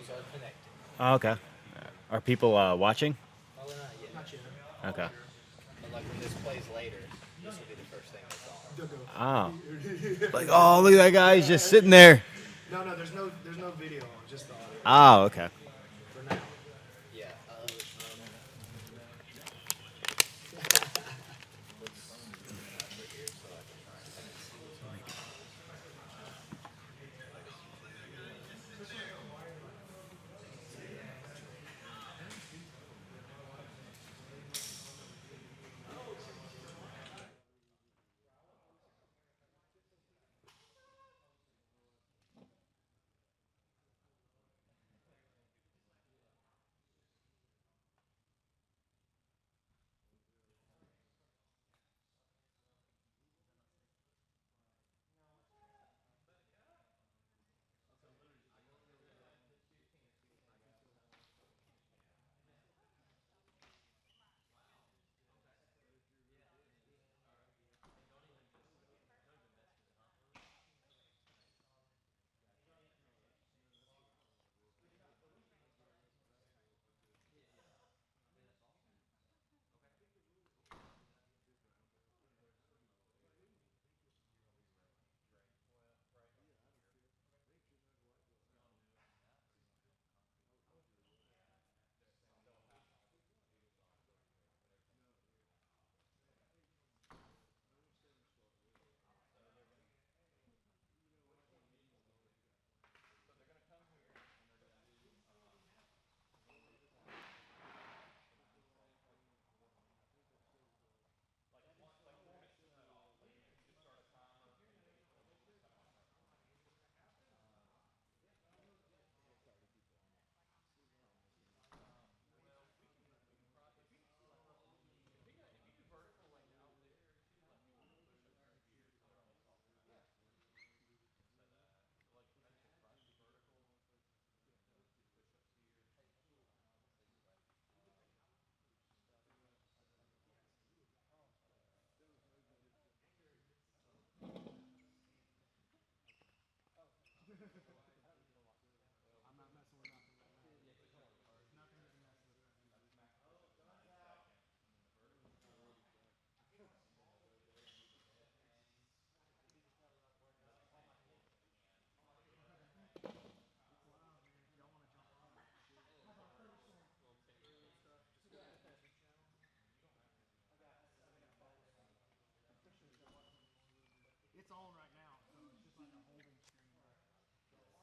those are connected. Oh, okay. Are people watching? Oh, they're not yet. Not yet. Okay. But like when this plays later, this will be the first thing that's on. They'll go. Oh. Like, oh, look at that guy. He's just sitting there. No, there's no video on, just the audio. Oh, okay. For now. Yeah. It's on right now, so it's just like a holding screen.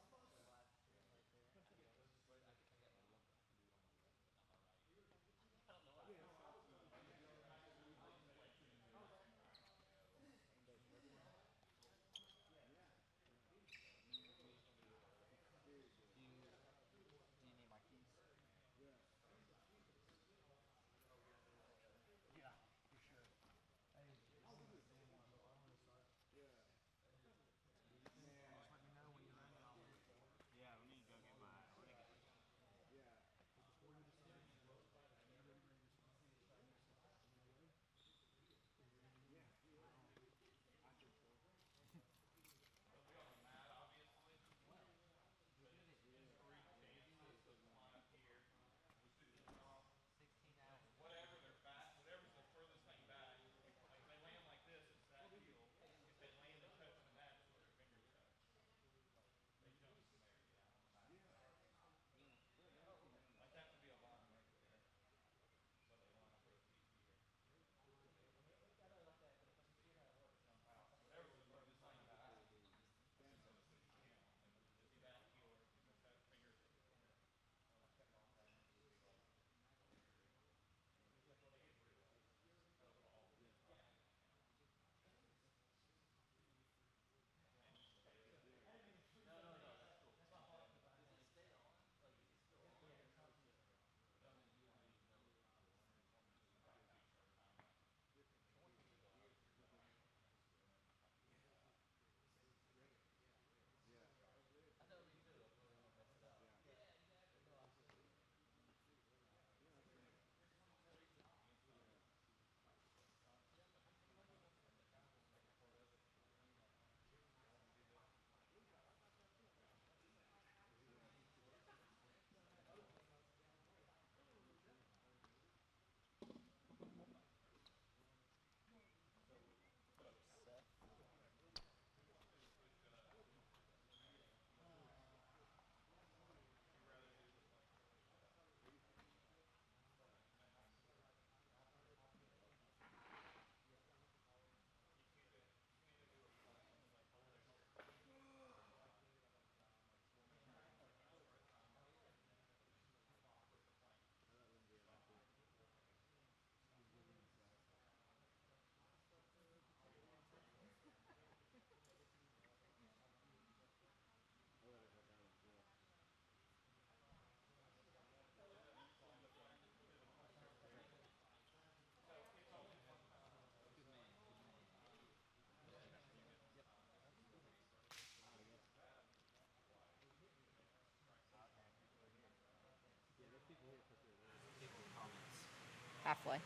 Halfway.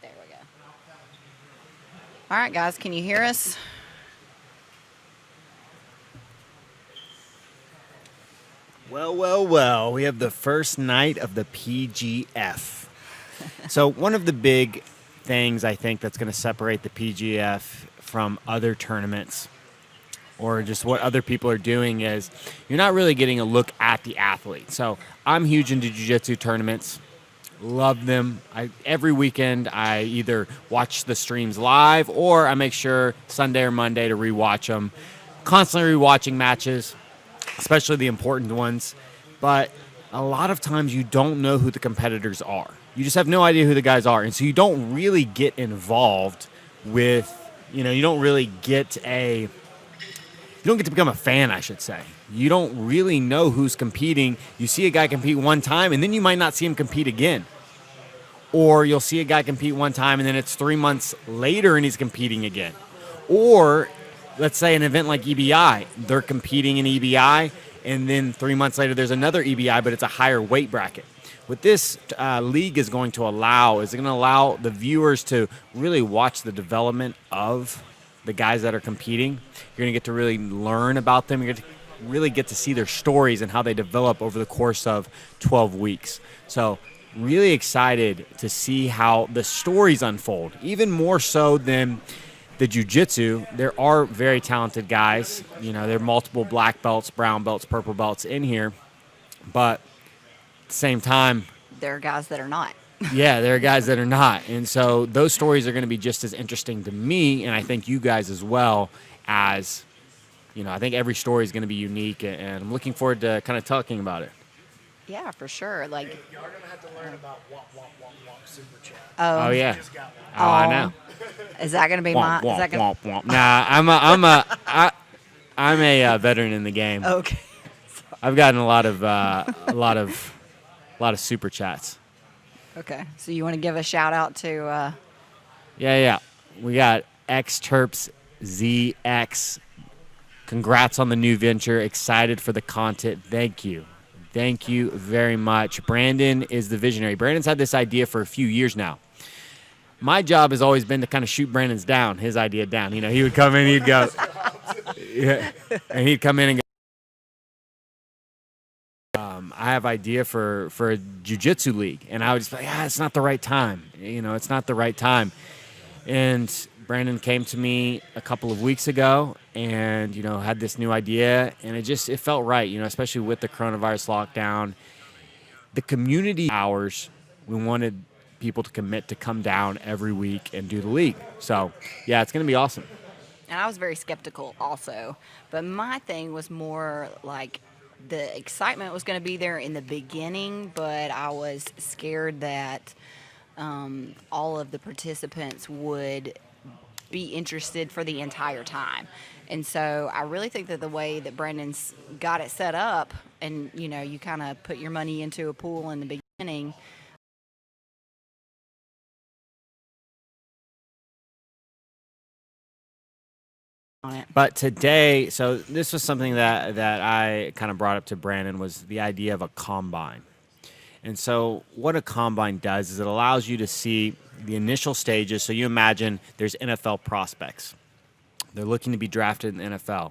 There we go. All right, guys, can you hear us? Well. We have the first night of the PGF. So one of the big things I think that's going to separate the PGF from other tournaments or just what other people are doing is you're not really getting a look at the athlete. So I'm huge into jiu-jitsu tournaments. Love them. Every weekend I either watch the streams live or I make sure Sunday or Monday to rewatch them. Constantly rewatching matches, especially the important ones. But a lot of times you don't know who the competitors are. You just have no idea who the guys are. And so you don't really get involved with, you don't really get to become a fan, I should say. You don't really know who's competing. You see a guy compete one time, and then you might not see him compete again. Or you'll see a guy compete one time, and then it's 3 months later, and he's competing again. Or let's say an event like EBI, they're competing in EBI, and then 3 months later there's another EBI, but it's a higher weight bracket. What this league is going to allow the viewers to really watch the development of the guys that are competing. You're going to get to really learn about them. You're going to really get to see their stories and how they develop over the course of 12 weeks. So really excited to see how the stories unfold, even more so than the jiu-jitsu. There are very talented guys. There are multiple black belts, brown belts, purple belts in here. But at the same time, There are guys that are not. yeah, there are guys that are not. And so those stories are going to be just as interesting to me, and I think you guys as well, as, I think every story is going to be unique, and I'm looking forward to kind of talking about it. Yeah, for sure. Y'all are gonna have to learn about womp super chat. Oh, yeah. Just got one. Oh, I know. Is that going to be my? Is that gonna, Womp. Nah, I'm a veteran in the game. Okay. I've gotten a lot of super chats. Okay. So you want to give a shout out to? Yeah. We got X-Terps ZX. Congrats on the new venture. Excited for the content. Thank you very much. Brandon is the visionary. Brandon's had this idea for a few years now. My job has always been to kind of shoot Brandon's idea down. He would come in, he'd go, yeah, and he'd come in and go, I have idea for a jiu-jitsu league. And I would just be like, it's not the right time. It's not the right time. And Brandon came to me a couple of weeks ago and, had this new idea. And it felt right, especially with the coronavirus lockdown. The community hours, we wanted people to commit to come down every week and do the league. So, yeah, it's going to be awesome. And I was very skeptical also. But my thing was more like the excitement was going to be there in the beginning, but I was scared that all of the participants would be interested for the entire time. And so I really think that the way that Brandon's got it set up, and, you kind of put your money into a pool in the beginning, on it. But today, so this was something that I kind of brought up to Brandon, was the idea of a combine. And so what a combine does is it allows you to see the initial stages. So you imagine there's NFL prospects. They're looking to be drafted in the NFL.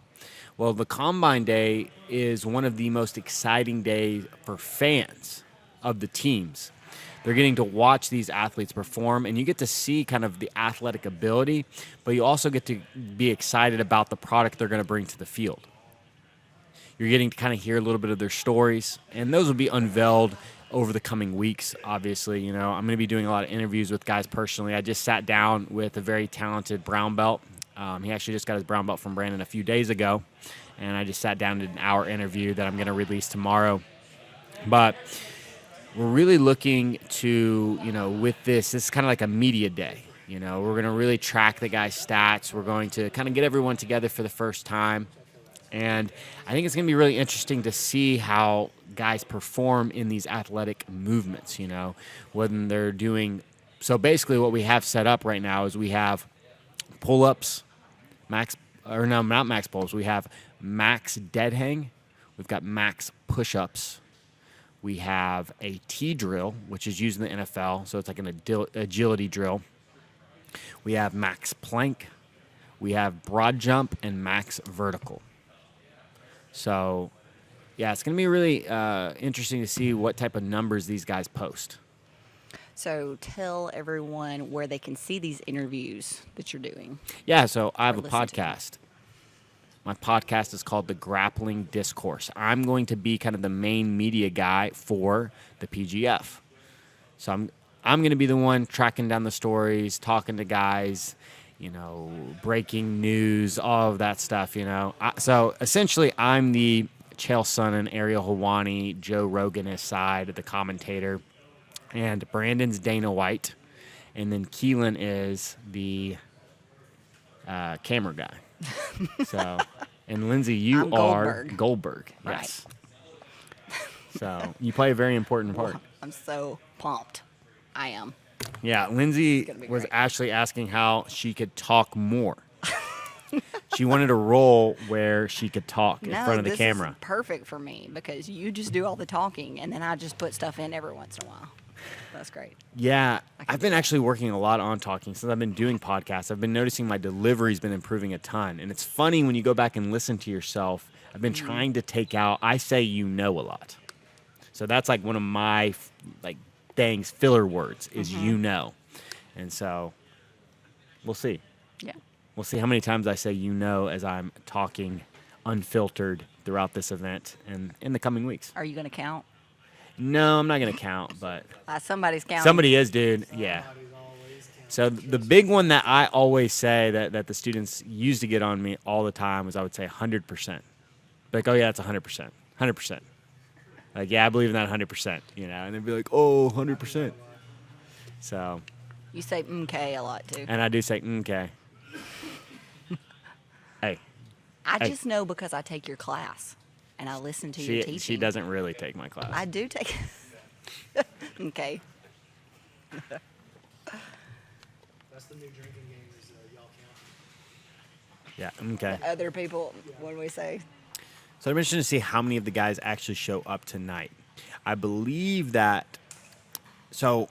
Well, the combine day is one of the most exciting days for fans of the teams. They're getting to watch these athletes perform, and you get to see kind of the athletic ability, but you also get to be excited about the product they're going to bring to the field. You're getting to kind of hear a little bit of their stories, and those will be unveiled over the coming weeks, obviously. I'm going to be doing a lot of interviews with guys personally. I just sat down with a very talented brown belt. He actually just got his brown belt from Brandon a few days ago, and I just sat down and did an hour interview that I'm going to release tomorrow. But we're really looking to, with this is kind of like a media day. We're going to really track the guy's stats. We're going to kind of get everyone together for the first time. And I think it's going to be really interesting to see how guys perform in these athletic movements, when they're doing. So basically what we have set up right now is we have pull-ups, not max pull-ups. We have max dead hang. We've got max push-ups. We have a T drill, which is used in the NFL, so it's like an agility drill. We have max plank. We have broad jump and max vertical. So, yeah, it's going to be really interesting to see what type of numbers these guys post. So tell everyone where they can see these interviews that you're doing. Yeah, so I have a listen to them. podcast. My podcast is called The Grappling Discourse. I'm going to be kind of the main media guy for the PGF. So I'm going to be the one tracking down the stories, talking to guys, breaking news, all of that stuff, So essentially, I'm the Chael Sonnen, Ariel Helwani, Joe Rogan side, the commentator, and Brandon's Dana White, and then Keelan is the camera guy. So, and Lindsay, you I'm are Goldberg. Goldberg. Right. Yes. So you play a very important part. I'm so pumped. I am. Yeah, Lindsay gonna be was great. actually asking how she could talk more. She wanted a role where she could talk in front of the this camera. is perfect for me because you just do all the talking and then I just put stuff in every once in a while. That's great. Yeah, can I've been actually working a lot on talking since I've been doing podcasts. I've been noticing my delivery's been improving a ton. And it's funny when you go back and listen to yourself. I've been trying to take out, I say a lot. So that's like one of my filler words is And so we'll see. Yeah. We'll see how many times I say as I'm talking unfiltered throughout this event and in the coming weeks. Are you going to count? No, I'm not going to count, but Somebody's counting. somebody is, dude. Yeah. Somebody's always counting. So the big one that I always say that the students used to get on me all the time was I would say 100%. Like, oh, yeah, that's 100%. 100%. Like, yeah, I believe in that 100%, And they'd be like, oh, 100%. So. You say "okay" a lot too. And I do say, okay. Hey. I just know because I take your class and I listen to your teaching. She doesn't really take my class. I do take. Okay. That's the new drinking game is y'all count. Yeah, okay. Other people, what do we say? So I'm interested to see how many of the guys actually show up tonight. I believe that. So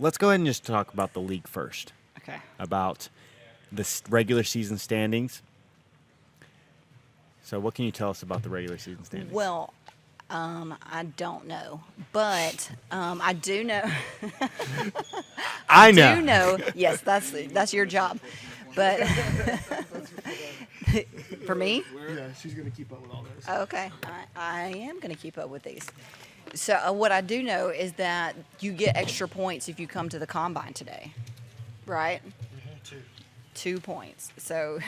let's go ahead and just talk about the league first. Okay. About the regular season standings. So what can you tell us about the regular season standings? Well, I don't know, but I do know. I know. Do know. Yes, that's your job, but for me. Yeah, she's gonna keep up with all this. Okay, I am going to keep up with these. So what I do know is that you get extra points if you come to the combine today, right? 2 points. So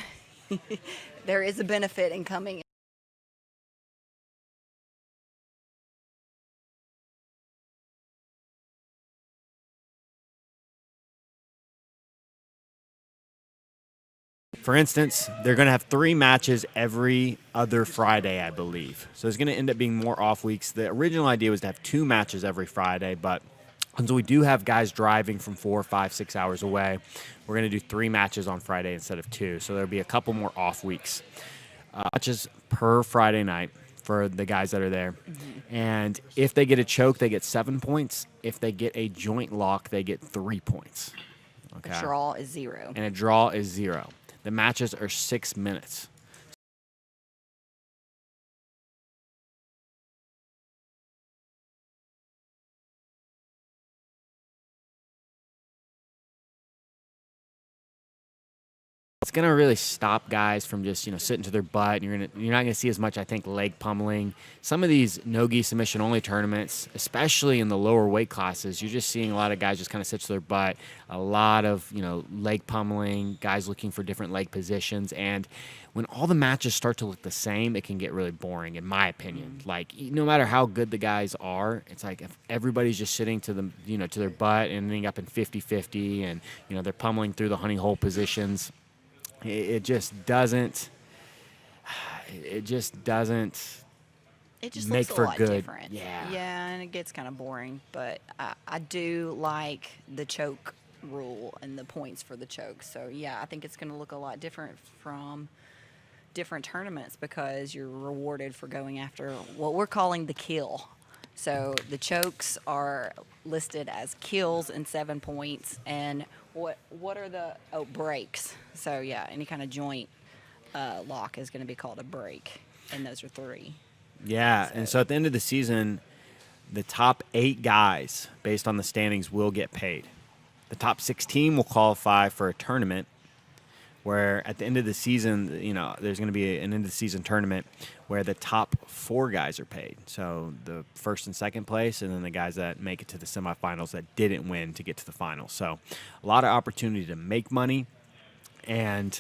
there is a benefit in coming. For instance, they're going to have 3 matches every other Friday, I believe. So there's going to end up being more off weeks. The original idea was to have 2 matches every Friday, but since we do have guys driving from 4, 5, 6 hours away, we're going to do 3 matches on Friday instead of 2. So there'll be a couple more off weeks. Matches per Friday night for the guys that are there. Mm-hmm. And if they get a choke, they get 7 points. If they get a joint lock, they get 3 points. Okay. A draw is 0. And a draw is 0. The matches are 6 minutes. It's gonna really stop guys from just sitting to their butt. You're not gonna see as much, I think, leg pummeling. Some of these no-gi submission only tournaments, especially in the lower weight classes, you're just seeing a lot of guys just kind of sit to their butt. A lot of leg pummeling, guys looking for different leg positions, and when all the matches start to look the same, it can get really boring, in my opinion. Like, no matter how good the guys are, it's like if everybody's just sitting to them, to their butt and ending up in 50-50, and they're pummeling through the honey hole positions. It just doesn't. It just doesn't. It just make looks a for lot good. different. Yeah. Yeah, and it gets kind of boring. But I do like the choke rule and the points for the choke. So yeah, I think it's going to look a lot different from different tournaments because you're rewarded for going after what we're calling the kill. So the chokes are listed as kills and 7 points, and what are the breaks? So yeah, any kind of joint lock is going to be called a break, and those are 3. Yeah, and so at the end of the season, the top 8 guys, based on the standings, will get paid. The top 16 will qualify for a tournament where at the end of the season, there's going to be an end of the season tournament where the top 4 guys are paid. So the first and second place, and then the guys that make it to the semifinals that didn't win to get to the finals. So a lot of opportunity to make money, and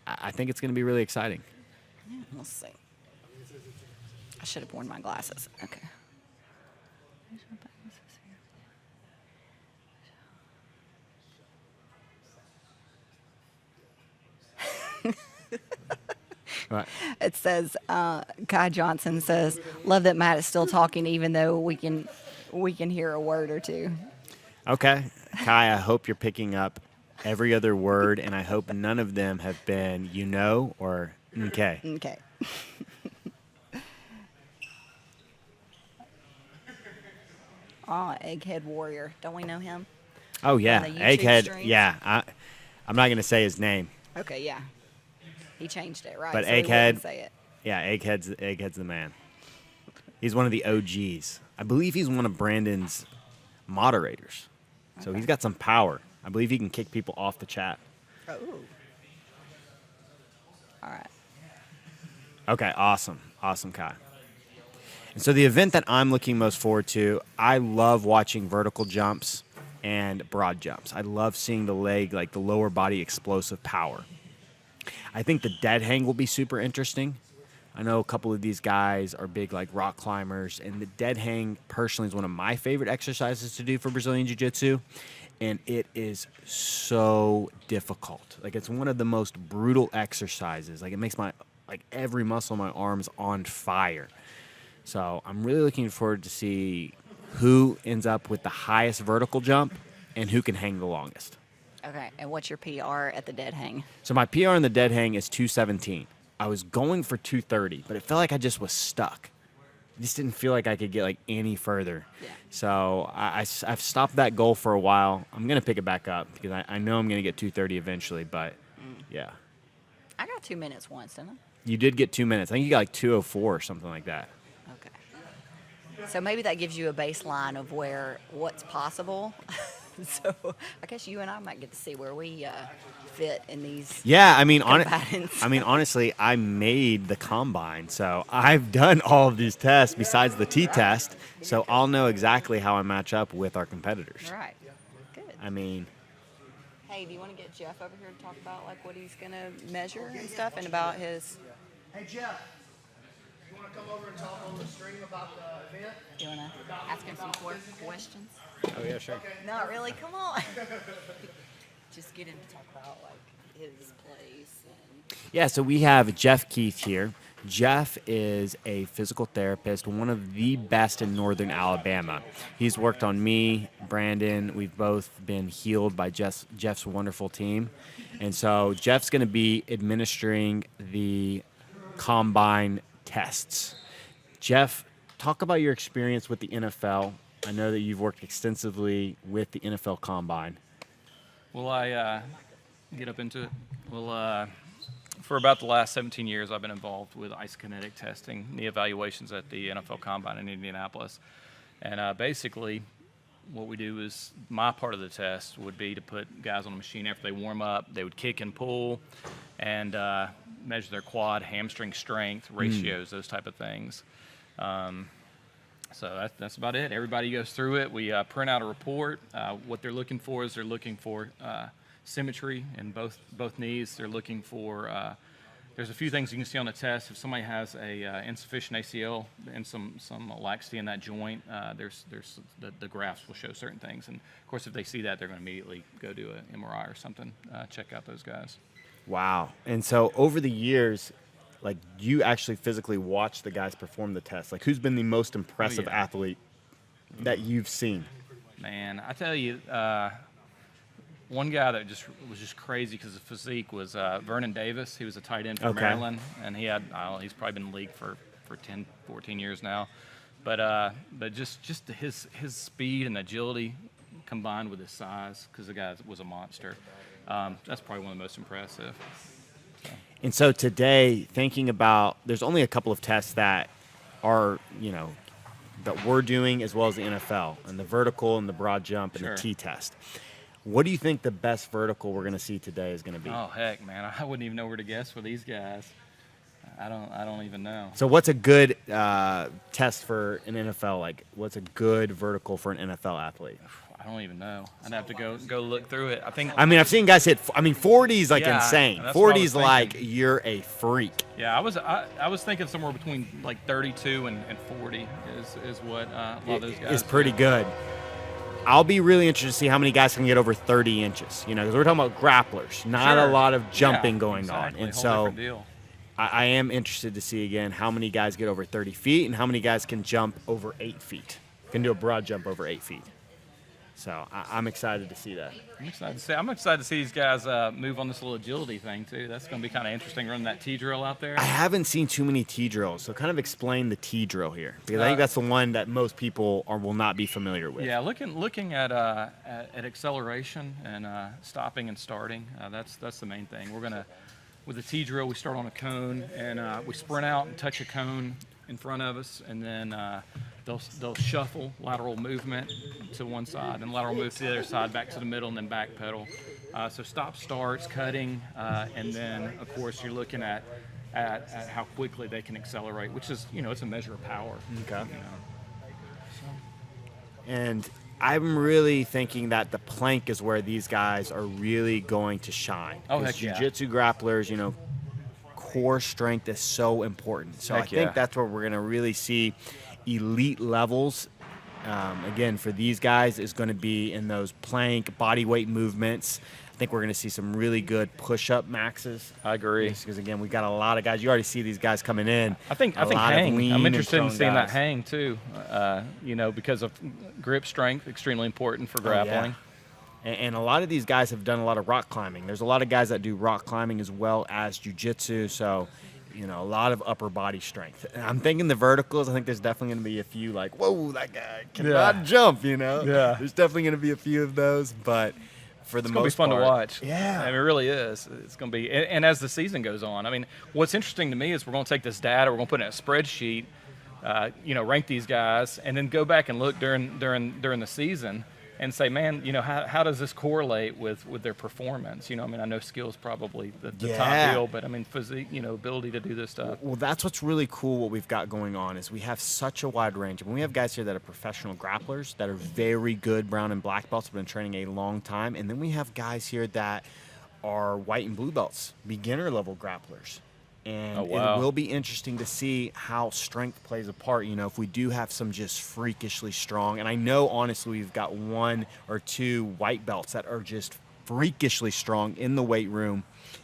I think it's going to be really exciting. Yeah, we'll see. I should have worn my glasses. Okay. Right. It says, Kai Johnson says, love that Matt is still talking even though we can hear a word or two. Okay. Kai, I hope you're picking up every other word, and I hope none of them have been or okay. Okay. Egghead Warrior. Don't we know him? Oh, yeah. On the YouTube Egghead. streams? Yeah. I'm not going to say his name. Okay, yeah. He changed it, right? But so he Egghead, wouldn't say it. Yeah, Egghead's the man. He's one of the OGs. I believe he's one of Brandon's moderators. So he's got some power. I believe he can kick people off the chat. Oh. All right. Okay, awesome. Awesome, Kai. And so the event that I'm looking most forward to, I love watching vertical jumps and broad jumps. I love seeing the leg, like the lower body explosive power. I think the dead hang will be super interesting. I know a couple of these guys are big like rock climbers, and the dead hang personally is one of my favorite exercises to do for Brazilian Jiu-Jitsu, and it is so difficult. Like, it's one of the most brutal exercises. Like, it makes every muscle in my arms on fire. So I'm really looking forward to see who ends up with the highest vertical jump and who can hang the longest. Okay, and what's your PR at the dead hang? So my PR in the dead hang is 217. I was going for 230, but it felt like I just was stuck. I just didn't feel like I could get any further. Yeah. So I've stopped that goal for a while. I'm going to pick it back up because I know I'm going to get 230 eventually, but yeah. I got 2 minutes once, didn't I? You did get 2 minutes. I think you got 204 or something like that. Okay. So maybe that gives you a baseline of what's possible. So I guess you and I might get to see where we fit in these. Yeah, I mean, combatants. honestly, I made the combine, so I've done all of these tests besides the T test, so I'll know exactly how I match up with our competitors. Right. Good. I mean, Hey, do you want to get Jeff over here to talk about what he's gonna measure and stuff, and about his? Hey, Jeff, you want to come over and talk on the stream about the event? You wanna ask him some questions? oh yeah, sure. Not really. Come on. Just get him to talk about his place. Yeah, so we have Jeff Keith here. Jeff is a physical therapist, one of the best in northern Alabama. He's worked on me, Brandon. We've both been healed by Jeff's wonderful team. And so Jeff's going to be administering the combine tests. Jeff, talk about your experience with the NFL. I know that you've worked extensively with the NFL combine. Well, I get up into it. Well, for about the last 17 years, I've been involved with isokinetic testing, the evaluations at the NFL Combine in Indianapolis. And basically, what we do is my part of the test would be to put guys on a machine after they warm up. They would kick and pull and measure their quad, hamstring strength, ratios, those type of things. So that's about it. Everybody goes through it. We print out a report. What they're looking for is they're looking for symmetry in both knees. They're looking for there's a few things you can see on the test. If somebody has a insufficient ACL and some laxity in that joint, there's the graphs will show certain things. And of course, if they see that, they're going to immediately go do an MRI or something. Check out those guys. Wow. And so over the years, you actually physically watch the guys perform the test. Who's been the most impressive athlete that you've seen? Man, I tell you, one guy that was just crazy because of physique was Vernon Davis. He was a tight end for Maryland, and he's probably been in the league for 10, 14 years now. But just his speed and agility combined with his size, because the guy was a monster. That's probably one of the most impressive. And so today, thinking about, there's only a couple of tests that are, that we're doing as well as the NFL, and the vertical and the broad jump and Sure. the T-test. What do you think the best vertical we're going to see today is going to be? Oh heck, man! I wouldn't even know where to guess for these guys. I don't even know. So what's a good test for an NFL? Like, what's a good vertical for an NFL athlete? I don't even know. I'd have to go look through it. I think. I mean, I've seen guys hit. 40 is like Yeah, insane. that's what I 40 was is like thinking. you're a freak. Yeah, I was thinking somewhere between like 32 and 40 is what a lot of those guys. Is pretty do. good. I'll be really interested to see how many guys can get over 30 inches. Because we're talking about grapplers, not a Sure. lot of jumping Yeah, going exactly. on, and Whole so. different deal. I am interested to see again how many guys get over 30 feet and how many guys can jump over 8 feet, can do a broad jump over 8 feet. So I'm excited to see that. I'm excited to see these guys move on this little agility thing too. That's going to be kind of interesting running that T drill out there. I haven't seen too many T drills, so kind of explain the T drill here, because I think that's the one that most people will not be familiar with. Yeah, looking at acceleration and stopping and starting. That's the main thing. We're gonna, with the T drill, we start on a cone and we sprint out and touch a cone in front of us, and then they'll shuffle lateral movement to one side and lateral move to the other side, back to the middle, and then back pedal. So stop, starts, cutting, and then of course you're looking at how quickly they can accelerate, which is it's a measure of power. Okay. And I'm really thinking that the plank is where these guys are really going to shine. Oh, 'Cause heck yeah. jiu-jitsu grapplers, core strength is so important. So I Heck think yeah. that's where we're going to really see elite levels. Again, for these guys, is going to be in those plank body weight movements. I think we're going to see some really good push-up maxes. I agree. Because again, we got a lot of guys. You already see these guys coming in. I think A lot of hang. lean I'm and interested in prone seeing that guys. hang too. Because of grip strength, extremely important for Oh, yeah. grappling. And a lot of these guys have done a lot of rock climbing. There's a lot of guys that do rock climbing as well as jiu-jitsu, so a lot of upper body strength. And I'm thinking the verticals, I think there's definitely going to be a few like, whoa, that guy cannot jump, Yeah. There's definitely going to be a few of those, but for the It's going to be most fun part, to watch. Yeah. I mean, it really is. It's going to be, and as the season goes on, I mean, what's interesting to me is we're going to take this data, we're going to put it in a spreadsheet, rank these guys, and then go back and look during the season and say, man, how does this correlate with their performance? I mean, I know skill's probably the Yeah. top deal, but I mean, physique, ability to do this stuff. Well, that's what's really cool. What we've got going on is we have such a wide range. I mean, we have guys here that are professional grapplers that are very good brown and black belts, have been training a long time, and then we have guys here that are white and blue belts, beginner level grapplers. And Oh, wow. it will be interesting to see how strength plays a part. If we do have some just freakishly strong, and I know honestly we've got one or two white belts that are just freakishly strong in the weight room,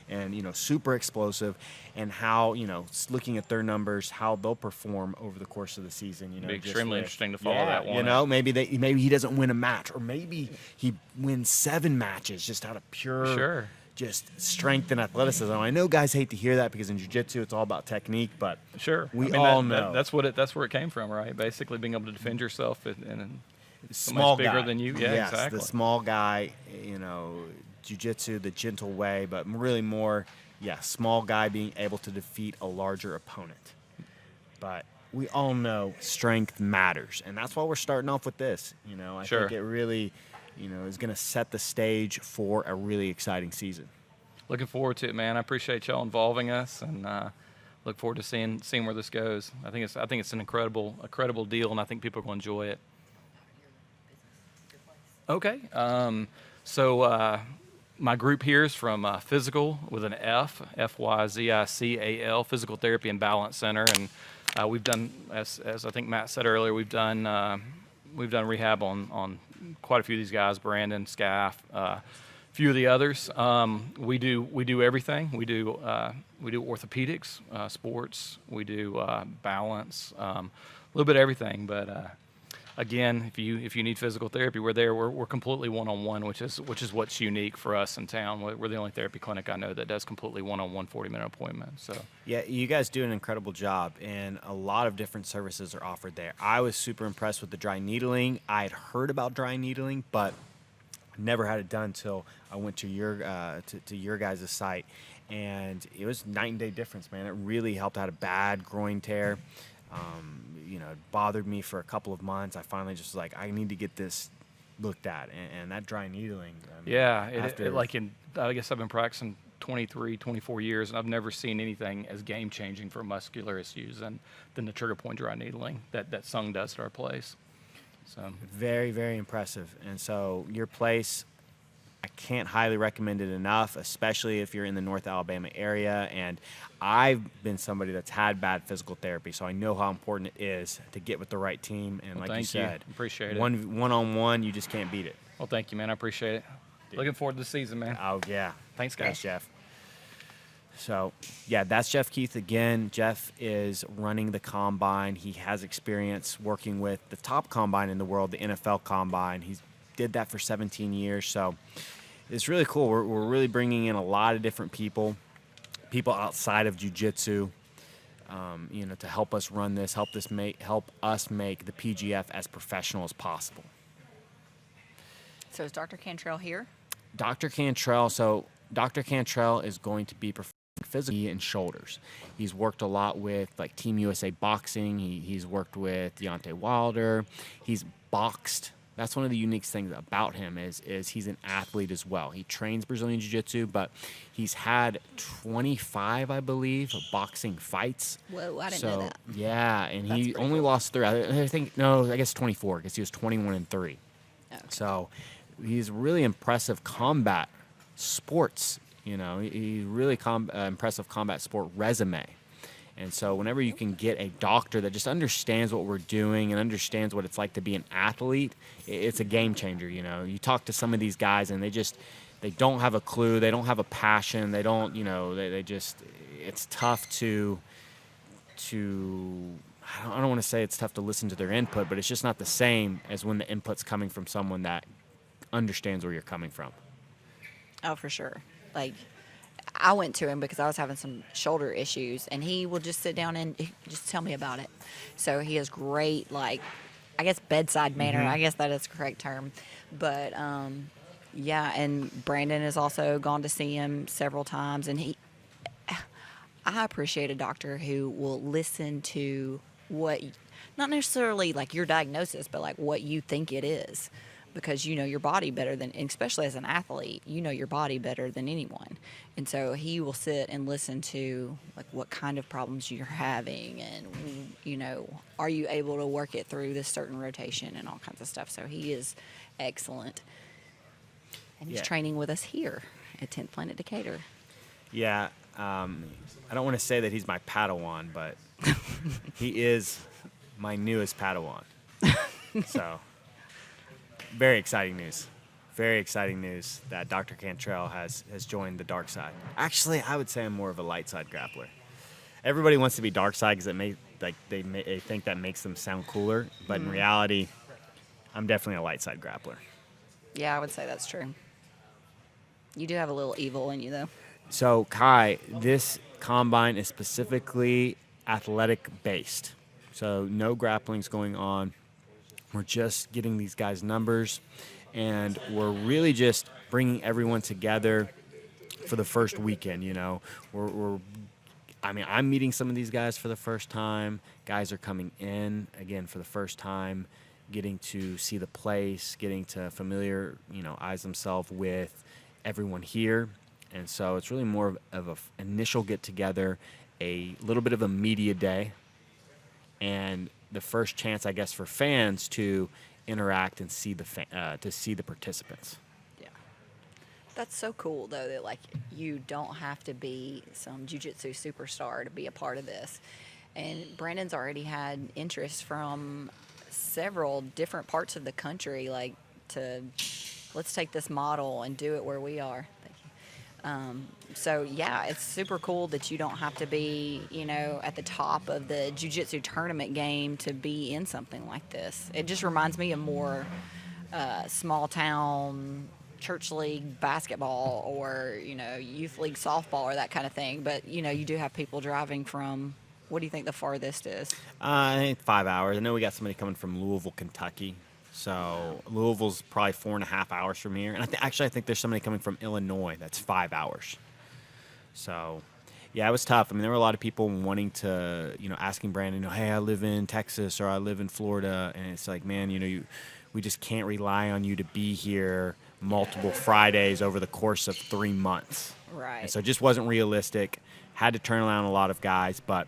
and super explosive, and how looking at their numbers, how they'll perform over the course of the season. Be just extremely with- interesting to follow yeah, that one. maybe he doesn't win a match, or maybe he wins 7 matches just out of pure Sure. just strength and athleticism. I know guys hate to hear that because in jiu-jitsu it's all about technique, but Sure. we I mean, all that- know that's where it came from, right? Basically being able to defend yourself and small somebody's bigger guy. than you. Yeah, yes, exactly. the small guy, jiu-jitsu, the gentle way, but really more, small guy being able to defeat a larger opponent. But we all know strength matters, and that's why we're starting off with this. I Sure. think it really, is going to set the stage for a really exciting season. Looking forward to it, man. I appreciate y'all involving us, and look forward to seeing where this goes. I think it's an incredible deal, and I think people are going to enjoy it. Okay, so my group here is from Physical with an F, F-Y-Z-I-C-A-L, Physical Therapy and Balance Center, and we've done, as I think Matt said earlier, we've done rehab on quite a few of these guys, Brandon, Scaff, few of the others. We do everything. We do orthopedics, sports. We do balance, a little bit of everything. But again, if you need physical therapy, we're there. We're completely one-on-one, which is what's unique for us in town. We're the only therapy clinic I know that does completely one-on-one 40-minute appointments. So Yeah, you guys do an incredible job, and a lot of different services are offered there. I was super impressed with the dry needling. I had heard about dry needling, but never had it done until I went to your to your guys' site, and it was night and day difference, man. It really helped. I had a bad groin tear. It bothered me for a couple of months. I finally just was like, I need to get this looked at, and that dry needling. I guess I've been practicing 23, 24 years, and I've never seen anything as game-changing for muscular issues than the trigger point dry needling that Sung does at our place. So Very, very impressive. And so your place, I can't highly recommend it enough, especially if you're in the North Alabama area. And I've been somebody that's had bad physical therapy, so I know how important it is to get with the right team. And like you said, appreciate it. One-on-one, you just can't beat it. Well, thank you, man. I appreciate it. Looking forward to the season, man. Oh, yeah. Thanks, guys. Thanks, Jeff. So, yeah, that's Jeff Keith again. Jeff is running the Combine. He has experience working with the top Combine in the world, the NFL Combine. He did that for 17 years. So it's really cool. We're really bringing in a lot of different people outside of jiu-jitsu, to help us run this, help us make the PGF as professional as possible. So is Dr. Cantrell here? Dr. Cantrell is going to be physically and shoulders. He's worked a lot with like Team USA boxing. He's worked with Deontay Wilder. He's boxed. That's one of the unique things about him is he's an athlete as well. He trains Brazilian Jiu-Jitsu, but he's had 25, I believe, boxing fights. Whoa, I didn't know that. Yeah, and That's he pretty only cool. lost 3. I guess 24 because he was 21-3. Okay. So he's really impressive combat sports. He's really impressive combat sport resume. And so whenever you can get a doctor that just understands what we're doing and understands what it's like to be an athlete, it's a game changer. You talk to some of these guys and they don't have a clue. They don't have a passion. They don't, it's tough to I don't want to say it's tough to listen to their input, but it's just not the same as when the input's coming from someone that understands where you're coming from. Oh, for sure. Like, I went to him because I was having some shoulder issues, and he will just sit down and just tell me about it. So he has great, I guess, bedside manner. I guess that is the correct term. But, yeah, and Brandon has also gone to see him several times, and I appreciate a doctor who will listen to what, not necessarily like your diagnosis, but like what you think it is. Because you know your body better than, especially as an athlete, you know your body better than anyone. And so he will sit and listen to like what kind of problems you're having and, are you able to work it through this certain rotation and all kinds of stuff. So he is excellent. And he's training with us here at 10th Planet Decatur. Yeah, I don't want to say that he's my Padawan, but he is my newest Padawan. So... Very exciting news. Very exciting news that Dr. Cantrell has joined the dark side. Actually, I would say I'm more of a light side grappler. Everybody wants to be dark side because they think that makes them sound cooler, but in reality, I'm definitely a light side grappler. Yeah, I would say that's true. You do have a little evil in you, though. So, Kai, this combine is specifically athletic based. So, no grappling's going on. We're just getting these guys' numbers, and we're really just bringing everyone together for the first weekend. I'm meeting some of these guys for the first time. Guys are coming in again for the first time, getting to see the place, getting to familiarize themselves with everyone here, and so it's really more of an initial get together, a little bit of a media day, and the first chance, I guess, for fans to interact and see the participants. Yeah. That's so cool, though, that, you don't have to be some jiu-jitsu superstar to be a part of this. And Brandon's already had interest from several different parts of the country, let's take this model and do it where we are. Thank So yeah, it's super cool that you don't have to be, at the top of the jiu-jitsu tournament game to be in something like this. It just reminds me of more small town church league basketball or, youth league softball or that kind of thing. But, you do have people driving from, what do you think the farthest is? I think 5 hours. I know we got somebody coming from Louisville, Kentucky. So Louisville's probably 4.5 hours from here. And I think there's somebody coming from Illinois that's 5 hours. So, yeah, it was tough. I mean, there were a lot of people wanting to, asking Brandon, hey, I live in Texas or I live in Florida. And it's like, man, we just can't rely on you to be here multiple Fridays over the course of 3 months. Right. And so it just wasn't realistic. Had to turn around a lot of guys. But,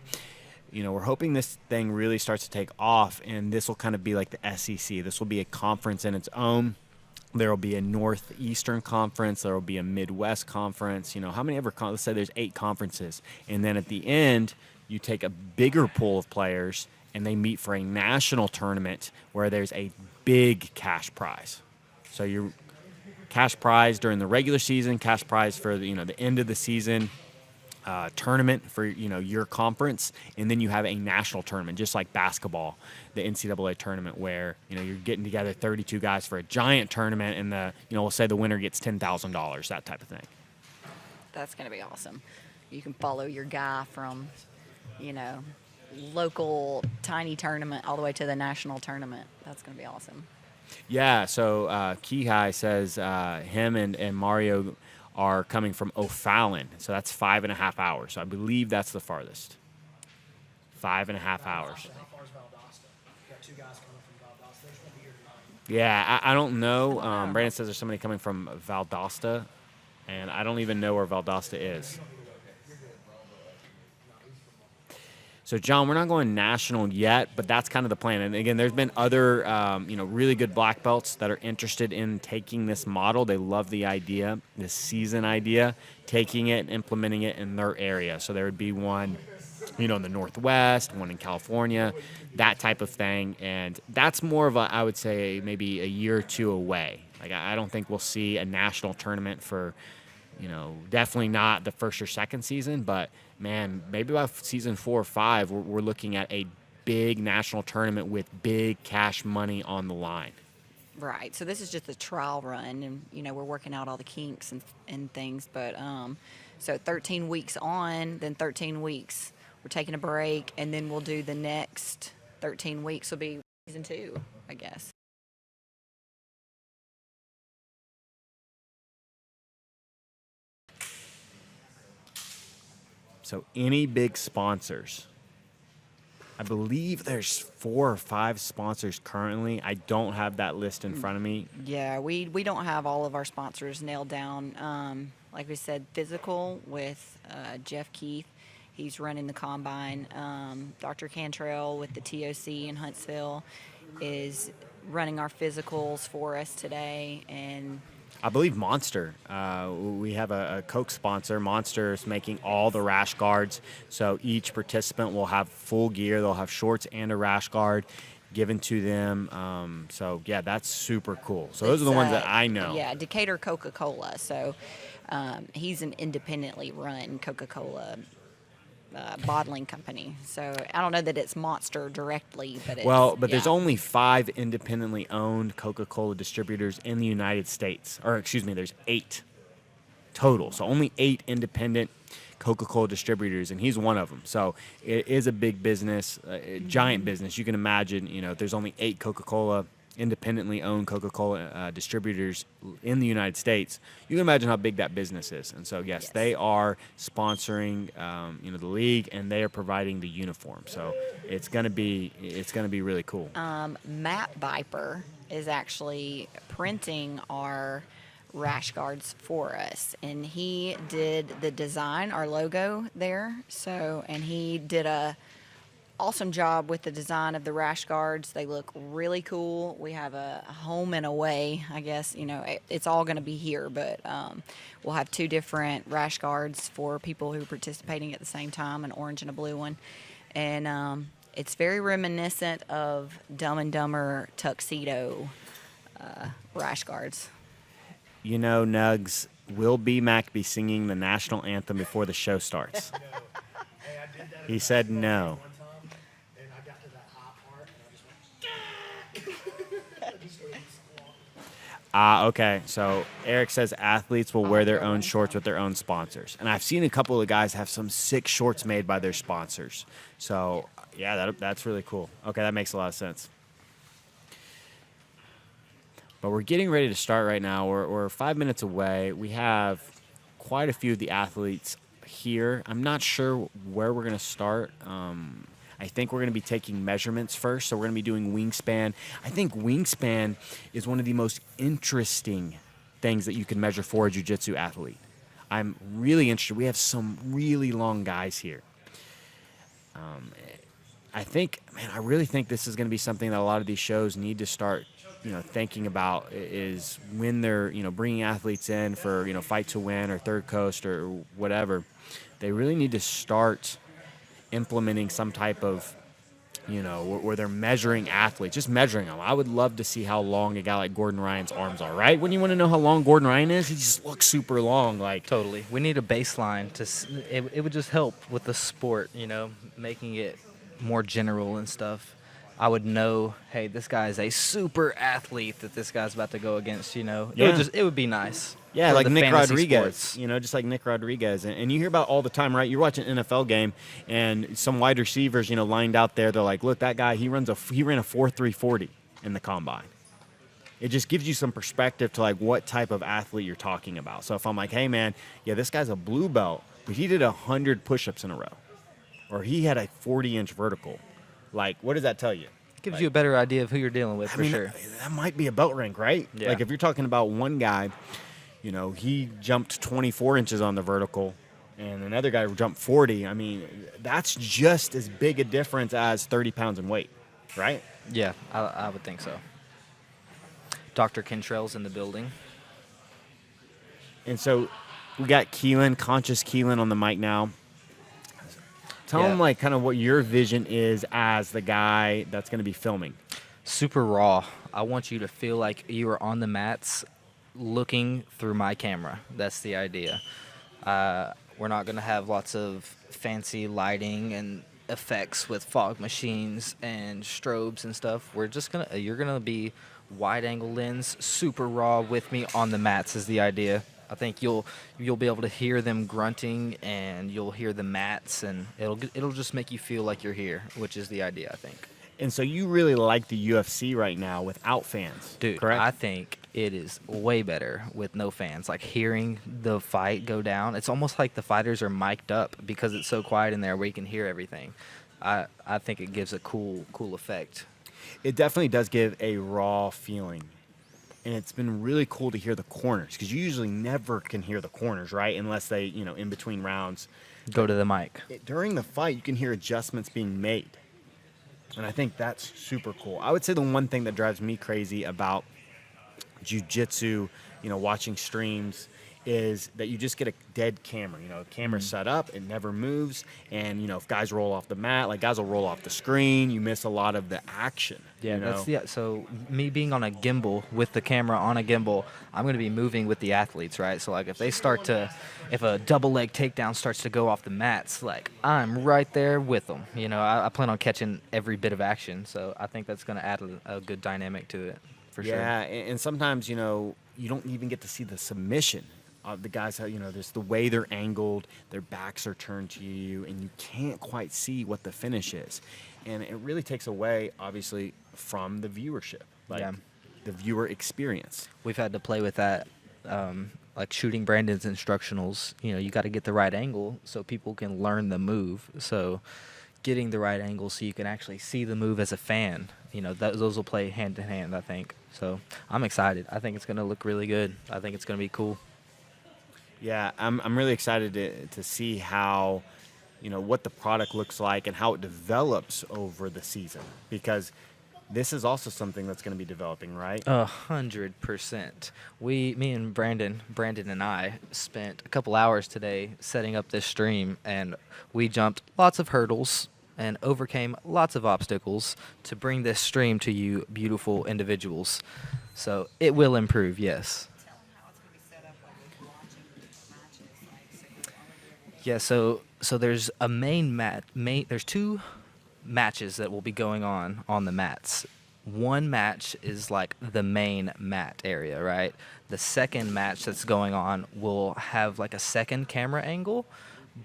we're hoping this thing really starts to take off, and this will kind of be like the SEC. This will be a conference in its own. There will be a Northeastern conference. There will be a Midwest conference. How many ever? Let's say there's 8 conferences, and then at the end, you take a bigger pool of players, and they meet for a national tournament where there's a big cash prize. So your cash prize during the regular season, cash prize for the end of the season. Tournament for your conference, and then you have a national tournament, just like basketball, the NCAA tournament, where you're getting together 32 guys for a giant tournament, and we'll say the winner gets $10,000, that type of thing. That's going to be awesome. You can follow your guy from, local tiny tournament all the way to the national tournament. That's going to be awesome. Yeah. So Kihai says him and Mario are coming from O'Fallon, so that's 5.5 hours. So I believe that's the farthest. 5.5 hours. How far is Valdosta? You got 2 guys coming from Valdosta. They just won't be here tonight. Yeah, I don't know. Brandon says there's somebody coming from Valdosta, and I don't even know where Valdosta is. So, John, we're not going national yet, but that's kind of the plan. And, again, there's been other, really good black belts that are interested in taking this model. They love the idea, this season idea, taking it and implementing it in their area. So there would be one, in the Northwest, one in California, that type of thing. And that's more of I would say, maybe a year or 2 away. Like, I don't think we'll see a national tournament for, definitely not the first or second season, but man, maybe by season 4 or 5, we're looking at a big national tournament with big cash money on the line. Right. So this is just a trial run, and we're working out all the kinks and things. But so 13 weeks on, then 13 weeks we're taking a break, and then we'll do the next 13 weeks will be season 2, I guess. So any big sponsors? I believe there's 4 or 5 sponsors currently. I don't have that list in front of me. Yeah, we don't have all of our sponsors nailed down. Like we said, Physical with Jeff Keith. He's running the Combine. Dr. Cantrell with the TOC in Huntsville is running our physicals for us today. And I believe Monster. We have a Coke sponsor. Monster is making all the rash guards. So each participant will have full gear. They'll have shorts and a rash guard given to them. So, yeah, that's super cool. So those are the ones that I know. Yeah, Decatur Coca-Cola. So he's an independently run Coca-Cola bottling company. So I don't know that it's Monster directly, but it's, there's only 5 independently owned Coca-Cola distributors in the United States. Or excuse me, there's 8 total. So only 8 independent Coca-Cola distributors, and he's one of them. So it is a big business, a giant business. You can imagine, if there's only 8 Coca-Cola independently owned Coca-Cola distributors in the United States, you can imagine how big that business is. And so, yes. They are sponsoring, the league, and they are providing the uniform. So it's gonna be really cool. Matt Viper is actually printing our rash guards for us, and he did the design, our logo there. So, and he did a awesome job with the design of the rash guards. They look really cool. We have a home and away, I guess. It's all going to be here, but we'll have 2 different rash guards for people who are participating at the same time, an orange and a blue one. And it's very reminiscent of Dumb and Dumber tuxedo rash guards. Nugs, will B-Mac be singing the national anthem before the show starts? No. Hey, I did that. He said no. One time, and I got to that high part, and I just went. I just started squawking. Okay. So Eric says athletes will wear their own shorts with their own sponsors. And I've seen a couple of guys have some sick shorts made by their sponsors. So, yeah, that's really cool. Okay, that makes a lot of sense. But we're getting ready to start right now. We're 5 minutes away. We have quite a few of the athletes here. I'm not sure where we're going to start. I think we're going to be taking measurements first. So we're going to be doing wingspan. I think wingspan is one of the most interesting things that you can measure for a jiu-jitsu athlete. I'm really interested. We have some really long guys here. I really think this is going to be something that a lot of these shows need to start, thinking about is when they're, bringing athletes in for, Fight to Win or Third Coast or whatever. They really need to start implementing some type of, where they're measuring athletes, just measuring them. I would love to see how long a guy like Gordon Ryan's arms are, right? When you want to know how long Gordon Ryan is, he just looks super long. Like Totally. We need a baseline it would just help with the sport, making it more general and stuff. I would know, hey, this guy is a super athlete that this guy's about to go against, Yeah. It would be nice. Yeah, for like the Nick fantasy Rodriguez, sports. just like Nick Rodriguez. And you hear about all the time, right? You're watching an NFL game, and some wide receivers, lined out there, they're like, look, that guy, he ran a 4.340 in the combine. It just gives you some perspective to, like, what type of athlete you're talking about. So if I'm like, hey, man, yeah, this guy's a blue belt, but he did 100 push-ups in a row, or he had a 40-inch vertical, like, what does that tell you? Gives you a better idea of who you're dealing with, for sure. That might be a belt rank, right? Yeah. Like if you're talking about one guy, he jumped 24 inches on the vertical and another guy jumped 40. I mean, that's just as big a difference as 30 pounds in weight, right? Yeah, I would think so. Dr. Kentrell's in the building. And so we got Keelan, Conscious Keelan on the mic now. Tell him, like, kind of what your vision is as the guy that's going to be filming. Super raw. I want you to feel like you are on the mats looking through my camera. That's the idea. We're not going to have lots of fancy lighting and effects with fog machines and strobes and stuff. You're going to be wide angle lens, super raw with me on the mats is the idea. I think you'll be able to hear them grunting, and you'll hear the mats, and it'll just make you feel like you're here, which is the idea, I think. And so you really like the UFC right now without fans, Dude, correct? I think it is way better with no fans. Like hearing the fight go down, it's almost like the fighters are mic'd up because it's so quiet in there where you can hear everything. I think it gives a cool effect. It definitely does give a raw feeling. And it's been really cool to hear the corners because you usually never can hear the corners, right? Unless they, in between rounds. Go to the mic. During the fight, you can hear adjustments being made. And I think that's super cool. I would say the one thing that drives me crazy about jiu-jitsu, watching streams, is that you just get a dead camera. The camera's set up, it never moves. And, if guys roll off the mat, like guys will roll off the screen, you miss a lot of the action. Yeah, so me being on a gimbal with the camera on a gimbal, I'm going to be moving with the athletes, right? So like if a double leg takedown starts to go off the mats, like I'm right there with them. I plan on catching every bit of action. So I think that's going to add a good dynamic to it, for sure. Yeah, and sometimes, you don't even get to see the submission. The guys, there's the way they're angled, their backs are turned to you, and you can't quite see what the finish is. And it really takes away, obviously, from the viewership, the viewer experience. We've had to play with that, like shooting Brandon's instructionals. You got to get the right angle so people can learn the move. So getting the right angle so you can actually see the move as a fan, those will play hand in hand, I think. So I'm excited. I think it's going to look really good. I think it's going to be cool. Yeah, I'm really excited to see how, what the product looks like and how it develops over the season, because this is also something that's going to be developing, right? 100%. Me and Brandon and I spent a couple hours today setting up this stream, and we jumped lots of hurdles and overcame lots of obstacles to bring this stream to you beautiful individuals. So it will improve, yes. Yeah, so there's a there's two matches that will be going on the mats. One match is like the main mat area, right? The second match that's going on will have like a second camera angle,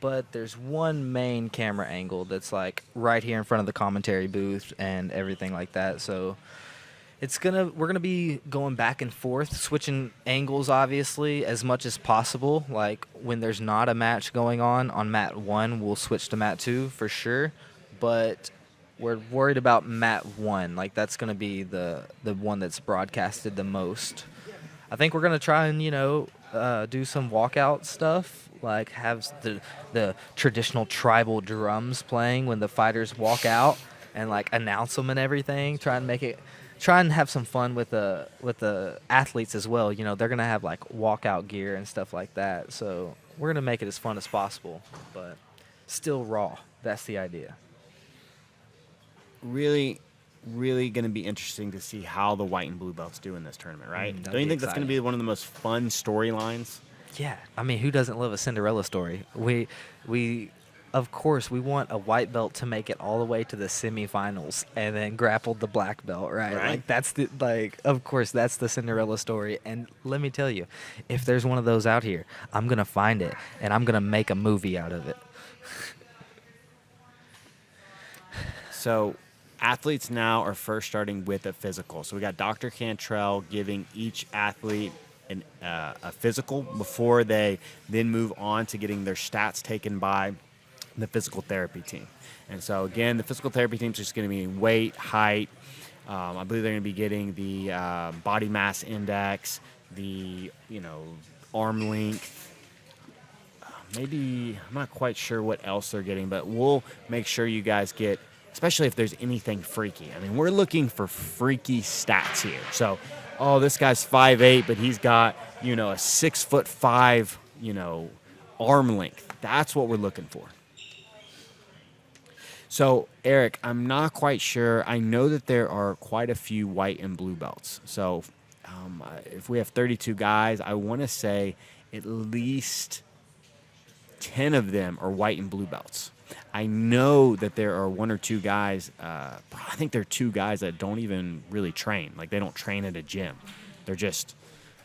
but there's one main camera angle that's like right here in front of the commentary booth and everything like that. So we're gonna be going back and forth, switching angles obviously as much as possible. Like when there's not a match going on mat 1, we'll switch to mat 2 for sure. But we're worried about mat 1. Like that's gonna be the one that's broadcasted the most. I think we're gonna try and do some walkout stuff, like have the traditional tribal drums playing when the fighters walk out, and like announce them and everything. Try and have some fun with the athletes as well. They're gonna have like walkout gear and stuff like that. So we're gonna make it as fun as possible, but still raw. That's the idea. Really, really going to be interesting to see how the white and blue belts do in this tournament, right? That'll Don't you be think that's going to be one of the most fun storylines? Yeah, I mean, who doesn't love a Cinderella story? We of course we want a white belt to make it all the way to the semifinals and then grapple the black belt, right? Like of course that's the Cinderella story. And let me tell you, if there's one of those out here, I'm gonna find it and I'm gonna make a movie out of it. So athletes now are first starting with a physical. So we got Dr. Cantrell giving each athlete a physical before they then move on to getting their stats taken by the physical therapy team. And so again, the physical therapy team is just going to be weight, height. I believe they're going to be getting the body mass index, the arm length. Maybe I'm not quite sure what else they're getting, but we'll make sure you guys get, especially if there's anything freaky. I mean, we're looking for freaky stats here. So, this guy's 5'8", but he's got, a 6'5", arm length. That's what we're looking for. So, Eric, I'm not quite sure. I know that there are quite a few white and blue belts. So, if we have 32 guys, I want to say at least 10 of them are white and blue belts. I know that there are one or two guys, I think there are 2 guys that don't even really train. Like, they don't train at a gym. They're just,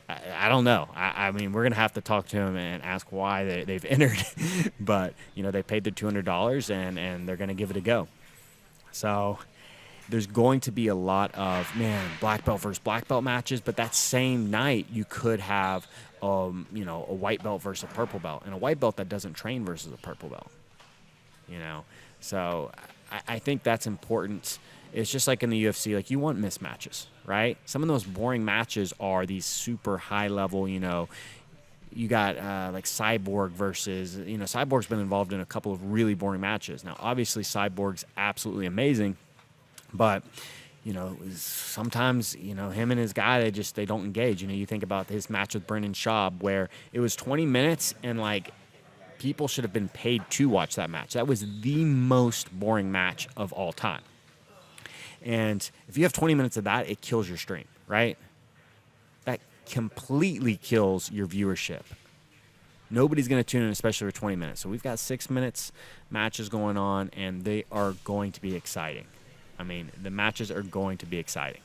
I don't know. I mean, we're going to have to talk to them and ask why they've entered. But, they paid their $200 and they're going to give it a go. So there's going to be a lot of, black belt versus black belt matches. But that same night, you could have, a white belt versus a purple belt. And a white belt that doesn't train versus a purple belt. So I think that's important. It's just like in the UFC, like you want mismatches, right? Some of the most boring matches are these super high level, you got like Cyborg versus, Cyborg's been involved in a couple of really boring matches. Now, obviously Cyborg's absolutely amazing, but, sometimes, him and his guy, they don't engage. You think about his match with Brendan Schaub where it was 20 minutes and like, people should have been paid to watch that match. That was the most boring match of all time. And if you have 20 minutes of that, it kills your stream, right? That completely kills your viewership. Nobody's going to tune in, especially for 20 minutes. So we've got 6 minutes matches going on, and they are going to be exciting. I mean, the matches are going to be exciting.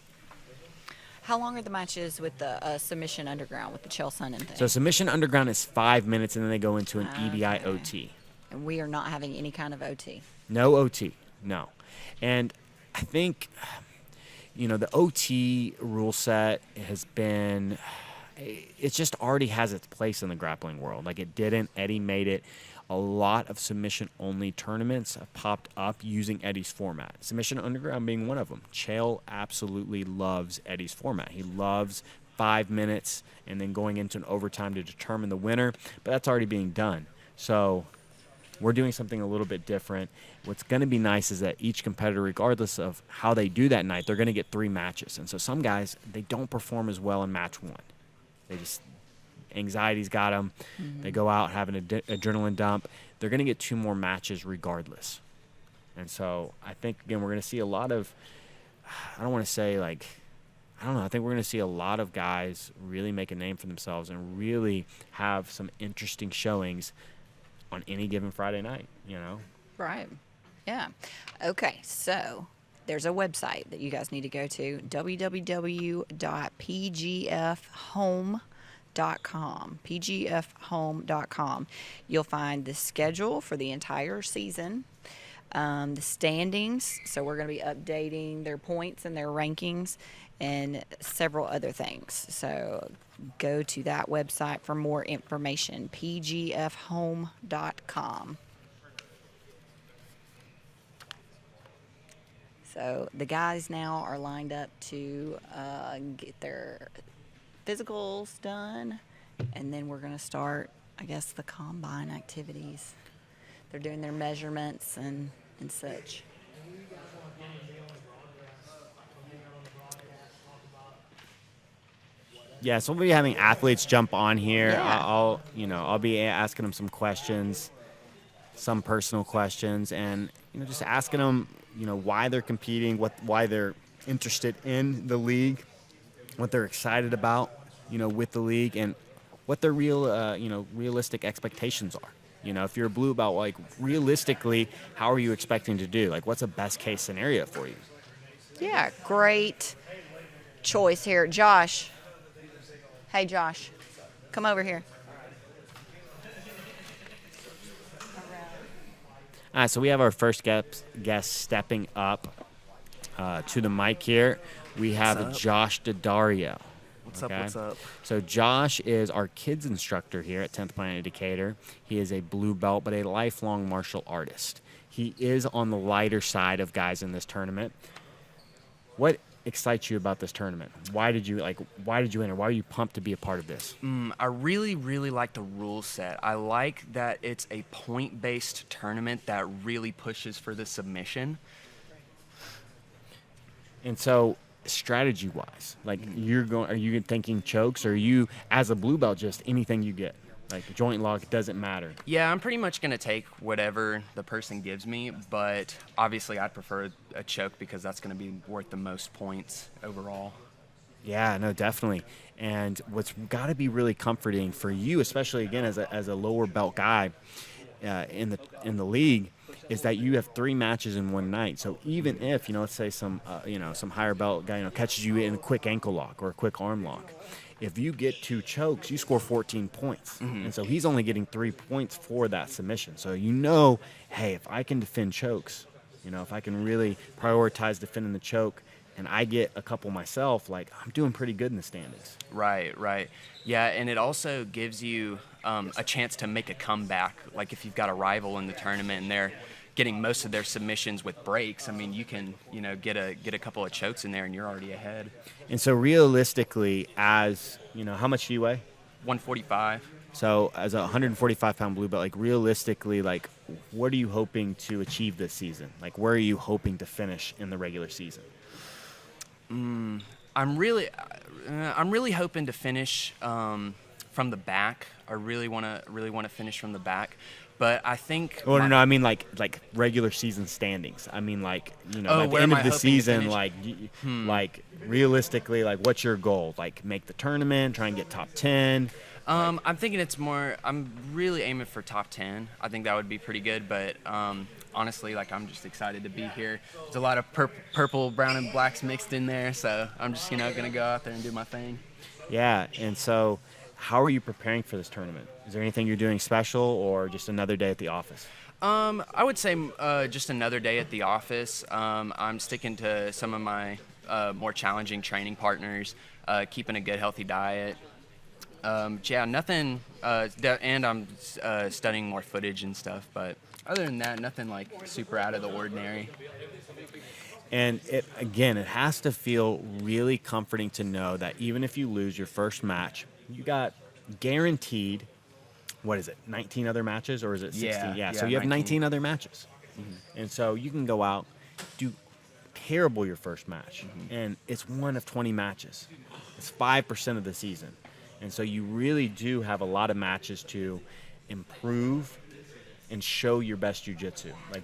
How long are the matches with the Submission Underground with the Chael Sonnen thing? So Submission Underground is 5 minutes, and then they go into an EBI OT. And we are not having any kind of OT. No OT, no. And I think, the OT rule set has been, it just already has its place in the grappling world. Like it didn't, Eddie made it. A lot of submission-only tournaments have popped up using Eddie's format. Submission Underground being one of them. Chael absolutely loves Eddie's format. He loves 5 minutes and then going into an overtime to determine the winner, but that's already being done. So we're doing something a little bit different. What's going to be nice is that each competitor, regardless of how they do that night, they're going to get 3 matches. And so some guys, they don't perform as well in match 1. They just... anxiety's got them. Mm-hmm. They go out, have an adrenaline dump. They're going to get 2 more matches regardless. And so I think, again, we're going to see a lot of, I don't want to say like, I don't know. I think we're going to see a lot of guys really make a name for themselves and really have some interesting showings on any given Friday night, Right. Yeah. Okay. So there's a website that you guys need to go to, www.pgfhome.com. pgfhome.com. You'll find the schedule for the entire season, the standings. So we're going to be updating their points and their rankings and several other things. So go to that website for more information, pgfhome.com. So the guys now are lined up to get their physicals done, and then we're going to start, I guess, the combine activities. They're doing their measurements and such. Yeah, so we'll be having athletes jump on here. Yeah. I'll be asking them some questions, some personal questions, and just asking them, why they're competing, why they're interested in the league, what they're excited about, with the league, and what their realistic expectations are. If you're a blue belt, like realistically, how are you expecting to do? Like, what's a best case scenario for you? Yeah, great choice here. Josh. Hey, Josh, come over here. All right, so we have our first guest stepping up to the mic here. We have Josh Daddario. What's up? So Josh is our kids instructor here at 10th Planet Decatur. He is a blue belt, but a lifelong martial artist. He is on the lighter side of guys in this tournament. What excites you about this tournament? Why did you enter? Why are you pumped to be a part of this? I really, really like the rule set. I like that it's a point-based tournament that really pushes for the submission. And so, strategy-wise, are you thinking chokes, or are you, as a blue belt, just anything you get? Like joint lock, doesn't matter. Yeah, I'm pretty much going to take whatever the person gives me, but obviously I'd prefer a choke because that's going to be worth the most points overall. Yeah, no, definitely. And what's got to be really comforting for you, especially again as a lower belt guy in the league, is that you have 3 matches in one night. So even if let's say some higher belt guy catches you in a quick ankle lock or a quick arm lock, if you get 2 chokes, you score 14 points. And so he's only getting 3 points for that submission. So hey, if I can defend chokes, if I can really prioritize defending the choke, and I get a couple myself, like I'm doing pretty good in the standings. Right. Yeah, and it also gives you a chance to make a comeback. Like if you've got a rival in the tournament and they're getting most of their submissions with breaks, I mean, you can get a couple of chokes in there and you're already ahead. And so realistically, as how much do you weigh? 145. So as a 145-pound blue belt, like realistically, like what are you hoping to achieve this season? Like where are you hoping to finish in the regular season? I'm really hoping to finish from the back. I really want to finish from the back, but I think. Oh no, I mean like regular season standings. I mean like at the end of the season, like realistically, like what's your goal? Like make the tournament, try and get top 10. I'm thinking it's more. I'm really aiming for top 10. I think that would be pretty good, but honestly, like I'm just excited to be here. There's a lot of purple, brown, and blacks mixed in there, so I'm just gonna go out there and do my thing. Yeah, and so how are you preparing for this tournament? Is there anything you're doing special, or just another day at the office? I would say just another day at the office. I'm sticking to some of my more challenging training partners, keeping a good, healthy diet. Nothing. And I'm studying more footage and stuff, but other than that, nothing like super out of the ordinary. And it has to feel really comforting to know that even if you lose your first match, you got guaranteed, 19 other matches, or is it 16? Yeah, so you have 19 other matches. Mm-hmm. And so you can go out, do terrible your first match, and it's one of 20 matches. It's 5% of the season. And so you really do have a lot of matches to improve and show your best jiu-jitsu. Like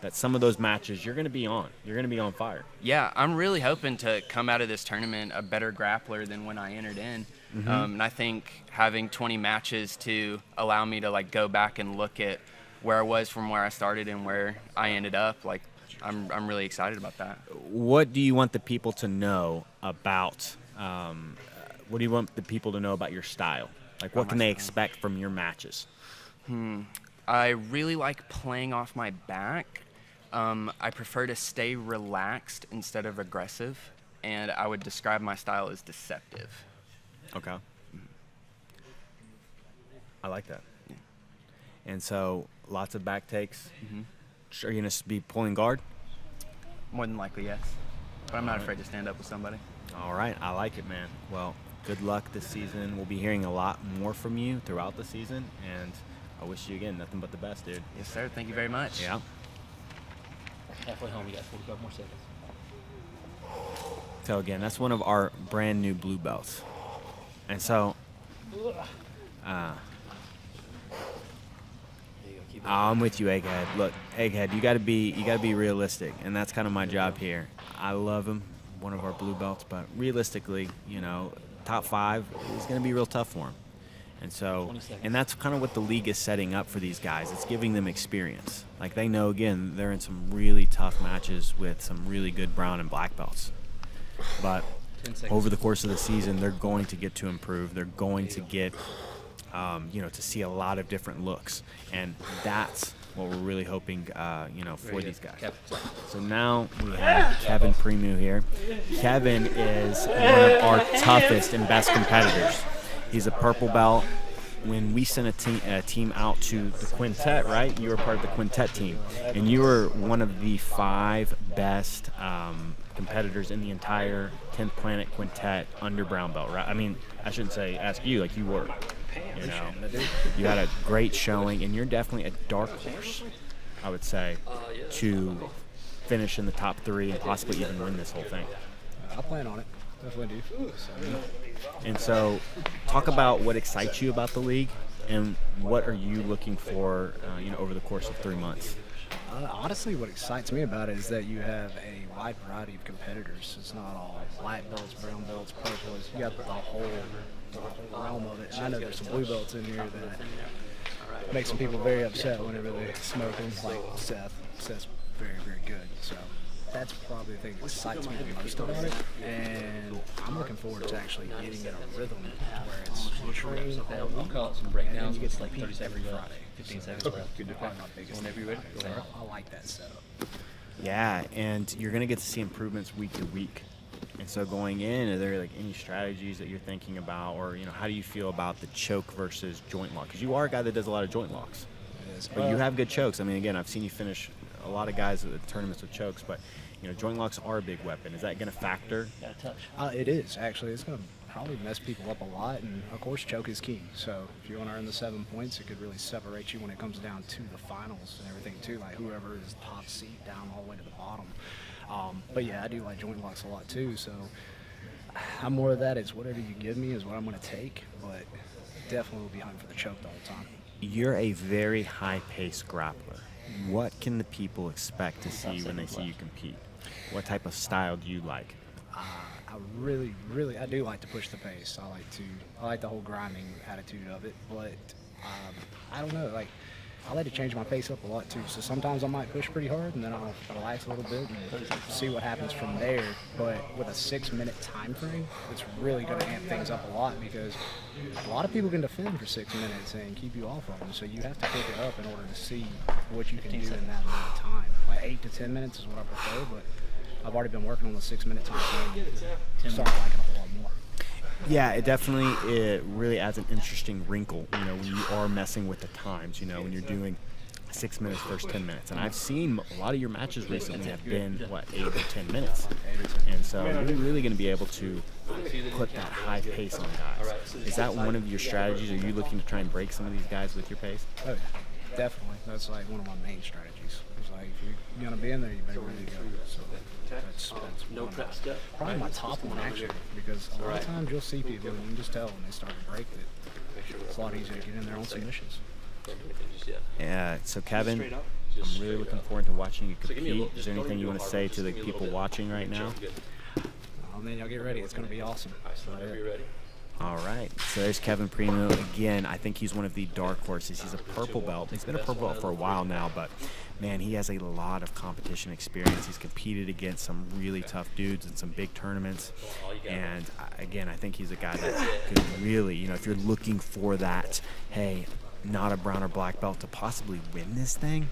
that some of those matches you're going to be on. You're going to be on fire. Yeah, I'm really hoping to come out of this tournament a better grappler than when I entered in. And I think having 20 matches to allow me to like go back and look at where I was from where I started and where I ended up, like I'm really excited about that. What do you want the people to know about? What do you want the people to know about your style? Like, what can they expect from your matches? I really like playing off my back. I prefer to stay relaxed instead of aggressive, and I would describe my style as deceptive. Okay. I like that. Yeah. And so, lots of back takes. Are you going to be pulling guard? More than likely, yes. But I'm not afraid to stand up with somebody. All right. I like it, man. Well, good luck this season. We'll be hearing a lot more from you throughout the season, and I wish you, again, nothing but the best, dude. Yes, sir. Thank you very much. Yeah. Halfway home, you got 45 more seconds. So, again, that's one of our brand new blue belts. And so, I'm with you, Egghead. Look, Egghead, you gotta be realistic, and that's kind of my job here. I love him, one of our blue belts, but realistically, you know, top 5 is gonna be real tough for him. And so, and that's kind of what the league is setting up for these guys. It's giving them experience. Like, they know, again, they're in some really tough matches with some really good brown and black belts. But over the course of the season, they're going to get to improve. They're going to get, to see a lot of different looks. And that's what we're really hoping, for these guys. So now we have Kevin Premu here. Kevin is one of our toughest and best competitors. He's a purple belt. When we sent a team out to the quintet, right? You were part of the quintet team, and you were one of the 5 best competitors in the entire 10th Planet Quintet under brown belt, right? I mean, I shouldn't say ask you, like you were. You know, you had a great showing, and you're definitely a dark horse, I would say, to finish in the top 3 and possibly even win this whole thing. I plan on it. Definitely do. And so, talk about what excites you about the league, and what are you looking for, over the course of 3 months. Honestly, what excites me about it is that you have a wide variety of competitors. It's not all black belts, brown belts, purples. You got the whole realm of it. And I know there's some blue belts in here that make some people very upset whenever they smoke them, like Seth. Seth's very, very good. So that's probably the thing that excites me the most about it. And I'm looking forward to actually getting in a rhythm where it's trained all week, and then you get to compete every Friday. 15 seconds, bro. Good to my biggest Whenever you're ready. so I like that setup. Yeah, and you're going to get to see improvements week to week. And so going in, are there like any strategies that you're thinking about, or how do you feel about the choke versus joint lock? Because you are a guy that does a lot of joint locks, but you have good chokes. I mean, again, I've seen you finish a lot of guys at the tournaments with chokes, but joint locks are a big weapon. Is that going to factor? Got a touch. It is, actually. It's going to probably mess people up a lot, and of course choke is key. So if you want to earn the 7 points, it could really separate you when it comes down to the finals and everything too, like whoever is top seed down all the way to the bottom. But yeah, I do like joint locks a lot too, so I'm more of that. It's whatever you give me is what I'm going to take, but definitely will be hunting for the choke the whole time. You're a very high-paced grappler. What can the people expect to see when they see you compete? What type of style do you like? I really, I do like to push the pace. I like the whole grinding attitude of it, but I don't know, like, I like to change my pace up a lot too. So sometimes I might push pretty hard, and then I'll relax a little bit and see what happens from there. But with a 6-minute time frame, it's really going to amp things up a lot, because a lot of people can defend for 6 minutes and keep you off of them. So you have to pick it up in order to see what you can do in that amount of time. Like 8 to 10 minutes is what I prefer, but I've already been working on the 6-minute time frame and started liking it a whole lot more. Yeah, it really adds an interesting wrinkle, when you are messing with the times, when you're doing 6 minutes versus 10 minutes. And I've seen a lot of your matches recently have been, 8 or 10 minutes. And so you're really going to be able to put that high pace on guys. Is that one of your strategies? Are you looking to try and break some of these guys with your pace? Oh, yeah, definitely. That's like one of my main strategies. It's like, if you're going to be in there, you better really go. So that's No prep step. probably my top one, actually, because a lot of times you'll see people and you can just tell when they start to break that it's a lot easier to get in there on submissions. Yeah, so Kevin, I'm really looking forward to watching you compete. Is there anything you want to say to the people watching right now? Oh man, y'all get ready. It's going to be awesome. Whenever you're ready. All right, so there's Kevin Primo again. I think he's one of the dark horses. He's a purple belt. He's been a purple belt for a while now, but man, he has a lot of competition experience. He's competed against some really tough dudes in some big tournaments, and again, I think he's a guy that could really, if you're looking for that, hey, not a brown or black belt to possibly win this thing,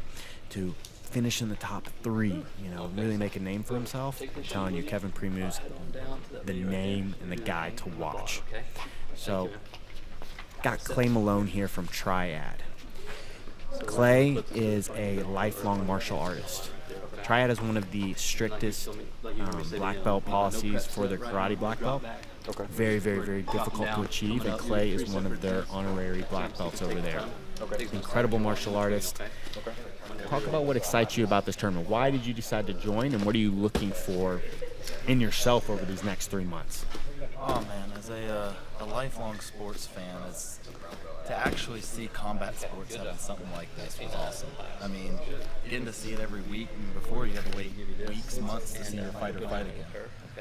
to finish in the top 3, really make a name for himself. I'm telling you, Kevin Primo's the name and the guy to watch. So, got Clay Malone here from Triad. Clay is a lifelong martial artist. Triad is one of the strictest black belt policies for their karate black belt. Very, very, very difficult to achieve, and Clay is one of their honorary black belts over there. Incredible martial artist. Talk about what excites you about this tournament. Why did you decide to join, and what are you looking for in yourself over these next 3 months? Oh man, as a lifelong sports fan, it's to actually see combat sports having something like this was awesome. I mean, getting to see it every week, and before you had to wait weeks, months to see your fighter fight again.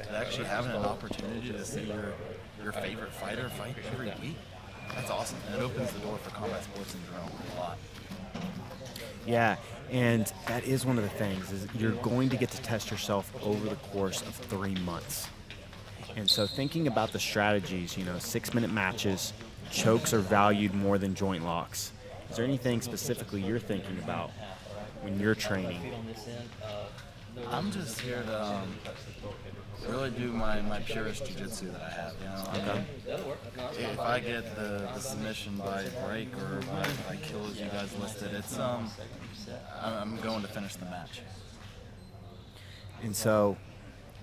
To actually having an opportunity to see your favorite fighter fight every week, that's awesome. And it opens the door for combat sports in general a lot. Yeah, and that is one of the things, is you're going to get to test yourself over the course of 3 months. And so thinking about the strategies, 6-minute matches, chokes are valued more than joint locks. Is there anything specifically you're thinking about when you're training? I'm just here to really do my purest jiu-jitsu that I have. If I get the submission by break or by kill as you guys listed, it's I'm going to finish the match. And so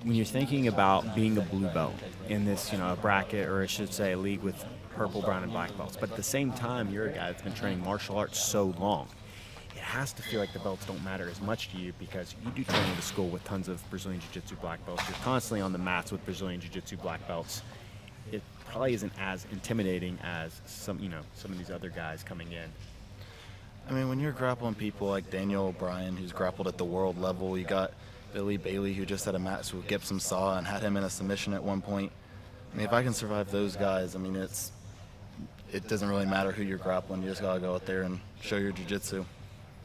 when you're thinking about being a blue belt in this, a bracket, or I should say a league with purple, brown, and black belts, but at the same time, you're a guy that's been training martial arts so long, it has to feel like the belts don't matter as much to you, because you do train to school with tons of Brazilian Jiu-Jitsu black belts. You're constantly on the mats with Brazilian Jiu-Jitsu black belts. It probably isn't as intimidating as some of these other guys coming in. I mean, when you're grappling people like Daniel O'Brien, who's grappled at the world level, you got Billy Bailey, who just had a match with Gibson Saw and had him in a submission at one point. I mean, if I can survive those guys, I mean, it doesn't really matter who you're grappling. You just got to go out there and show your jiu-jitsu.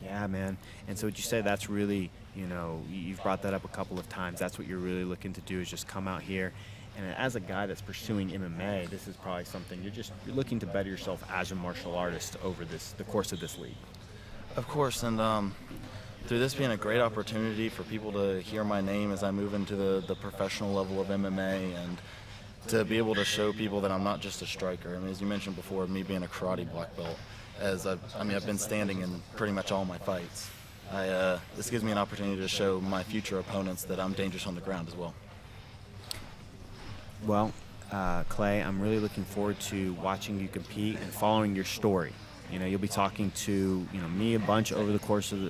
Yeah, man. And so would you say that's really, you've brought that up a couple of times, that's what you're really looking to do, is just come out here. And as a guy that's pursuing MMA, this is probably something you're looking to better yourself as a martial artist over the course of this league. Of course, and through this being a great opportunity for people to hear my name as I move into the professional level of MMA, and to be able to show people that I'm not just a striker. I mean, as you mentioned before, me being a karate black belt, I've been standing in pretty much all my fights. This gives me an opportunity to show my future opponents that I'm dangerous on the ground as well. Well, Clay, I'm really looking forward to watching you compete and following your story. You'll be talking to me a bunch over the course of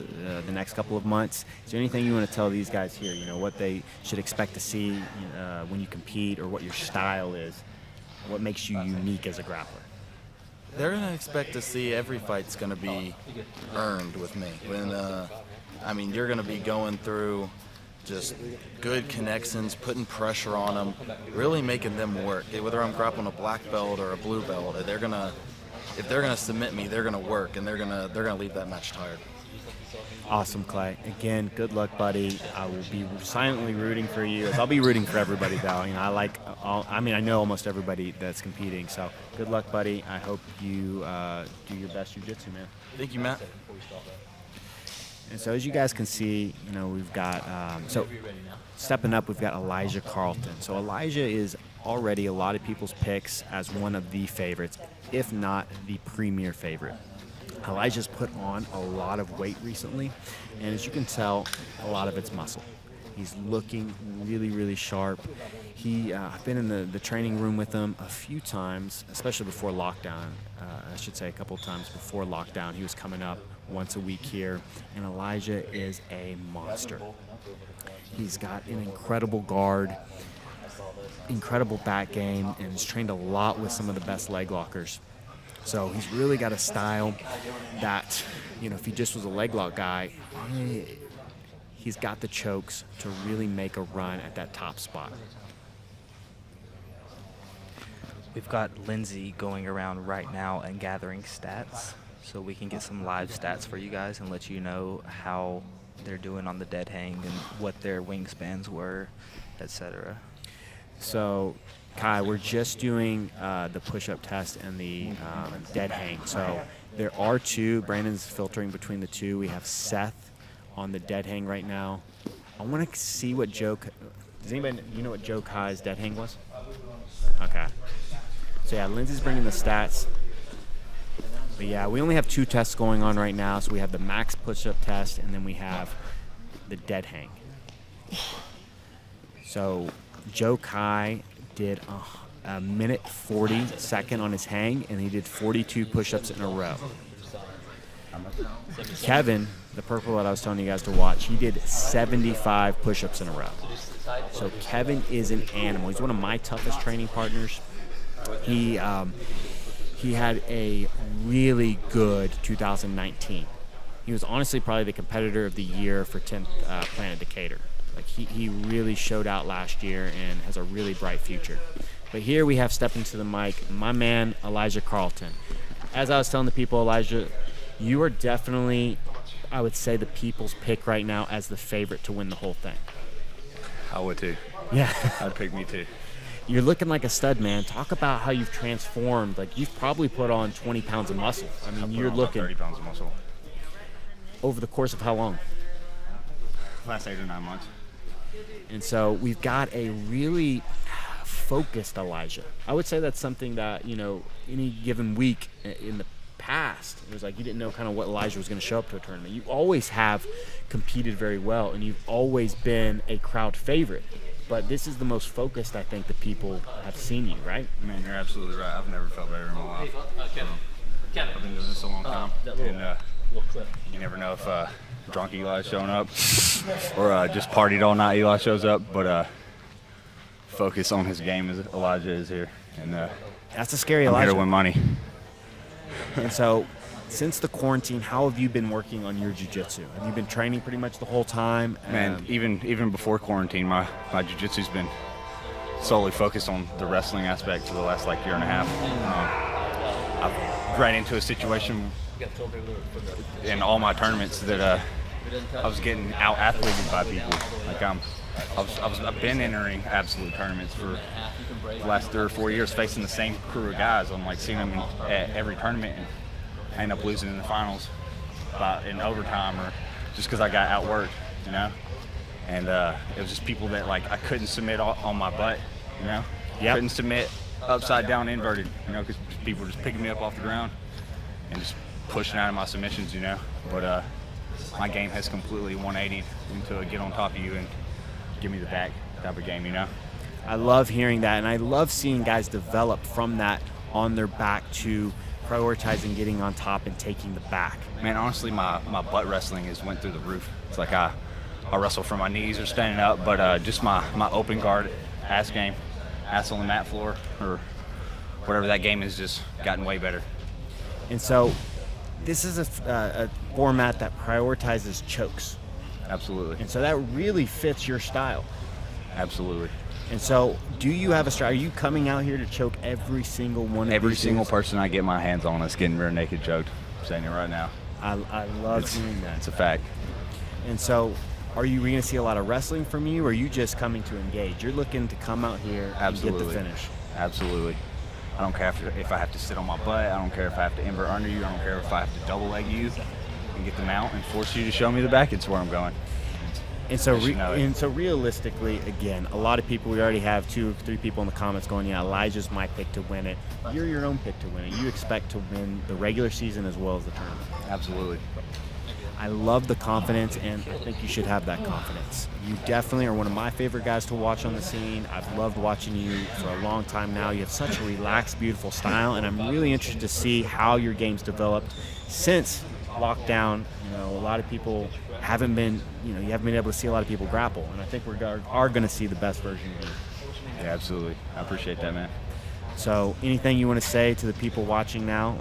the next couple of months. Is there anything you want to tell these guys here? What they should expect to see when you compete, or what your style is, what makes you unique as a grappler? They're going to expect to see every fight's going to be earned with me. You're going to be going through just good connections, putting pressure on them, really making them work. Whether I'm grappling a black belt or a blue belt, if they're gonna submit me, they're gonna work, and they're gonna leave that match tired. Awesome, Clay. Again, good luck, buddy. I will be silently rooting for you, as I'll be rooting for everybody, though. I know almost everybody that's competing. So good luck, buddy. I hope you do your best jiu-jitsu, man. Thank you, Matt. And so as you guys can see, we've got, stepping up, we've got Elijah Carlton. So Elijah is already a lot of people's picks as one of the favorites, if not the premier favorite. Elijah's put on a lot of weight recently, and as you can tell, a lot of it's muscle. He's looking really, really sharp. I've been in the training room with him a few times, especially before lockdown. A couple times before lockdown. He was coming up once a week here, and Elijah is a monster. He's got an incredible guard, incredible back game, and he's trained a lot with some of the best leg lockers. So he's really got a style that, if he just was a leg lock guy, he's got the chokes to really make a run at that top spot. We've got Lindsay going around right now and gathering stats, so we can get some live stats for you guys and let you know how they're doing on the dead hang and what their wingspans were, etc. So, Kai, we're just doing the push-up test and the dead hang. So there are two. Brandon's filtering between the two. We have Seth on the dead hang right now. I want to see what Joe. Does anybody know what Joe Kai's dead hang was? Okay. So yeah, Lindsay's bringing the stats. But yeah, we only have two tests going on right now. So we have the max push-up test, and then we have the dead hang. So Joe Kai did a minute 40 on his hang, and he did 42 push-ups in a row. Kevin, the purple that I was telling you guys to watch, he did 75 push-ups in a row. So Kevin is an animal. He's one of my toughest training partners. He had a really good 2019. He was honestly probably the competitor of the year for 10th Planet Decatur. Like he really showed out last year and has a really bright future. But here we have stepping to the mic, my man Elijah Carlton. As I was telling the people, Elijah, you are definitely, I would say, the people's pick right now as the favorite to win the whole thing. I would too. Yeah. I'd pick me too. You're looking like a stud, man. Talk about how you've transformed. Like, you've probably put on 20 pounds of muscle. I mean, you're looking 30 pounds of muscle. Over the course of how long? Last 8 or 9 months. And so we've got a really focused Elijah. I would say that's something that, any given week in the past, it was like you didn't know kind of what Elijah was going to show up to a tournament. You always have competed very well, and you've always been a crowd favorite. But this is the most focused I think the people have seen you, right? Man, you're absolutely right. I've never felt better in my life. I've been doing this a long time, and you never know if drunk Eli's showing up or just partied all night Eli shows up. But focus on his game as Elijah is here, and that's a scary I'm Elijah. here to win money. And so, since the quarantine, how have you been working on your jiu-jitsu? Have you been training pretty much the whole time? Man, even before quarantine, my jiu-jitsu's been solely focused on the wrestling aspect for the last year and a half. I've ran into a situation in all my tournaments that I was getting out-athleted by people. I've been entering absolute tournaments for the last 3 or 4 years, facing the same crew of guys. I'm seeing them at every tournament, and I end up losing in the finals in overtime or just because I got outworked, And it was just people that I couldn't submit on my butt, Yep. Couldn't submit upside down inverted, because people were just picking me up off the ground and just pushing out of my submissions, But my game has completely 180 into a get on top of you and give me the back type of game, I love hearing that, and I love seeing guys develop from that on their back to prioritizing getting on top and taking the back. Man, honestly, my butt wrestling went through the roof. It's like I wrestle from my knees or standing up, but just my open guard ass game, ass on the mat floor, or whatever that game is, just gotten way better. And so this is a format that prioritizes chokes. Absolutely. And so that really fits your style. Absolutely. And so, do you have a style? Are you coming out here to choke every single one of Every these single dudes? person I get my hands on is getting rear naked choked. I'm saying it right now. I love hearing that. It's a fact. And so, are you going to see a lot of wrestling from you, or are you just coming to engage? You're looking to come out here and get the finish. Absolutely. I don't care if I have to sit on my butt. I don't care if I have to invert under you. I don't care if I have to double leg you and get the mount and force you to show me the back. It's where I'm going. And so, realistically, again, a lot of people, we already have 2 or 3 people in the comments going, yeah, Elijah's my pick to win it. You're your own pick to win it. You expect to win the regular season as well as the tournament. Absolutely. I love the confidence, and I think you should have that confidence. You definitely are one of my favorite guys to watch on the scene. I've loved watching you for a long time now. You have such a relaxed, beautiful style, and I'm really interested to see how your game's developed since lockdown. A lot of people haven't been, you haven't been able to see a lot of people grapple, and I think we are going to see the best version of you. Yeah, absolutely. I appreciate that, man. So, anything you want to say to the people watching now?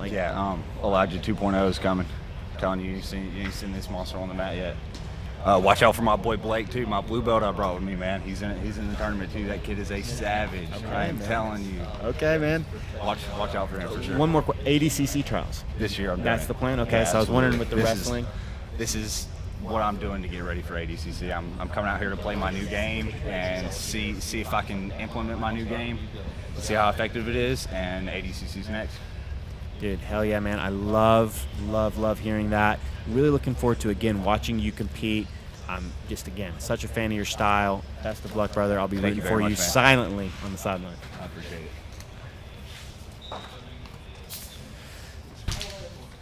Elijah 2.0 is coming. I'm telling you, you ain't seen this monster on the mat yet. Watch out for my boy Blake too. My blue belt I brought with me, man. He's in the tournament too. That kid is a savage. I am telling you. Okay, man. Watch out for him for sure. One more ADCC trials. This year I'm doing That's it. the plan? Okay, Yeah, so I was wondering with the This wrestling. This is what I'm doing to get ready for ADCC. I'm coming out here to play my new game and see if I can implement my new game, see how effective it is, and ADCC's next. Dude, hell yeah, man. I love hearing that. Really looking forward to, again, watching you compete. I'm just, again, such a fan of your style. Best of luck, brother. I'll be Thank rooting you for very you much, man. silently on the sideline. I appreciate it.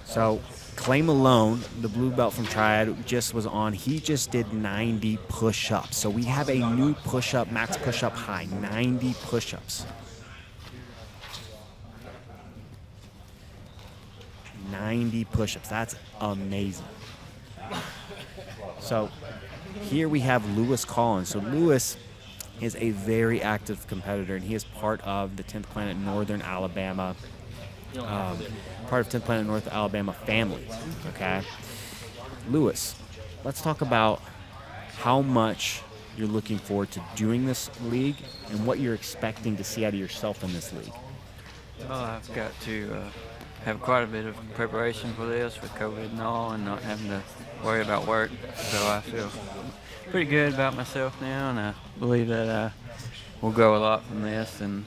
So, Clay Malone, the blue belt from Triad, just was on. He just did 90 push-ups. So we have a new push-up, max push-up high, 90 push-ups. 90 push-ups. That's amazing. So here we have Lewis Collins. So Lewis is a very active competitor, and he is part of the 10th Planet Northern Alabama, part of 10th Planet North Alabama family. Okay, Lewis, let's talk about how much you're looking forward to doing this league and what you're expecting to see out of yourself in this league. Well, I've got to have quite a bit of preparation for this with COVID and all, and not having to worry about work. So I feel pretty good about myself now, and I believe that I will grow a lot from this and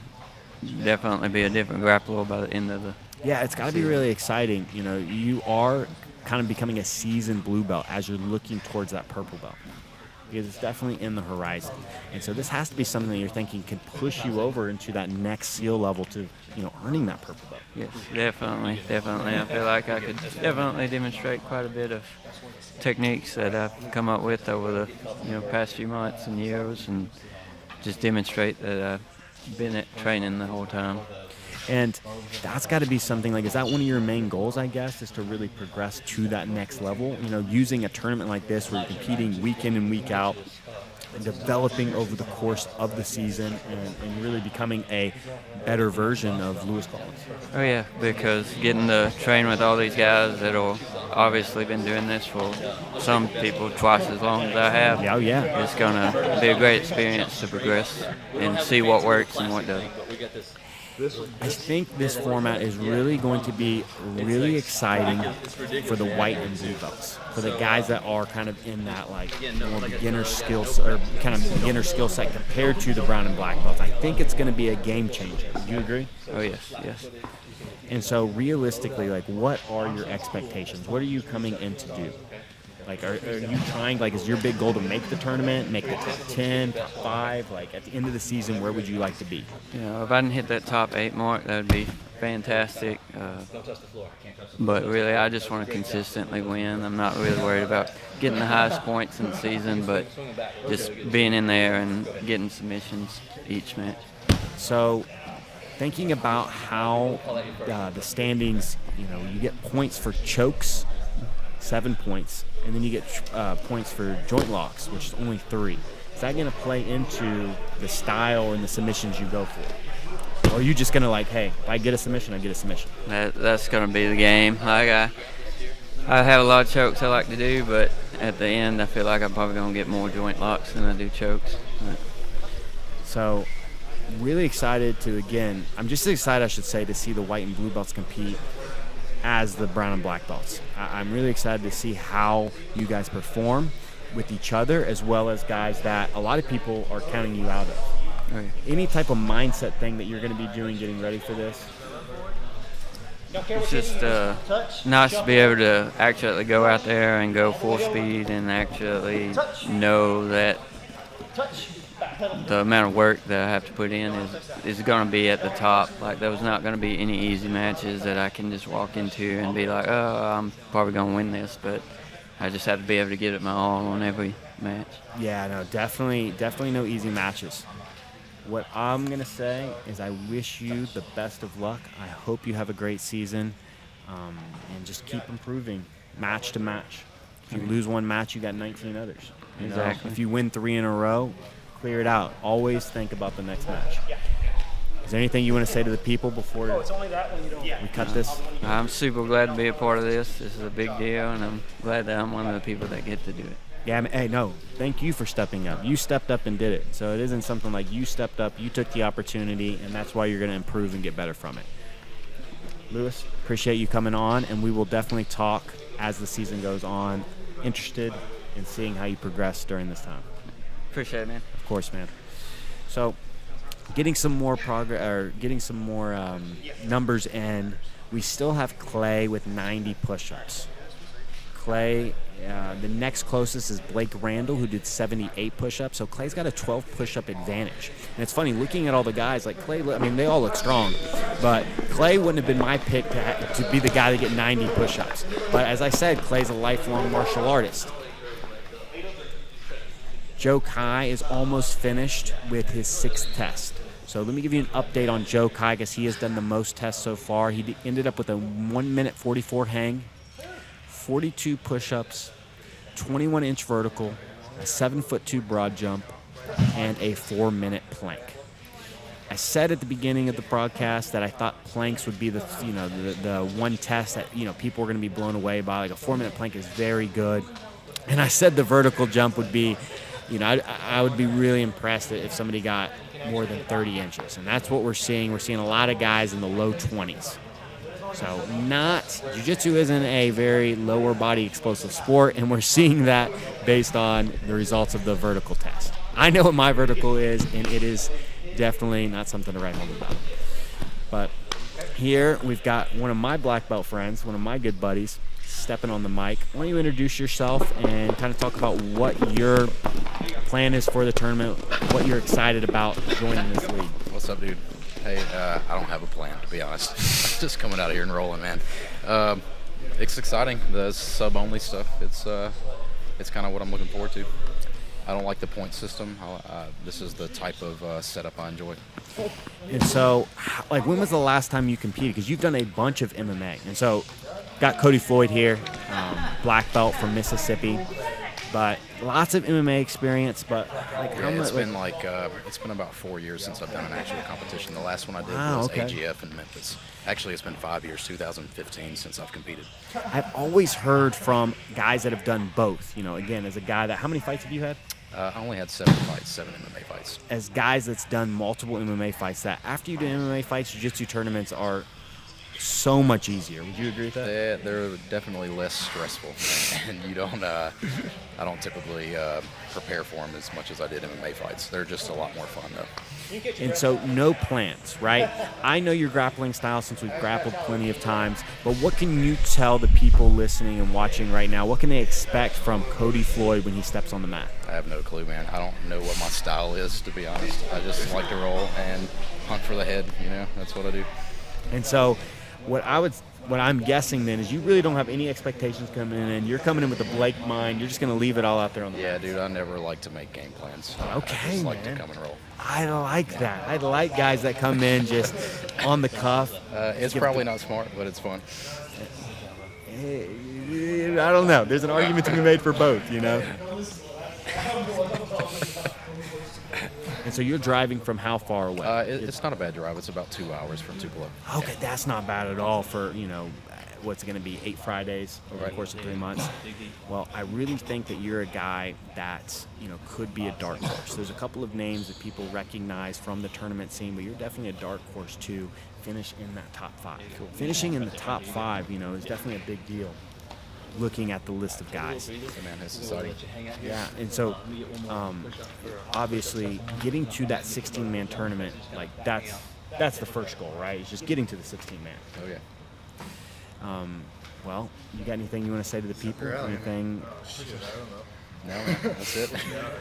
definitely be a different grappler by the end of the Yeah, it's got to be really exciting. You know, you are kind of becoming a seasoned blue belt as you're looking towards that purple belt, because it's definitely in the horizon. And so this has to be something that you're thinking can push you over into that next SEAL level to, you know, earning that purple belt. Yes, definitely. I feel like I could definitely demonstrate quite a bit of techniques that I've come up with over the past few months and years, and just demonstrate that I've been at training the whole time. And that's got to be something like, is that one of your main goals, I guess, is to really progress to that next level? You know, using a tournament like this where you're competing week in and week out and developing over the course of the season and really becoming a better version of Lewis Collins. Oh yeah, because getting to train with all these guys that have obviously been doing this for some people twice as long as I have. Oh yeah. It's gonna be a great experience to progress and see what works and what doesn't. I think this format is really going to be really exciting for the white and blue belts, for the guys that are kind of in that like more beginner skills or kind of beginner skill set compared to the brown and black belts. I think it's going to be a game changer. Do you agree? Oh yes, yes. And so realistically, like, what are your expectations? What are you coming in to do? Like, are you trying, like, is your big goal to make the tournament, make the top 10, top 5? Like, at the end of the season, where would you like to be? You know, if I can hit that top 8 mark, that would be fantastic. But really, I just want to consistently win. I'm not really worried about getting the highest points in the season, but just being in there and getting submissions each match. So, thinking about how the standings, you know, you get points for chokes, 7 points, and then you get points for joint locks, which is only 3. Is that going to play into the style and the submissions you go for? Or are you just going to like, hey, if I get a submission, I get a submission? That's going to be the game. Like I have a lot of chokes I like to do, but at the end, I feel like I'm probably going to get more joint locks than I do chokes. So, really excited to, again, I'm just excited, I should say, to see the white and blue belts compete as the brown and black belts. I'm really excited to see how you guys perform with each other, as well as guys that a lot of people are counting you out of. Okay. Any type of mindset thing that you're going to be doing getting ready for this? It's just nice to be able to actually go out there and go full speed and actually know that the amount of work that I have to put in is going to be at the top. Like, there's not going to be any easy matches that I can just walk into and be like, oh, I'm probably going to win this, but I just have to be able to give it my all on every match. Yeah, no, definitely no easy matches. What I'm going to say is I wish you the best of luck. I hope you have a great season, and just keep improving match to match. If you lose one match, you got 19 others. You know? Exactly. If you win 3 in a row, clear it out. Always think about the next match. Is there anything you want to say to the people before we cut this? I'm super glad to be a part of this. This is a big deal, and I'm glad that I'm one of the people that get to do it. Yeah, hey, no, thank you for stepping up. You stepped up and did it. So it isn't something like you stepped up, you took the opportunity, and that's why you're going to improve and get better from it. Lewis, appreciate you coming on, and we will definitely talk as the season goes on. Interested in seeing how you progress during this time. Appreciate it, man. Of course, man. So getting some more progress, or getting some more numbers in, we still have Clay with 90 push-ups. Clay, the next closest is Blake Randall, who did 78 push-ups. So Clay's got a 12 push-up advantage. And it's funny, looking at all the guys, like Clay, I mean, they all look strong. But Clay wouldn't have been my pick to be the guy to get 90 push-ups. But as I said, Clay's a lifelong martial artist. Joe Kai is almost finished with his 6th test. So let me give you an update on Joe Kai, because he has done the most tests so far. He ended up with a 1 minute 44 hang, 42 push-ups, 21-inch vertical, a 7'2" broad jump, and a 4-minute plank. I said at the beginning of the broadcast that I thought planks would be the one test that people were going to be blown away by. Like a 4-minute plank is very good, and I said the vertical jump would be, I would be really impressed if somebody got more than 30 inches, and that's what we're seeing. We're seeing a lot of guys in the low 20s. So jiu-jitsu isn't a very lower body explosive sport, and we're seeing that based on the results of the vertical test. I know what my vertical is, and it is definitely not something to write home about. But here we've got one of my black belt friends, one of my good buddies, stepping on the mic. Why don't you introduce yourself and kind of talk about what your plan is for the tournament, what you're excited about joining this league. What's up, dude? Hey, I don't have a plan, to be honest. I'm just coming out of here and rolling, man. It's exciting, the sub-only stuff. It's kind of what I'm looking forward to. I don't like the point system. This is the type of setup I enjoy. And so, when was the last time you competed? Because you've done a bunch of MMA. And so, got Cody Floyd here, black belt from Mississippi. But lots of MMA experience, but how much? It's been about 4 years since I've done an actual competition. The last one I did was AGF in Memphis. Actually, it's been 5 years, 2015, since I've competed. I've always heard from guys that have done both. Again, as a guy how many fights have you had? I only had 7 fights, 7 MMA fights. As guys that's done multiple MMA fights, that after you do MMA fights, jiu-jitsu tournaments are so much easier. Would you agree with that? They're definitely less stressful, and I don't typically prepare for them as much as I did MMA fights. They're just a lot more fun, though. And so, no plans, right? I know your grappling style since we've grappled plenty of times, but what can you tell the people listening and watching right now? What can they expect from Cody Floyd when he steps on the mat? I have no clue, man. I don't know what my style is, to be honest. I just like to roll and hunt for the head, That's what I do. And so, what I'm guessing then is you really don't have any expectations coming in. You're coming in with a blank mind. You're just going to leave it all out there on the Yeah, dude, I never like to make game plans. Okay, I just like to come and roll. I like that. I like guys that come in just on the cuff. It's probably not smart, but it's fun. I don't know. There's an argument to be made for both, And so you're driving from how far away? It's not a bad drive. It's about 2 hours from Tupelo. Okay, that's not bad at all for, what's going to be 8 Fridays over the course of 3 months. Well, I really think that you're a guy that, could be a dark horse. There's a couple of names that people recognize from the tournament scene, but you're definitely a dark horse to finish in that top 5. Cool. Finishing in the top 5, is definitely a big deal. Looking at the list of guys. Yeah, and so obviously getting to that 16-man tournament, that's the first goal, right? It's just getting to the 16-man. Oh yeah. Well, you got anything you want to say to the people? Anything? No, that's it.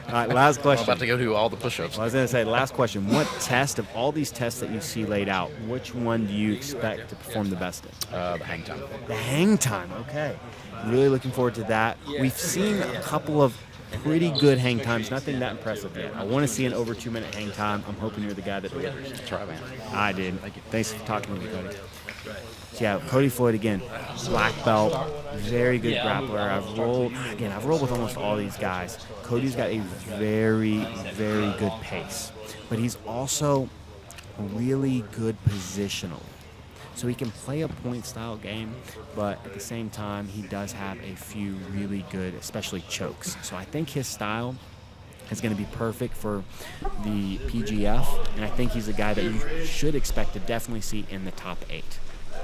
All right, last question. I'm about to go do all the push-ups. Well, I was going to say, last question. What test of all these tests that you see laid out, which one do you expect to perform the best in? The hang time. The hang time, okay. Really looking forward to that. We've seen a couple of pretty good hang times, nothing that impressive yet. I want to see an over 2-minute hang time. I'm hoping you're the guy that delivers. Try, man. I did. Thanks for talking to me, Cody. So yeah, Cody Floyd again, black belt, very good grappler. I've rolled with almost all these guys. Cody's got a very, very good pace, but he's also really good positionally. So he can play a point-style game, but at the same time, he does have a few really good, especially chokes. So I think his style is going to be perfect for the PGF, and I think he's a guy that you should expect to definitely see in the top 8.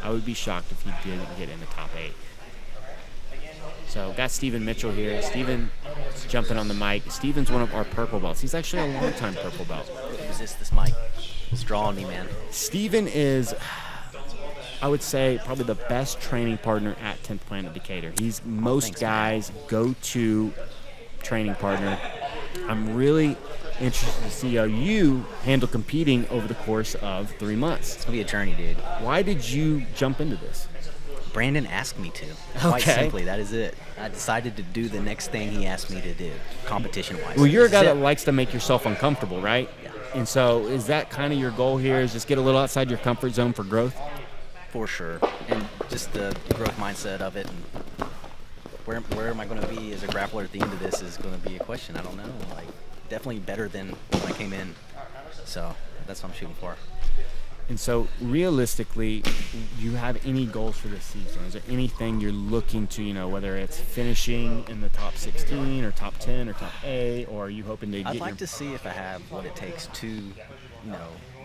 I would be shocked if he didn't get in the top 8. So got Steven Mitchell here. Steven's jumping on the mic. Steven's one of our purple belts. He's actually a long-time purple belt. Resist this mic. It's drawing me, man. Steven is, I would say, probably the best training partner at 10th Planet Decatur. He's most guys' go-to training partner. I'm really interested to see how you handle competing over the course of 3 months. It's going to be a journey, dude. Why did you jump into this? Brandon asked me to. Quite simply, that is it. I decided to do the next thing he asked me to do, competition-wise. Well, you're a guy that likes to make yourself uncomfortable, right? Yeah. And so is that kind of your goal here, is just get a little outside your comfort zone for growth? For sure. And just the growth mindset of it. And where am I going to be as a grappler at the end of this is going to be a question. I don't know. Like, definitely better than when I came in. So that's what I'm shooting for. And so, realistically, do you have any goals for this season? Is there anything you're looking to, whether it's finishing in the top 16 or top 10 or top 8, or are you hoping to get I'd like to see if I have what it takes to,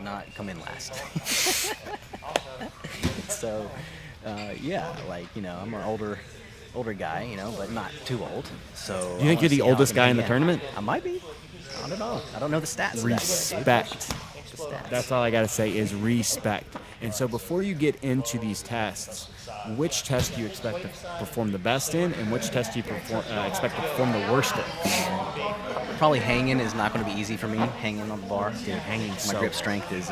not come in last. So, yeah, I'm an older guy, but not too old. So Do you think you're the oldest guy in the tournament? I might be. I don't know. I don't know the stats. Respect. That's all I got to say is respect. And so before you get into these tests, which test do you expect to perform the best in, and which test do you expect to perform the worst in? Probably hanging is not going to be easy for me, hanging on the bar. Hanging My grip strength is,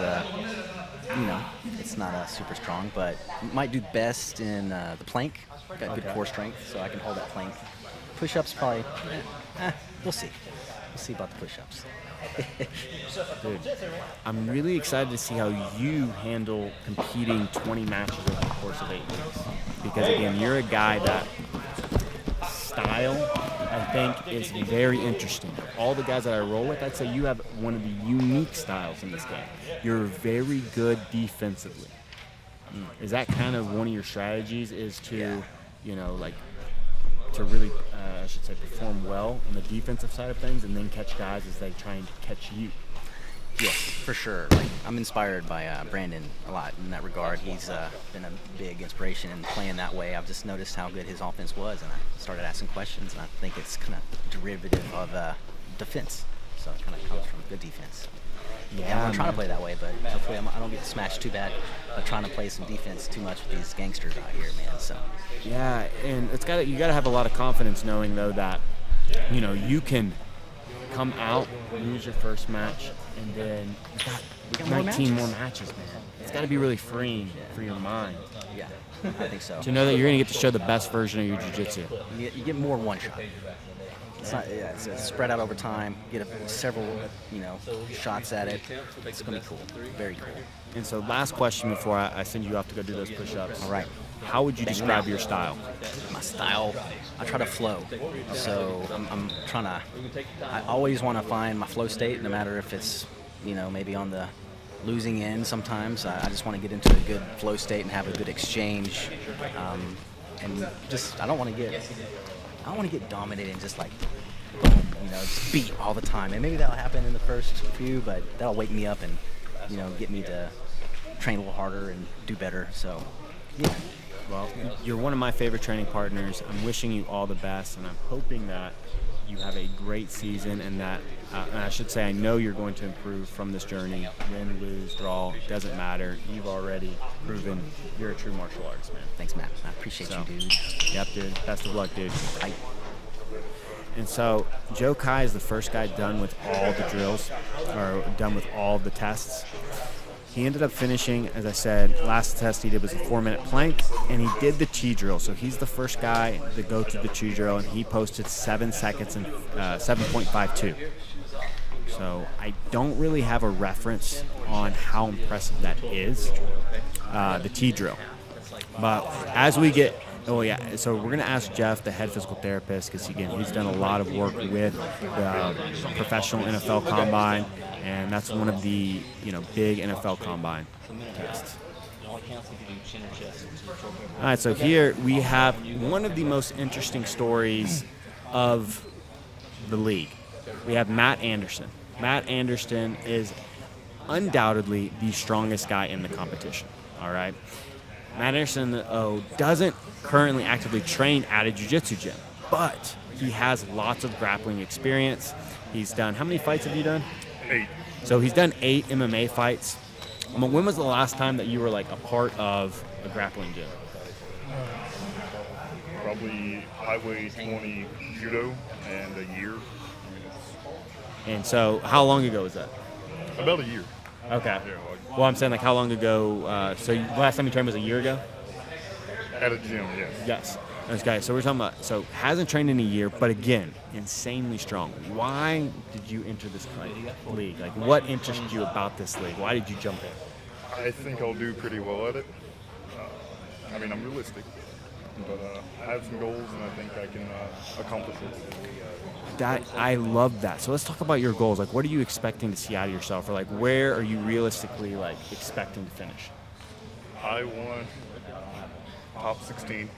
it's not super strong, but might do best in the plank. Got good core strength, so I can hold that plank. Push-ups probably, we'll see. We'll see about the push-ups. Dude, I'm really excited to see how you handle competing 20 matches over the course of 8 weeks. Because, again, you're a guy that style, I think, is very interesting. All the guys that I roll with, I'd say you have one of the unique styles in this game. You're very good defensively. Is that kind of one of your strategies, is to, to really, perform well on the defensive side of things and then catch guys as they try and catch you? Yes, for sure. I'm inspired by Brandon a lot in that regard. He's been a big inspiration in playing that way. I've just noticed how good his offense was, and I started asking questions, and I think it's kind of derivative of defense. So it kind of comes from good defense. Yeah, I'm trying to play that way, but hopefully I don't get smashed too bad. I'm trying to play some defense too much with these gangsters out here, man. So. Yeah, and you got to have a lot of confidence knowing, though, that you can come out, lose your first match, and then you got 19 more matches, man. It's got to be really freeing for your mind. Yeah, I think so. To know that you're going to get to show the best version of your jiu-jitsu. You get more one shot. It's spread out over time. Get several, shots at it. It's going to be cool. Very cool. And so, last question before I send you off to go do those push-ups. All right. How would you describe your style? My style, I try to flow. So I'm trying to. I always want to find my flow state, no matter if it's, maybe on the losing end. Sometimes I just want to get into a good flow state and have a good exchange, and just I don't want to get dominated and just like boom, just beat all the time. And maybe that'll happen in the first few, but that'll wake me up and get me to train a little harder and do better. So yeah. Well, you're one of my favorite training partners. I'm wishing you all the best, and I'm hoping that you have a great season, and that, and I should say, I know you're going to improve from this journey. Win, lose, draw, doesn't matter. You've already proven you're a true martial artist, man. Thanks, Matt. I appreciate you, dude. Yep, dude. Best of luck, dude. Bye. And so Joe Kai is the first guy done with all the drills, or done with all the tests. He ended up finishing, as I said, last test he did was a 4-minute plank, and he did the chi drill. So he's the first guy to go through the chi drill, and he posted 7 seconds and 7.52. So I don't really have a reference on how impressive that is, the chi drill. But as we get, so we're going to ask Jeff, the head physical therapist, because again, he's done a lot of work with the professional NFL Combine, and that's one of the big NFL Combine tests. all it counts if you do chin or chest. All right, so here we have one of the most interesting stories of the league. We have Matt Anderson. Matt Anderson is undoubtedly the strongest guy in the competition, all right? Matt Anderson doesn't currently actively train at a jiu-jitsu gym, but he has lots of grappling experience. He's done, how many fights have you done? 8. So he's done 8 MMA fights. When was the last time that you were like a part of a grappling gym? Probably highway 20 judo and a year. And so how long ago was that? About a year. Okay. Yeah, Well, I'm saying like how long ago, so last time you trained was a year ago? at a gym, yes. Yes. Okay, so we're talking about, so hasn't trained in a year, but again, insanely strong. Why did you enter this league? Like, what interested you about this league? Why did you jump in? I think I'll do pretty well at it. I mean, I'm realistic, but I have some goals, and I think I can accomplish it. I love that. So let's talk about your goals. Like, what are you expecting to see out of yourself, or like, where are you realistically like expecting to finish? I want top 16.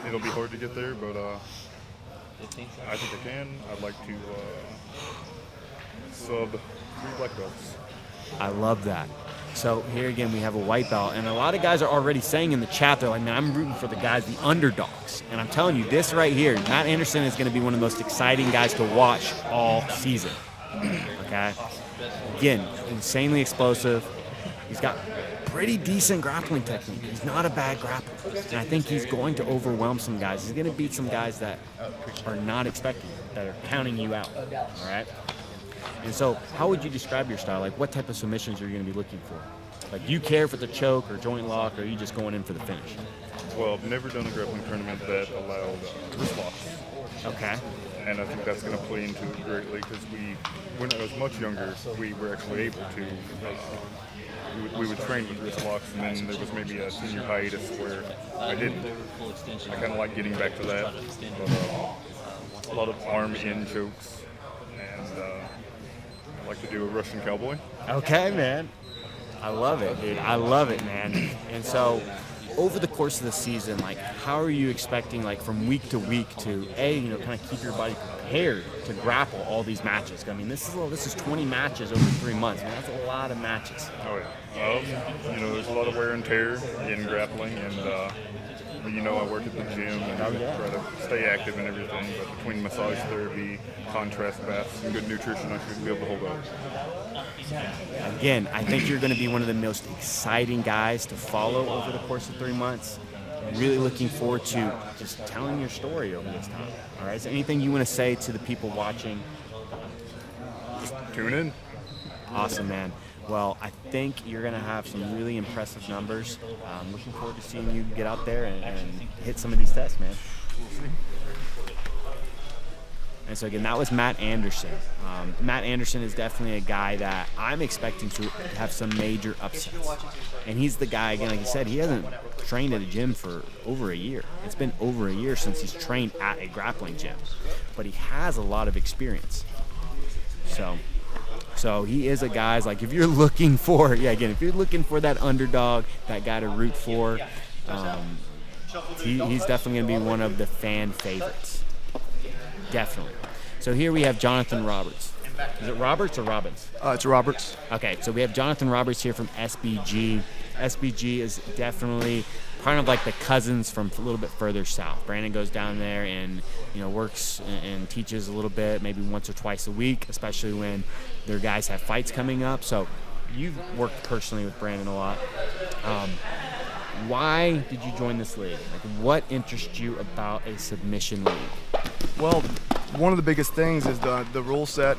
It'll be hard to get there, but I think I can. I'd like to sub 3 black belts. I love that. So here again, we have a white belt, and a lot of guys are already saying in the chat, they're like, man, I'm rooting for the guys, the underdogs. And I'm telling you, this right here, Matt Anderson is going to be one of the most exciting guys to watch all season. Okay? Again, insanely explosive. He's got pretty decent grappling technique. He's not a bad grappler. And I think he's going to overwhelm some guys. He's going to beat some guys that are not expecting, that are counting you out. All right? And so how would you describe your style? Like, what type of submissions are you going to be looking for? Like, do you care if it's a choke or joint lock, or are you just going in for the finish? Well, I've never done a grappling tournament that allowed wrist locks. Okay. And I think that's going to play into it greatly because when I was much younger, we were actually able to. We would train with wrist locks, and then there was maybe a senior hiatus where I didn't. I kind of like getting back to that. But, a lot of arm-in chokes, and I like to do a Russian cowboy. Okay, man. I love it, dude. I love it, man. And so, over the course of the season, like, how are you expecting, like, from week to week to, kind of keep your body prepared to grapple all these matches? I mean, this is 20 matches over 3 months, man. That's a lot of matches. Oh, yeah. There's a lot of wear and tear in grappling, and, I work at the gym and try to stay active and everything, but between massage therapy, contrast baths, and good nutrition, I should be able to hold up. Again, I think you're going to be one of the most exciting guys to follow over the course of 3 months. I'm really looking forward to just telling your story over this time. All right, is there anything you want to say to the people watching? Just tune in. Awesome, man. Well, I think you're going to have some really impressive numbers. I'm looking forward to seeing you get out there and hit some of these tests, man. And so, again, that was Matt Anderson. Matt Anderson is definitely a guy that I'm expecting to have some major upsets. And he's the guy, again, like you said, he hasn't trained at a gym for over a year. It's been over a year since he's trained at a grappling gym. But he has a lot of experience. So he is a guy, like, if you're looking for, if you're looking for that underdog, that guy to root for, he's definitely going to be one of the fan favorites. Definitely. So here we have Jonathan Roberts. Is it Roberts or Robbins? It's Roberts. Okay, so we have Jonathan Roberts here from SBG. SBG is definitely kind of like the cousins from a little bit further south. Brandon goes down there and works and teaches a little bit, maybe once or twice a week, especially when their guys have fights coming up. So you've worked personally with Brandon a lot. Why did you join this league? Like, what interests you about a submission league? Well, one of the biggest things is the rule set,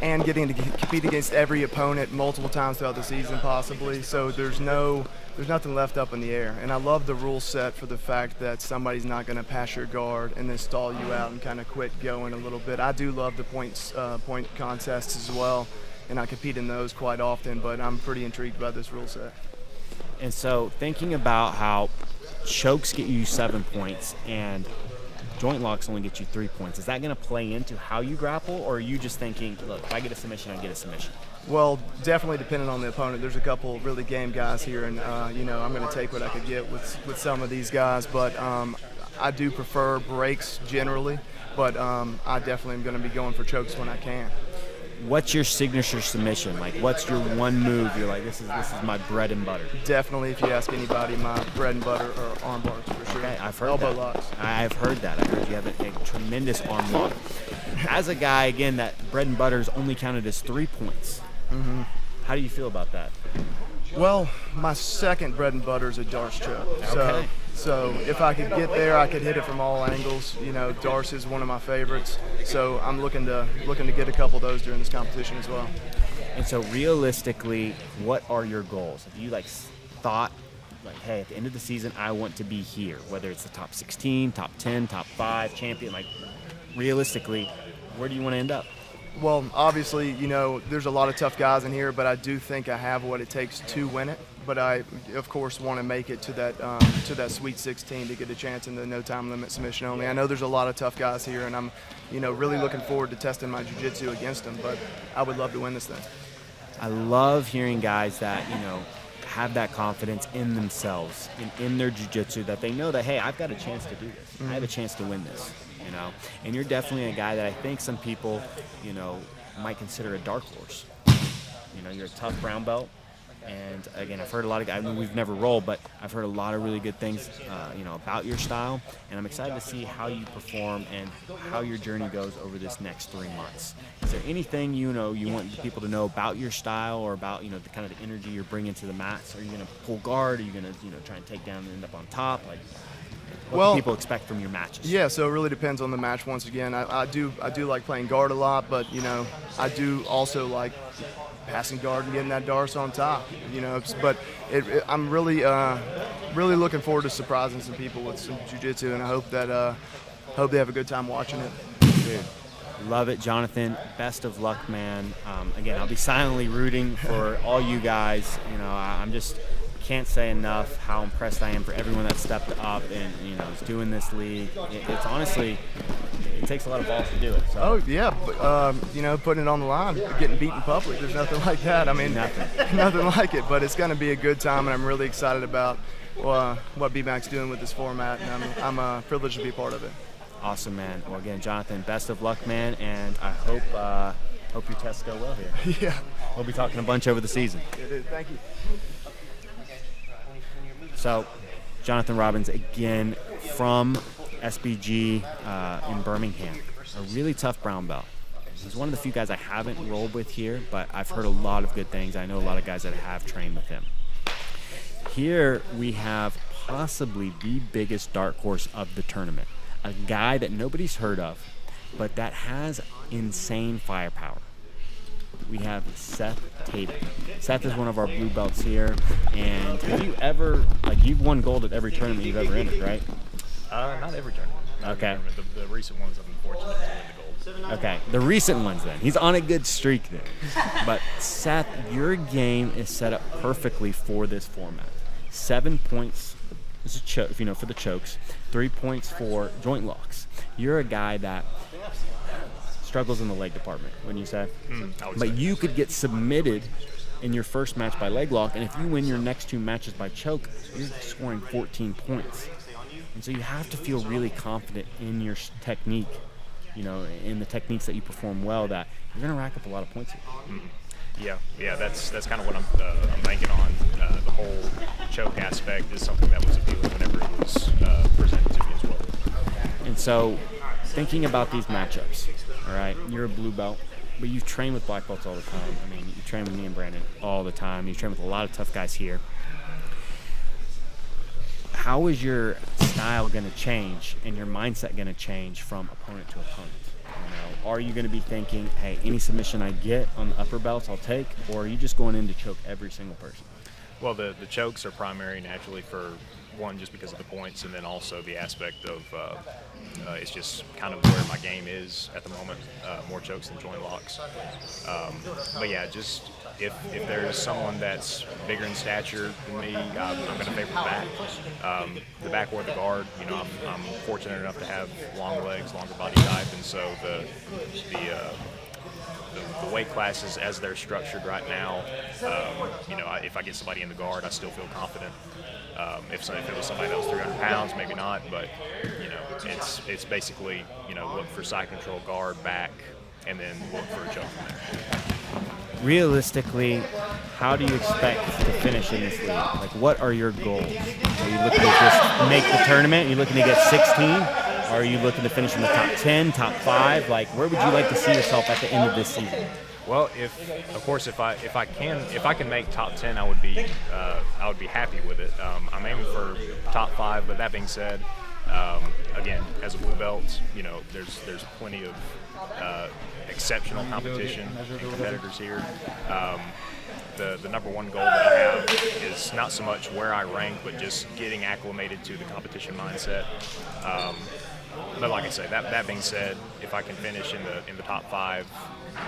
and getting to compete against every opponent multiple times throughout the season possibly. So there's nothing left up in the air. And I love the rule set for the fact that somebody's not going to pass your guard and then stall you out and kind of quit going a little bit. I do love the point contests as well, and I compete in those quite often, but I'm pretty intrigued by this rule set. And so thinking about how chokes get you 7 points and joint locks only get you 3 points. Is that going to play into how you grapple, or are you just thinking, look, if I get a submission, I get a submission? Well, definitely depending on the opponent. There's a couple really game guys here, and I'm going to take what I could get with some of these guys. But I do prefer breaks generally, but I definitely am going to be going for chokes when I can. What's your signature submission? Like, what's your one move you're like, this is my bread and butter? Definitely, if you ask anybody, my bread and butter are arm bars for sure. Okay, I've heard elbow that. locks. I've heard that. I heard you have a tremendous arm lock. As a guy, again, that bread and butter is only counted as 3 points. Mm-hmm. How do you feel about that? Well, my second bread and butter is a Darce choke. Okay. So if I could get there, I could hit it from all angles. Darce is one of my favorites. So I'm looking to get a couple of those during this competition as well. And so realistically, what are your goals? Have you thought, hey, at the end of the season, I want to be here, whether it's the top 16, top 10, top 5, champion, realistically, where do you want to end up? Well, obviously, there's a lot of tough guys in here, but I do think I have what it takes to win it. But I, of course, want to make it to that Sweet 16 to get a chance in the no time limit submission only. I know there's a lot of tough guys here, and I'm, really looking forward to testing my jiu-jitsu against them. But I would love to win this thing. I love hearing guys that have that confidence in themselves and in their jiu-jitsu, that they know that, hey, I've got a chance to do this. Mm-hmm. I have a chance to win this. And you're definitely a guy that I think some people, might consider a dark horse. You're a tough brown belt. And again, I've heard a lot of guys, we've never rolled, but I've heard a lot of really good things, about your style. And I'm excited to see how you perform and how your journey goes over this next 3 months. Is there anything, you want people to know about your style, or about, the kind of the energy you're bringing to the mats? Are you going to pull guard? Are you going to, try and take down and end up on top? What do people expect from your matches? Yeah, so it really depends on the match. Once again, I do like playing guard a lot, but I do also like passing guard and getting that Darce on top. But I'm really looking forward to surprising some people with some jiu-jitsu, and I hope they have a good time watching it. Dude, love it, Jonathan. Best of luck, man. Again, I'll be silently rooting for all you guys. I'm just can't say enough how impressed I am for everyone that stepped up and is doing this league. It's honestly, it takes a lot of balls to do it. So. Oh yeah, putting it on the line, getting beat in public. There's nothing like that. I mean, nothing like it. But it's going to be a good time, and I'm really excited about what BMAC's doing with this format, and I'm privileged to be part of it. Awesome, man. Well, again, Jonathan, best of luck, man, and I hope your tests go well here. Yeah. We'll be talking a bunch over the season. It is. Thank you. So, Jonathan Robbins, again, from SBG in Birmingham, a really tough brown belt. He's one of the few guys I haven't rolled with here, but I've heard a lot of good things. I know a lot of guys that have trained with him. Here we have possibly the biggest dark horse of the tournament, a guy that nobody's heard of, but that has insane firepower. We have Seth Tatum. Seth is one of our blue belts here, and have you ever, you've won gold at every tournament you've ever entered, right? Not every tournament. Okay. The recent ones I've been fortunate to win the gold. Okay, the recent ones then. He's on a good streak there. But Seth, your game is set up perfectly for this format. 7 points is a choke, for the chokes. 3 points for joint locks. You're a guy that struggles in the leg department, wouldn't you say? But you could get submitted in your first match by leg lock, and if you win your next 2 matches by choke, you're scoring 14 points. And so you have to feel really confident in your technique, in the techniques that you perform well, that you're going to rack up a lot of points here. Yeah, that's kind of what I'm banking on. The whole choke aspect is something that was appealing whenever it was presented to me as well. And so, thinking about these matchups, all right, you're a blue belt, but you train with black belts all the time. I mean, you train with me and Brandon all the time. You train with a lot of tough guys here. How is your style going to change and your mindset going to change from opponent to opponent? Are you going to be thinking, hey, any submission I get on the upper belts I'll take, or are you just going in to choke every single person? Well, the chokes are primary naturally for one, just because of the points, and then also the aspect of it's just kind of where my game is at the moment, more chokes than joint locks. But yeah, just if there's someone that's bigger in stature than me, I'm going to favor the back or the guard. You know, I'm fortunate enough to have long legs, longer body type, and so the weight classes as they're structured right now, you know, if I get somebody in the guard, I still feel confident. If it was somebody that was 300 pounds, maybe not, but you know, it's basically, you know, look for side control, guard, back, and then look for a choke from there. Realistically, how do you expect to finish in this league? Like, what are your goals? Are you looking to just make the tournament? Are you looking to get 16? Or are you looking to finish in the top 10, top 5? Like, where would you like to see yourself at the end of this season? Well, if I can make top 10, I would be happy with it. I'm aiming for top 5, but that being said, again, as a blue belt, you know, there's plenty of exceptional competition and competitors here. The number one goal that I have is not so much where I rank, but just getting acclimated to the competition mindset. But like I say, that being said, if I can finish in the top 5,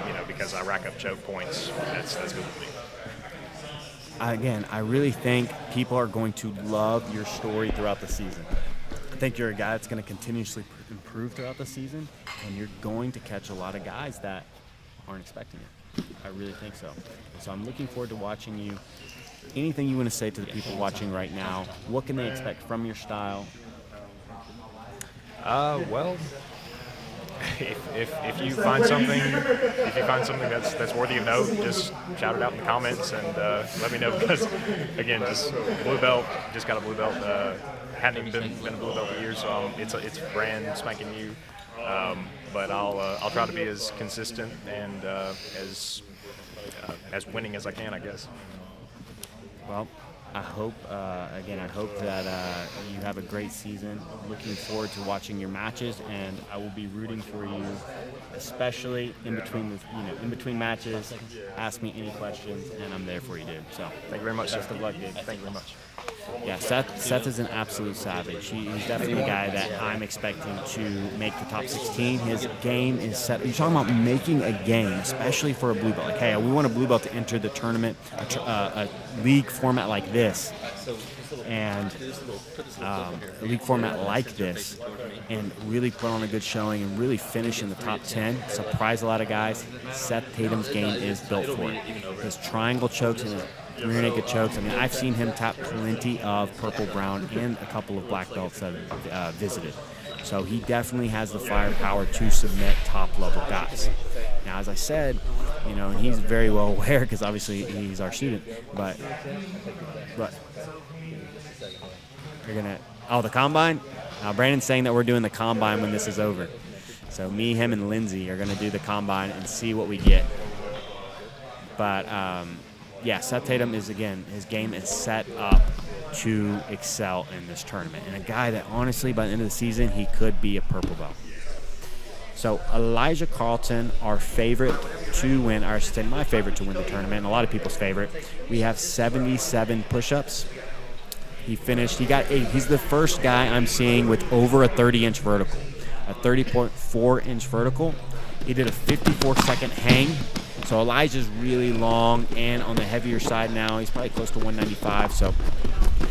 you know, because I rack up choke points, that's good with me. Again, I really think people are going to love your story throughout the season. I think you're a guy that's going to continuously improve throughout the season, and you're going to catch a lot of guys that aren't expecting it. I really think so. So I'm looking forward to watching you. Anything you want to say to the people watching right now? What can they expect from your style? Well, if you find something that's worthy of note, just shout it out in the comments and let me know, because again, just blue belt, just got a blue belt. Hadn't even been a blue belt for years, so it's brand spanking new. But I'll try to be as consistent and as winning as I can, I guess. Well, I hope that you have a great season. Looking forward to watching your matches, and I will be rooting for you, especially in between matches. Ask me any questions, and I'm there for you, dude. So thank you very much. Best of luck, dude. Thank you very much. Yeah, Seth is an absolute savage. He's definitely a guy that I'm expecting to make the top 16. His game is set. You're talking about making a game, especially for a blue belt. Like, hey, we want a blue belt to enter the tournament, a league format like this, and a league format like this, and really put on a good showing and really finish in the top 10, surprise a lot of guys. Seth Tatum's game is built for it. His triangle chokes and his rear naked chokes. I mean, I've seen him tap plenty of purple, brown, and a couple of black belts that have visited. So he definitely has the firepower to submit top-level guys. Now, as I said, you know, and he's very well aware because obviously he's our student. But you're gonna the combine. Brandon's saying that we're doing the combine when this is over. So me, him, and Lindsay are gonna do the combine and see what we get. But yeah, Seth Tatum is, again, his game is set up to excel in this tournament. And a guy that, honestly, by the end of the season, he could be a purple belt. So Elijah Carlton, our favorite to win, my favorite to win the tournament, and a lot of people's favorite. We have 77 push-ups. He finished, he's the first guy I'm seeing with over a 30-inch vertical, a 30.4-inch vertical. He did a 54-second hang. So Elijah's really long and on the heavier side now. He's probably close to 195. So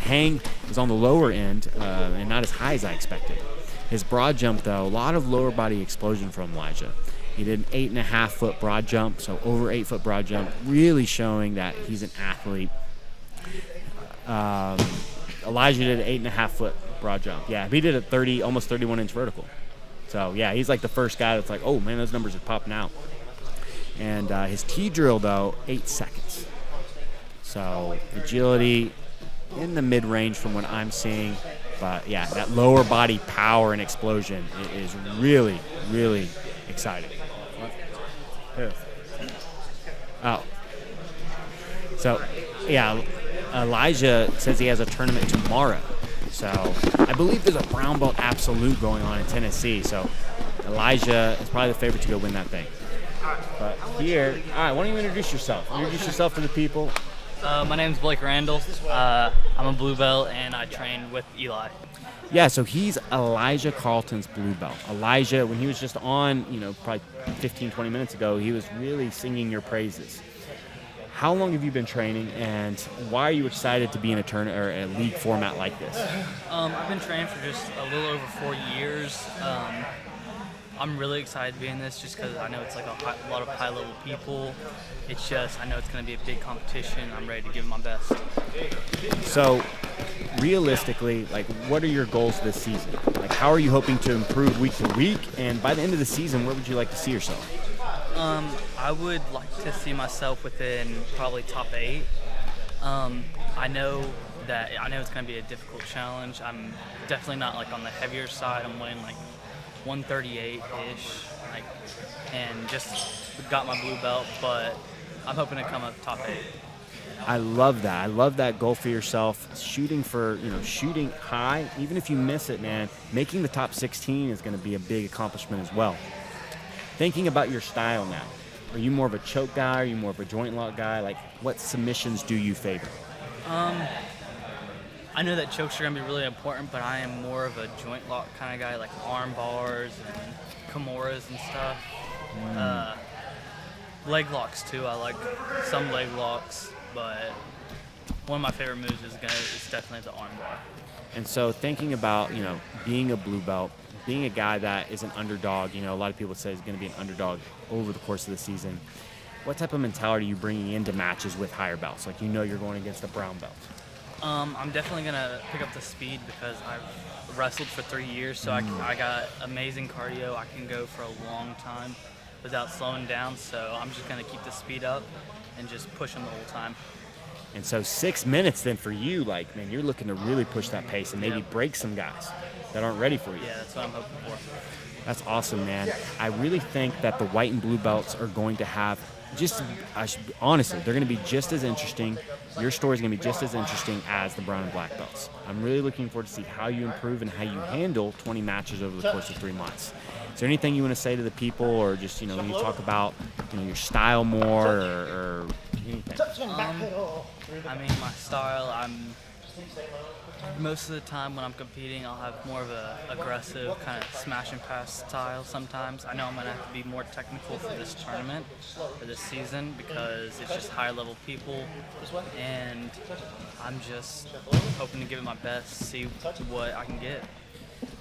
hang is on the lower end and not as high as I expected. His broad jump, though, a lot of lower body explosion from Elijah. He did an 8.5-foot broad jump, so over 8-foot broad jump, really showing that he's an athlete. Elijah did an 8.5-foot broad jump. Yeah, he did a almost 31-inch vertical. So yeah, he's like the first guy that's like, oh man, those numbers are popping out. And his T-drill, though, 8 seconds. So agility in the mid-range from what I'm seeing. But, yeah, that lower body power and explosion is really, really exciting. Oh. So, yeah, Elijah says he has a tournament tomorrow. So I believe there's a brown belt absolute going on in Tennessee. So Elijah is probably the favorite to go win that thing. But here, all right, why don't you introduce yourself? Introduce yourself to the people. My name's Blake Randall. I'm a blue belt, and I train with Eli. Yeah, so he's Elijah Carlton's blue belt. Elijah, when he was just on, probably 15, 20 minutes ago, he was really singing your praises. How long have you been training, and why are you excited to be in a tournament or a league format like this? I've been training for just a little over 4 years. I'm really excited to be in this just because I know it's like a lot of high-level people. It's just, I know it's going to be a big competition. I'm ready to give it my best. So, realistically, what are your goals this season? How are you hoping to improve week to week? And by the end of the season, where would you like to see yourself? I would like to see myself within probably top 8. I know it's going to be a difficult challenge. I'm definitely not on the heavier side. I'm weighing 138-ish, and just got my blue belt, but I'm hoping to come up top 8. I love that. I love that goal for yourself. Shooting high, even if you miss it, man, making the top 16 is going to be a big accomplishment as well. Thinking about your style now, are you more of a choke guy? Are you more of a joint lock guy? What submissions do you favor? I know that chokes are going to be really important, but I am more of a joint lock kind of guy, like arm bars and Kimuras and stuff. Leg locks too. I like some leg locks, but one of my favorite moves is definitely the arm bar. And so thinking about, being a blue belt, being a guy that is an underdog, a lot of people say is going to be an underdog over the course of the season. What type of mentality are you bringing into matches with higher belts? You're going against a brown belt. I'm definitely going to pick up the speed because I've wrestled for 3 years, so I got amazing cardio. I can go for a long time without slowing down, so I'm just going to keep the speed up and just push them the whole time. And so 6 minutes then for you, you're looking to really push that pace and maybe break some guys that aren't ready for you. Yeah, that's what I'm hoping for. That's awesome, man. I really think that the white and blue belts are going to have honestly, they're going to be just as interesting. Your story is going to be just as interesting as the brown and black belts. I'm really looking forward to see how you improve and how you handle 20 matches over the course of 3 months. Is there anything you want to say to the people, or just, when you talk about, your style more or anything? My style, most of the time when I'm competing, I'll have more of a aggressive kind of smash and pass style sometimes. I know I'm going to have to be more technical for this tournament, for this season, because it's just higher level people, and I'm just hoping to give it my best, see what I can get.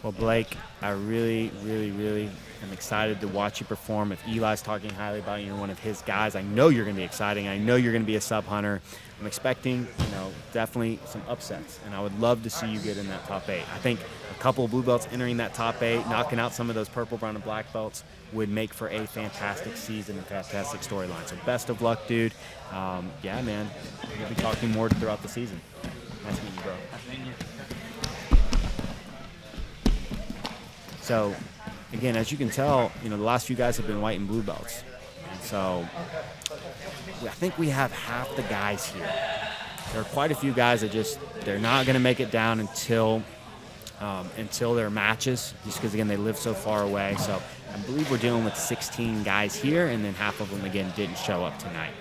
Well, Blake, I really, really, really am excited to watch you perform. If Eli's talking highly about you, you're one of his guys, I know you're going to be exciting. I know you're going to be a sub hunter. I'm expecting, definitely some upsets, and I would love to see you get in that top 8. I think a couple of blue belts entering that top 8, knocking out some of those purple, brown, and black belts would make for a fantastic season and fantastic storyline. So best of luck, dude. Yeah, man, we'll be talking more throughout the season. Nice meeting you, bro. Nice meeting you. So, again, as you can tell, the last few guys have been white and blue belts. And so, I think we have half the guys here. There are quite a few guys that they're not going to make it down until their matches, just because, again, they live so far away. So, I believe we're dealing with 16 guys here, and then half of them, again, didn't show up tonight.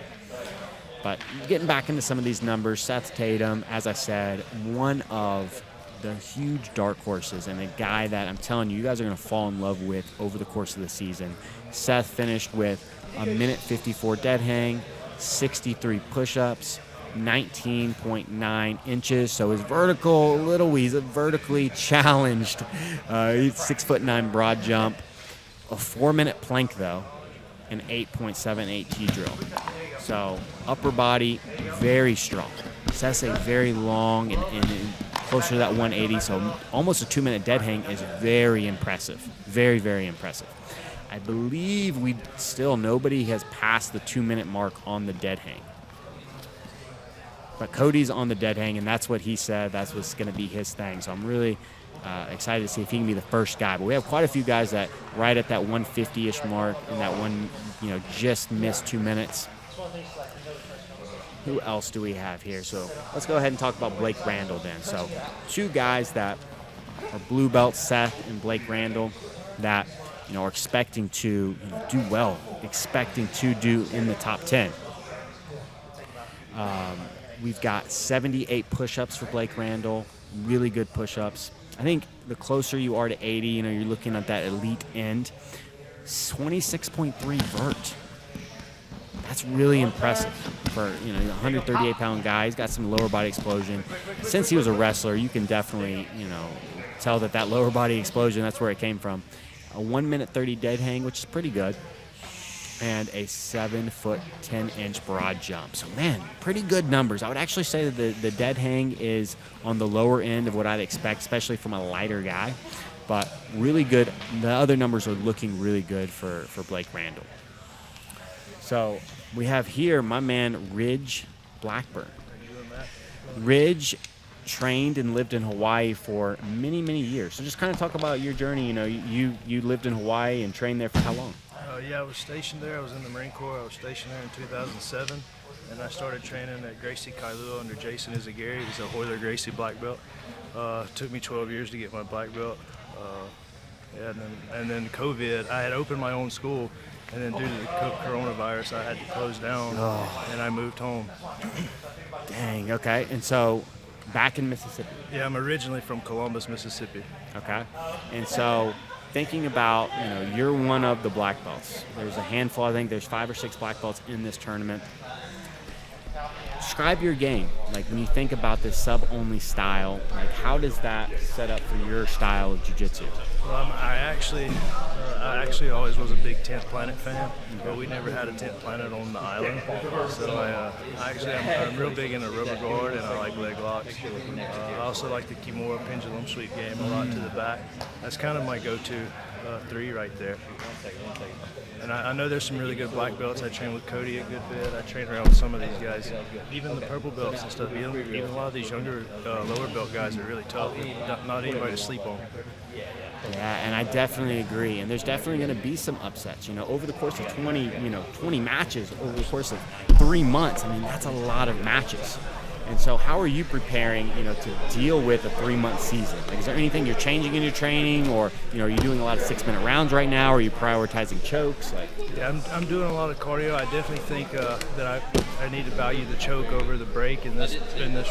But getting back into some of these numbers, Seth Tatum, as I said, one of the huge dark horses and a guy that I'm telling you, you guys are going to fall in love with over the course of the season. Seth finished with a minute 54 dead hang, 63 push-ups, 19.9 inches. So his he's a vertically challenged. He's 6'9" broad jump, a 4-minute plank though, an 8.78 T drill. So upper body, very strong. Seth's a very long and closer to that 180, so almost a 2-minute dead hang is very impressive. Very, very impressive. I believe nobody has passed the 2-minute mark on the dead hang. But Cody's on the dead hang, and that's what he said. That's what's going to be his thing. So I'm really excited to see if he can be the first guy. But we have quite a few guys that right at that 150-ish mark and that one, just missed 2 minutes. Who else do we have here? So let's go ahead and talk about Blake Randall then. So 2 guys that are blue belts, Seth and Blake Randall, that are expecting to do well, expecting to do in the top 10. We've got 78 push-ups for Blake Randall, really good push-ups. I think the closer you are to 80, you're looking at that elite end. 26.3 vert. That's really impressive for a 138-pound guy. He's got some lower body explosion. Since he was a wrestler, you can definitely tell that lower body explosion, that's where it came from. A 1 minute 30 dead hang, which is pretty good, and a 7-foot 10-inch broad jump. So man, pretty good numbers. I would actually say that the dead hang is on the lower end of what I'd expect, especially from a lighter guy, but really good. The other numbers are looking really good for Blake Randall. So we have here my man Ridge Blackburn. Ridge trained and lived in Hawaii for many, many years. So just kind of talk about your journey. You lived in Hawaii and trained there for how long? Yeah, I was stationed there. I was in the Marine Corps. I was stationed there in 2007, and I started training at Gracie Kailua under Jason Izagiri. He's a Hoyler Gracie black belt. Took me 12 years to get my black belt. And then COVID, I had opened my own school, and then due to the coronavirus, I had to close down, and I moved home. Dang, okay. And so back in Mississippi? Yeah, I'm originally from Columbus, Mississippi. Okay. And so thinking about, you're one of the black belts. There's a handful, I think there's 5 or 6 black belts in this tournament. Describe your game. Like when you think about this sub-only style, like how does that set up for your style of jiu-jitsu? Well, I actually always was a big 10th Planet fan, but we never had a 10th Planet on the island. So I'm real big into rubber guard, and I like leg locks. I also like the Kimura pendulum sweep game a lot to the back. That's kind of my go-to 3 right there. And I know there's some really good black belts. I train with Cody a good bit. I train around with some of these guys, even the purple belts and stuff. Even a lot of these younger lower belt guys are really tough. Not anybody to sleep on. Yeah, and I definitely agree. And there's definitely going to be some upsets. Over the course of 20 matches over the course of 3 months. I mean, that's a lot of matches. And so how are you preparing, to deal with a 3-month season? Like, is there anything you're changing in your training, or, are you doing a lot of 6-minute rounds right now? Or are you prioritizing chokes? Yeah, I'm doing a lot of cardio. I definitely think that I need to value the choke over the break in this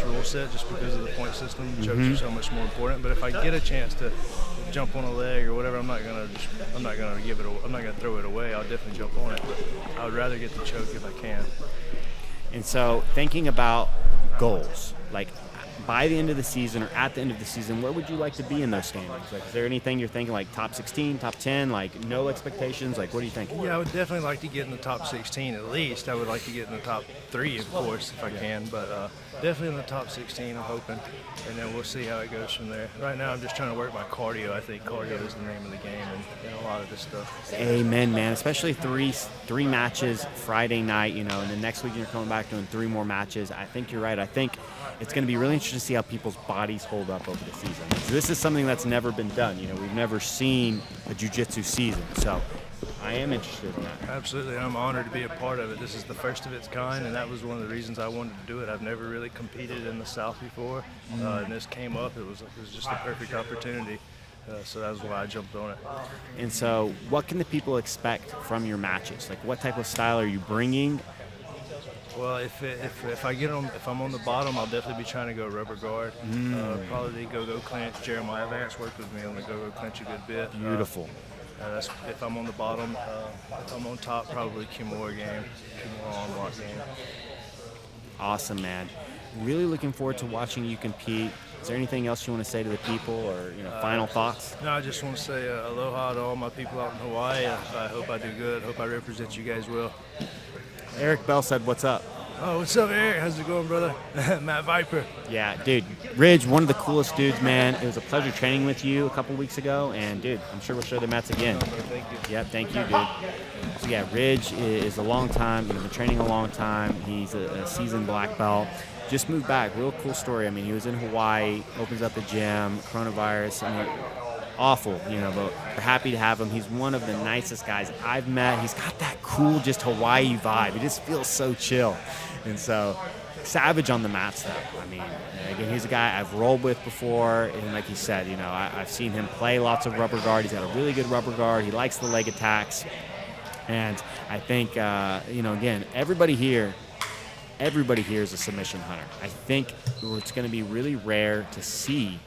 rule set, just because of the point system. The chokes are so much more important. But if I get a chance to jump on a leg or whatever, I'm not gonna throw it away. I'll definitely jump on it. But I would rather get the choke if I can. And so thinking about goals, like by the end of the season or at the end of the season, where would you like to be in those standings? Like, is there anything you're thinking, like top 16, top 10, like no expectations? Like, what do you think? Yeah, I would definitely like to get in the top 16 at least. I would like to get in the top 3, of course, if I can, but definitely in the top 16, I'm hoping, and then we'll see how it goes from there. Right now, I'm just trying to work my cardio. I think cardio is the name of the game and a lot of this stuff. Amen, man. Especially three matches Friday night, and then next week you're coming back doing 3 more matches. I think you're right. I think it's going to be really interesting to see how people's bodies hold up over the season. So this is something that's never been done. We've never seen a jiu-jitsu season. So I am interested in that. Absolutely. I'm honored to be a part of it. This is the first of its kind, and that was one of the reasons I wanted to do it. I've never really competed in the South before, and this came up. It was just a perfect opportunity. So that was why I jumped on it. And so what can the people expect from your matches? Like, what type of style are you bringing? Well, if I'm on the bottom, I'll definitely be trying to go rubber guard. Probably go clinch. Jeremiah Vance worked with me on the go clinch a good bit. Beautiful. That's if I'm on the bottom. If I'm on top, probably Kimura game, Kimura on block game. Awesome, man. Really looking forward to watching you compete. Is there anything else you want to say to the people, or final thoughts? No, I just want to say aloha to all my people out in Hawaii. I hope I do good. Hope I represent you guys well. Eric Bell said, "What's up?" Oh, what's up, Eric? How's it going, brother? Matt Viper. Yeah, dude. Ridge, one of the coolest dudes, man. It was a pleasure training with you a couple weeks ago, and dude, I'm sure we'll share the mats again. Thank you. Yep, thank you, dude. So yeah, Ridge is a long time. Been training a long time. He's a seasoned black belt. Just moved back. Real cool story. I mean, he was in Hawaii, opens up the gym, coronavirus. I mean, awful, but we're happy to have him. He's one of the nicest guys I've met. He's got that cool, just Hawaii vibe. He just feels so chill. And so, savage on the mat stuff. I mean, again, he's a guy I've rolled with before. And like he said, I've seen him play lots of rubber guard. He's got a really good rubber guard. He likes the leg attacks. And I think, again, everybody here everybody here is a submission hunter. I think it's going to be really rare to see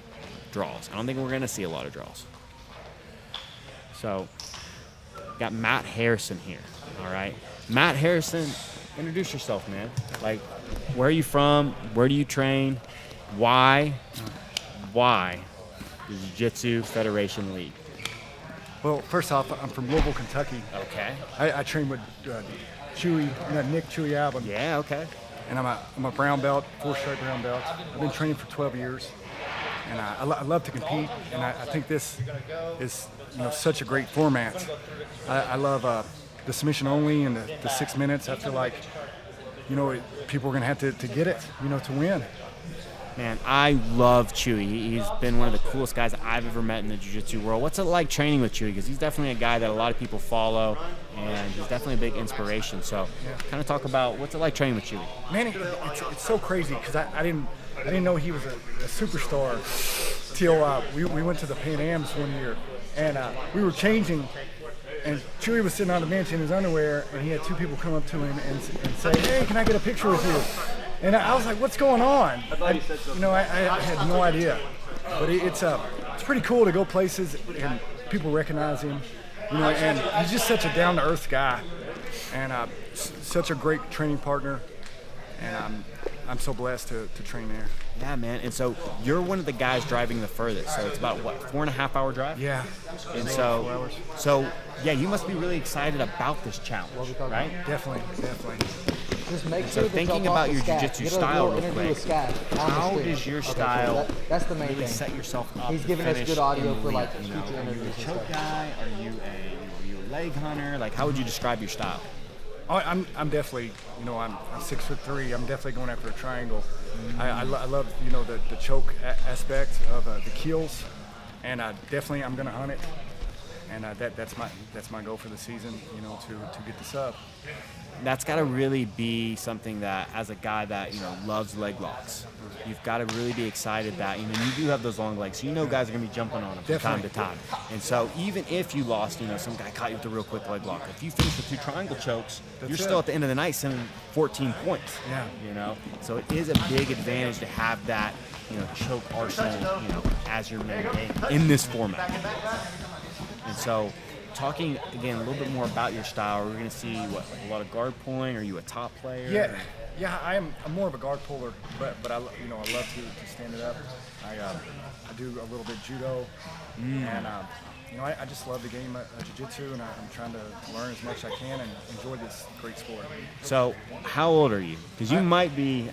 draws. I don't think we're going to see a lot of draws. So, got Matt Harrison here. All right, Matt Harrison, introduce yourself, man. Like, where are you from? Where do you train? Why the Jiu-Jitsu Federation League? Well, first off, I'm from Louisville, Kentucky. Okay. I train with Chewy, Nick Chewy Alvin. Yeah, okay. And I'm a brown belt, 4-stripe brown belt. I've been training for 12 years, and I love to compete. And I think this is such a great format. I love the submission only and the 6 minutes. I feel like people are gonna have to get it, to win. Man, I love Chewy. He's been one of the coolest guys I've ever met in the jiu-jitsu world. What's it like training with Chewy? Because he's definitely a guy that a lot of people follow, and he's definitely a big inspiration. So, kind of talk about what's it like training with Chewy. Man, it's so crazy because I didn't know he was a superstar till we went to the Pan Ams one year, and we were changing, and Chewy was sitting on the bench in his underwear, and he had two people come up to him and say, "Hey, can I get a picture with you?" And I was like, "What's going on?" I had no idea, but it's pretty cool to go places and people recognize him, and he's just such a down-to-earth guy, and such a great training partner, and I'm so blessed to train there. Yeah, man. And so you're one of the guys driving the furthest. So it's about, 4.5 hour drive? Yeah. And so yeah, you must be really excited about this challenge, right? Definitely. Just make so thinking about your jiu-jitsu style real quick, how does your style that's the main really thing. set yourself up? He's to giving us finish good audio in for like elite? future Are you interviews. a choke guy? Are you a leg hunter? Like, how would you describe your style? I'm definitely, I'm 6'3". I'm definitely going after a triangle. I love, the choke aspect of the keels, and definitely I'm going to hunt it. And that's my goal for the season, to get the sub. That's got to really be something that, as a guy that loves leg locks, you've got to really be excited that you do have those long legs. So guys are going to be jumping on them from time to time. And so even if you lost, some guy caught you with a real quick leg lock. If you finish with 2 triangle chokes, you're still at the end of the night sending 14 points. Yeah. So it is a big advantage to have that choke arsenal as your main game in this format. And so, talking again a little bit more about your style, we're going to see a lot of guard pulling. Are you a top player? Yeah. I'm more of a guard puller, but I love to stand it up. I do a little bit judo, and I just love the game of jiu-jitsu, and I'm trying to learn as much as I can and enjoy this great sport. So, how old are you? Because you might be.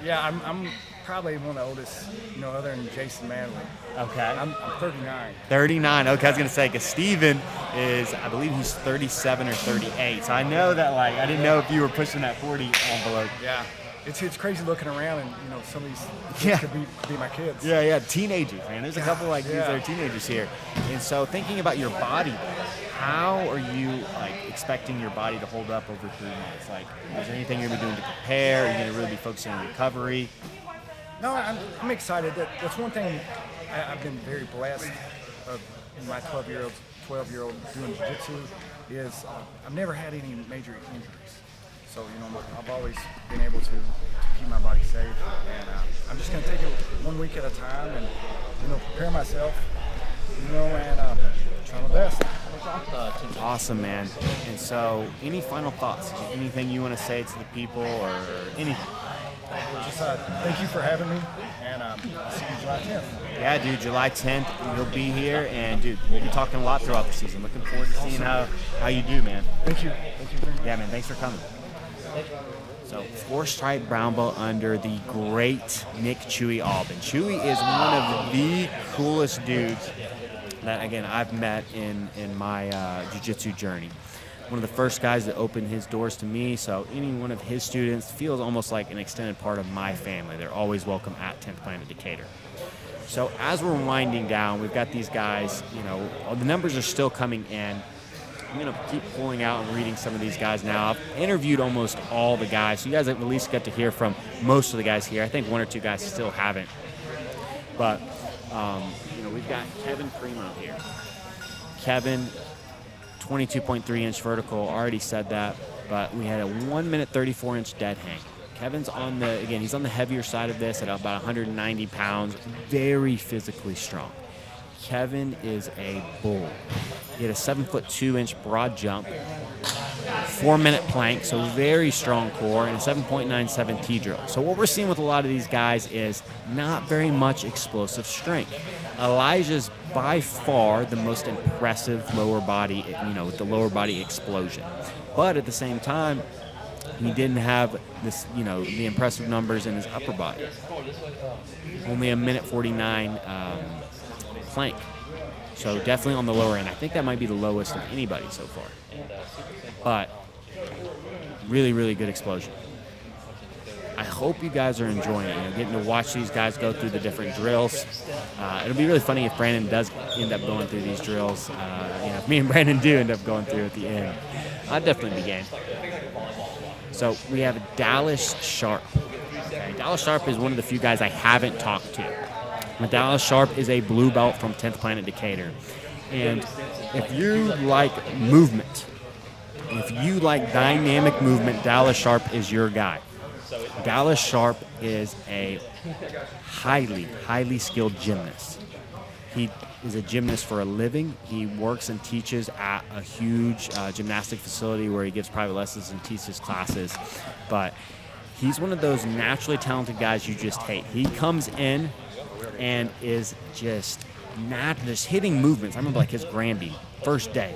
Yeah, I'm probably one of the oldest, other than Jason Manley. Okay. I'm 39. 39. Okay, I was gonna say because Steven is, I believe he's 37 or 38. So I know that I didn't know if you were pushing that 40 envelope. Yeah. It's crazy looking around and some of these could be my kids. Yeah, teenagers, man. There's a couple these that are teenagers here. And so thinking about your body, how are you expecting your body to hold up over 3 months? Is there anything you're gonna be doing to prepare? Are you gonna really be focusing on recovery? No, I'm excited. That's one thing I've been very blessed of my 12-year-old doing jiu-jitsu is I've never had any major injuries. So, I've always been able to keep my body safe. And I'm just going to take it 1 week at a time and, prepare myself, and try my best. Awesome, man. And so, any final thoughts? Anything you want to say to the people or anything? Just thank you for having me, and I'll see you July 10th. Yeah, dude, July 10th, you'll be here, and dude, we'll be talking a lot throughout the season. Looking forward to seeing how you do, man. Thank you. Yeah, man, thanks for coming. So, 4-stripe brown belt under the great Nick Chewy Alban. Chewy is one of the coolest dudes that, again, I've met in my jiu-jitsu journey. One of the first guys that opened his doors to me, so any one of his students feels almost like an extended part of my family. They're always welcome at 10th Planet Decatur. So as we're winding down, we've got these guys, the numbers are still coming in. I'm going to keep pulling out and reading some of these guys now. I've interviewed almost all the guys, so you guys at least get to hear from most of the guys here. I think 1 or 2 guys still haven't. But, we've got Kevin Primo here. Kevin, 22.3-inch vertical, already said that, but we had a 1 minute 34-inch dead hang. Kevin's he's on the heavier side of this at about 190 pounds, very physically strong. Kevin is a bull. He had a 7'2" broad jump, 4-minute plank, so very strong core, and a 7.97 T-drill. So what we're seeing with a lot of these guys is not very much explosive strength. Elijah's by far the most impressive lower body, with the lower body explosion. But at the same time, he didn't have this, the impressive numbers in his upper body. Only a minute 49 plank. So definitely on the lower end. I think that might be the lowest of anybody so far. But really, really good explosion. I hope you guys are enjoying it, getting to watch these guys go through the different drills. It'll be really funny if Brandon does end up going through these drills. If me and Brandon do end up going through at the end, I'd definitely be game. So we have Dallas Sharp. Okay, Dallas Sharp is one of the few guys I haven't talked to. But Dallas Sharp is a blue belt from 10th Planet Decatur. And if you like movement, if you like dynamic movement, Dallas Sharp is your guy. Dallas Sharp is a highly, highly skilled gymnast. He is a gymnast for a living. He works and teaches at a huge gymnastic facility where he gives private lessons and teaches classes. But he's one of those naturally talented guys you just hate. He comes in and is just hitting movements. I remember his Granby, first day.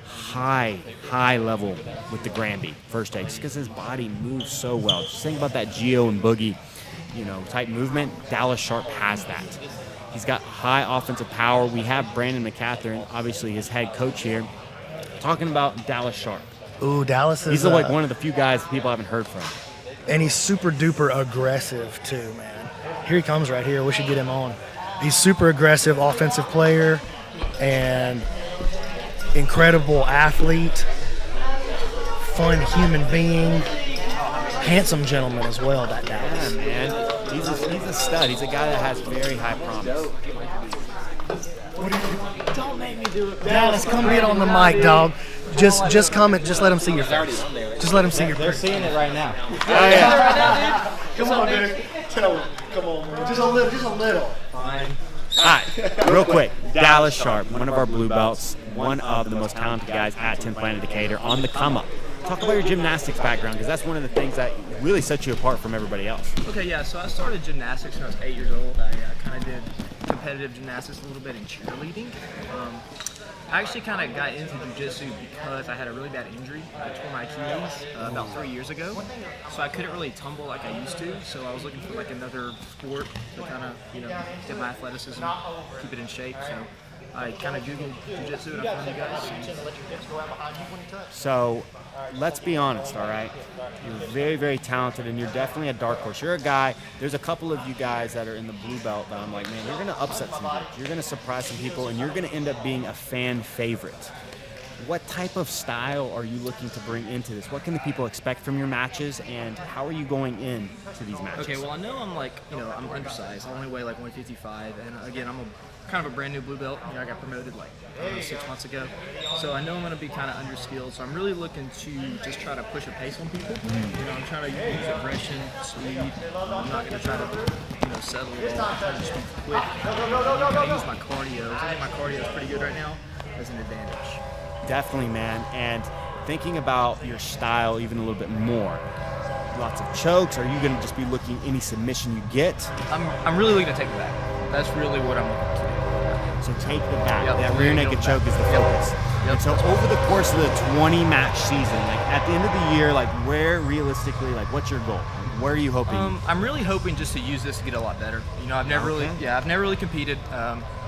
High level with the Granby first day, just because his body moves so well. Just think about that Geo and Boogie, type movement. Dallas Sharp has that. He's got high offensive power. We have Brandon McCatherine, obviously his head coach here, talking about Dallas Sharp. Ooh, Dallas is... He's one of the few guys people haven't heard from. And he's super duper aggressive too, man. Here he comes right here. We should get him on. He's super aggressive offensive player and incredible athlete, fun human being, handsome gentleman as well, that Dallas. Yeah, man. He's a stud. He's a guy that has very high promise. Don't make me do it. Dallas, come get on the mic, dog. Just comment. Just let them see your face. Just let them see your face. They're seeing it right now. Oh, yeah. Come on, dude. Tell them. Come on, man. Just a little. Fine. All right, real quick, Dallas Sharp, one of our blue belts, one of the most talented guys at 10th Planet Decatur on the come up. Talk about your gymnastics background, because that's one of the things that really sets you apart from everybody else. Okay, yeah, so I started gymnastics when I was 8 years old. I kind of did competitive gymnastics a little bit in cheerleading. I actually kind of got into jiu-jitsu because I had a really bad injury. I tore my Achilles about 3 years ago, so I couldn't really tumble like I used to. So I was looking for another sport to kind of get my athleticism, keep it in shape. So I kind of Googled jiu-jitsu and I found you guys. So let's be honest, all right? You're very, very talented, and you're definitely a dark horse. You're a guy, there's a couple of you guys that are in the blue belt that I'm like, man, you're going to upset some dudes. You're going to surprise some people, and you're going to end up being a fan favorite. What type of style are you looking to bring into this? What can the people expect from your matches, and how are you going into these matches? Okay, well, I know I'm I'm undersized. I only weigh 155, and again, I'm kind of a brand new blue belt. I got promoted 6 months ago, so I know I'm going to be kind of underskilled. So I'm really looking to just try to push a pace on people. I'm trying to use aggression, speed. I'm not going to try to settle it all. I'm trying to just be quick. I'm going to use my cardio. I think my cardio is pretty good right now as an advantage. Definitely, man. And thinking about your style even a little bit more, lots of chokes. Are you going to just be looking any submission you get? I'm really looking to take the back. That's really what I'm looking to do. So take the back. Yep. That rear naked choke is the focus. Yep. And so over the course of the 20-match season, at the end of the year, where realistically, what's your goal? Where are you hoping? I'm really hoping just to use this to get a lot better. I've never really competed.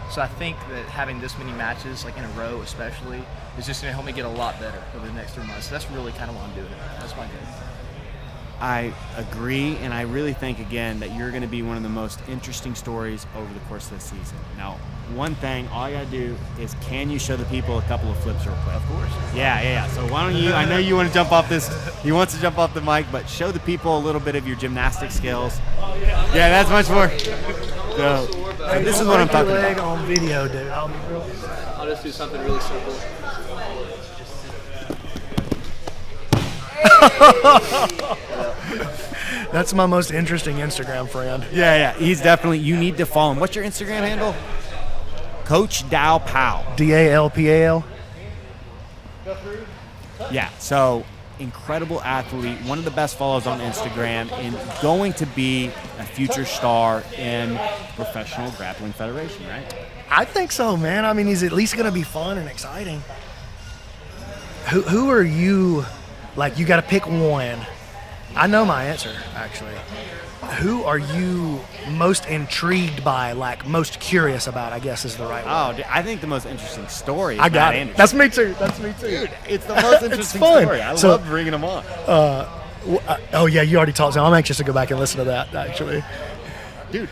So I think that having this many matches, in a row especially, is just going to help me get a lot better over the next 3 months. So that's really kind of what I'm doing. That's my goal. I agree, and I really think, again, that you're going to be one of the most interesting stories over the course of the season. Now, one thing, all you got to do is, can you show the people a couple of flips real quick? Of course. Yeah. So why don't you, I know you want to jump off this, he wants to jump off the mic, but show the people a little bit of your gymnastic skills. Yeah, that's much more. So this is what I'm talking about. On video, dude. I'll just do something really simple. That's my most interesting Instagram friend. Yeah. He's definitely. You need to follow him. What's your Instagram handle? Coach Dow Powell. DALPAL. Yeah. So incredible athlete, one of the best follows on Instagram, and going to be a future star in Professional Grappling Federation, right? I think so, man. I mean, he's at least going to be fun and exciting. Who are you? Like, you got to pick one. I know my answer, actually. Who are you most intrigued by, like most curious about, I guess is the right Oh, word. I think the most interesting story is I got Matt it. Anderson. That's me too. That's me too. Dude, it's the most interesting story. I love bringing him on. Oh, yeah, you already talked to him. I'm anxious to go back and listen to that, actually. Dude,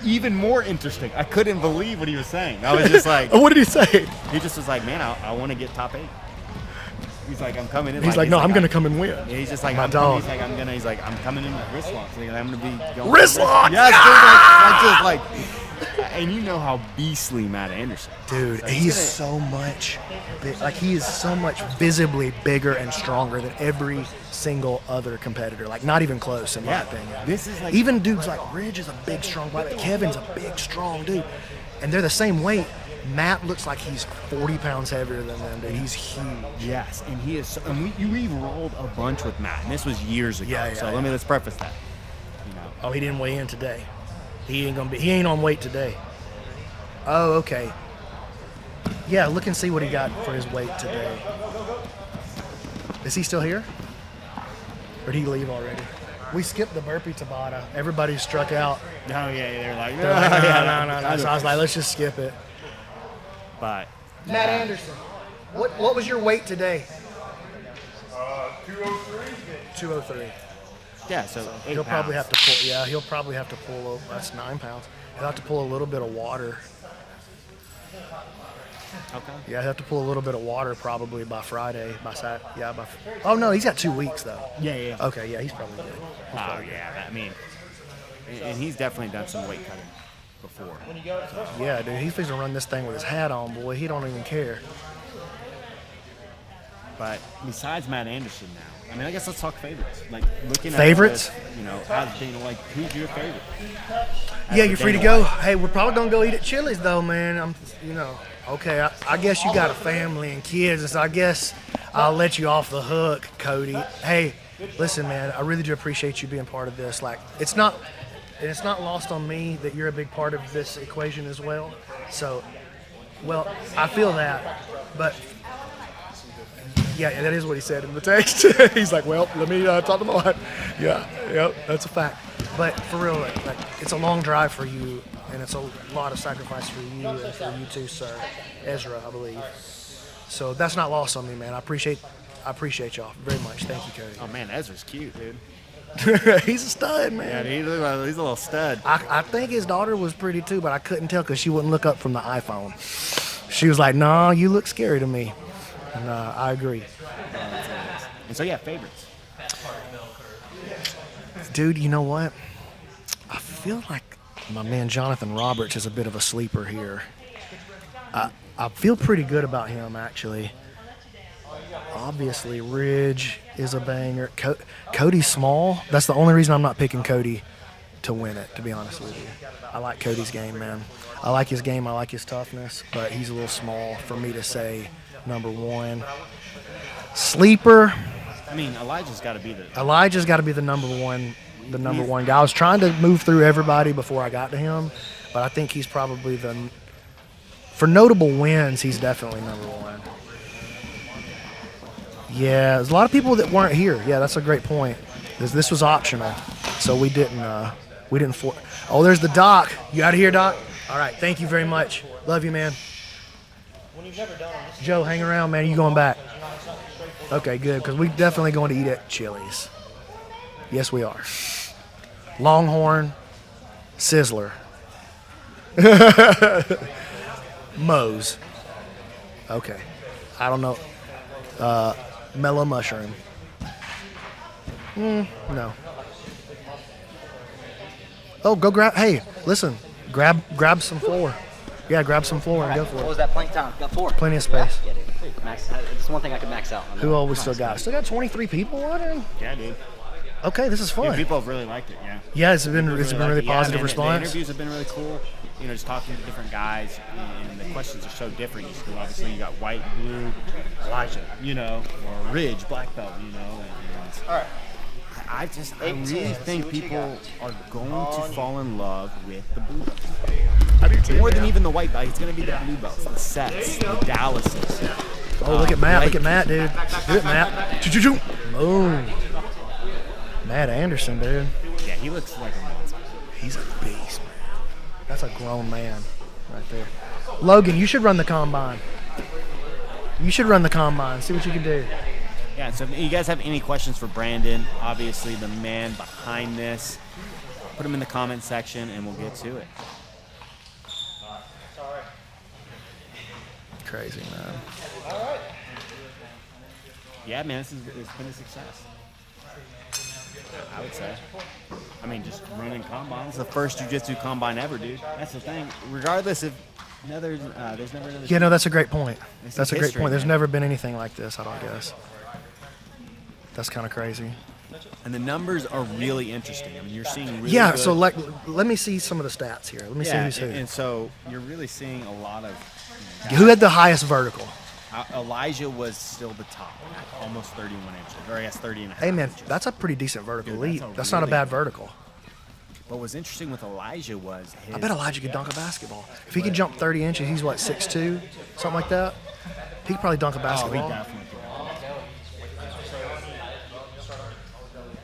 even more interesting. I couldn't believe what he was saying. I was just like... What did he say? He just was like, man, I want to get top 8. He's like, I'm coming in. He's like, no, I'm going to come and win. Yeah, he's just like, My I'm dog. he's like, I'm coming in with wrist locks. Like, I'm going to be going Wrist locks! Yes, dude, like, and you know how beastly Matt Anderson is. Dude, So he's so much, he is so much visibly bigger and stronger than every single other competitor. Like, not even close, in my opinion. This is like... Even dudes like Ridge is a big, strong body. Kevin's a big, strong dude. And they're the same weight. Matt looks like he's 40 pounds heavier than them, dude. He's huge. Yes, and he is. So, and we rolled a bunch with Matt, and this was years ago. Yeah, so let's preface that. You know. Oh, he didn't weigh in today. He ain't on weight today. Oh, okay. Yeah, look and see what he got for his weight today. Is he still here? Or did he leave already? We skipped the burpee Tabata. Everybody struck out. Oh yeah, they're like, no. So I was like, let's just skip it. But Matt Anderson, what was your weight today? 203. 203. Yeah, so he'll probably have to pull. Yeah, he'll probably have to pull. That's 9 pounds. He'll have to pull a little bit of water. Okay. Yeah, he'll have to pull a little bit of water probably by Friday. Oh no, he's got 2 weeks though. Yeah. Okay, yeah, he's probably good. I mean, and he's definitely done some weight cutting before. Yeah, dude, he's fixing to run this thing with his hat on, boy. He don't even care. But besides Matt Anderson now, I mean, I guess let's talk favorites. Like looking Favorites? at this, as Dana White, who's your favorite? Yeah, you're free to go. Hey, we're probably gonna go eat at Chili's though, man. Okay, I guess you got a family and kids, and so I guess I'll let you off the hook, Cody. Hey, listen, man, I really do appreciate you being part of this. Like, it's not lost on me that you're a big part of this equation as well. So, well, I feel that, but yeah, that is what he said in the text. He's like, well, let me talk to my wife. Yeah, yep, that's a fact. But for real, like, it's a long drive for you, and it's a lot of sacrifice for you and for you too, sir. Ezra, I believe. So that's not lost on me, man. I appreciate y'all very much. Thank you, Cody. Oh man, Ezra's cute, dude. He's a stud, man. Yeah, he's a little stud. I think his daughter was pretty too, but I couldn't tell because she wouldn't look up from the iPhone. She was like, "Nah, you look scary to me," and I agree. And so yeah, favorites. Dude, you know what? I feel like my man Jonathan Roberts is a bit of a sleeper here. I feel pretty good about him, actually. Obviously, Ridge is a banger. Cody's small. That's the only reason I'm not picking Cody to win it, to be honest with you. I like Cody's game, man. I like his game. I like his toughness, but he's a little small for me to say number one. Sleeper. I mean, Elijah's got to be the number one guy. I was trying to move through everybody before I got to him, but I think he's probably for notable wins, he's definitely number one. Yeah, there's a lot of people that weren't here. Yeah, that's a great point. This was optional, so we didn't. Oh, there's the Doc. You out of here, Doc? All right, thank you very much. Love you, man. Joe, hang around, man. You going back? Okay, good, because we're definitely going to eat at Chili's. Yes, we are. Longhorn, Sizzler, Moe's. Okay, I don't know. Mellow mushroom. No. Oh, go grab. Hey, listen. Grab some floor. Yeah, grab some floor and go for it. What was that plank time? Got 4. Plenty of space. Yeah, Max, that's one thing I could max out. Who all we still got? Still got 23 people watching? Yeah, dude. Okay, this is fun. Yeah, people have really liked it, yeah. Yeah, it's been really liked it. positive man, response. The interviews have been really cool. You know, just talking to different guys, and the questions are so different. Obviously, you got white, blue, Elijah, you know, or Ridge, black belt, you know. All right. I really think people are going to fall in love with the blue belts. More than even the white belt. It's going to be the blue belts, the sets, the Dallases. Oh, look at Matt. Look at Matt, dude. Do it, Matt. Choo-choo-choo. Boom. Matt Anderson, dude. Yeah, he looks like a monster. He's a beast, man. That's a grown man right there. Logan, you should run the combine. You should run the combine. See what you can do. Yeah, so if you guys have any questions for Brandon, obviously the man behind this, put them in the comment section and we'll get to it. Crazy, man. Yeah, man, it's been a success. I would say. I mean, just running combines. The first jiu-jitsu combine ever, dude. That's the thing. Regardless if there's never another. Yeah, no, that's a great point. That's a great history, point. There's man. never been anything like this, I don't guess. That's kind of crazy. And the numbers are really interesting. I mean, you're seeing really yeah, good. so let me see some of the stats here. Let me see who's who. And so you're really seeing a lot of. Who had the highest vertical? Elijah was still the top at almost 31 inches, or I guess 30 and a half. Hey, man, inches. that's a pretty decent vertical Dude, leap. That's not a bad vertical. What was interesting with Elijah was his. I bet Elijah could dunk a basketball. If he could jump 30 inches, he's what, 6'2", something like that? He could probably dunk a basketball. Oh, he definitely could.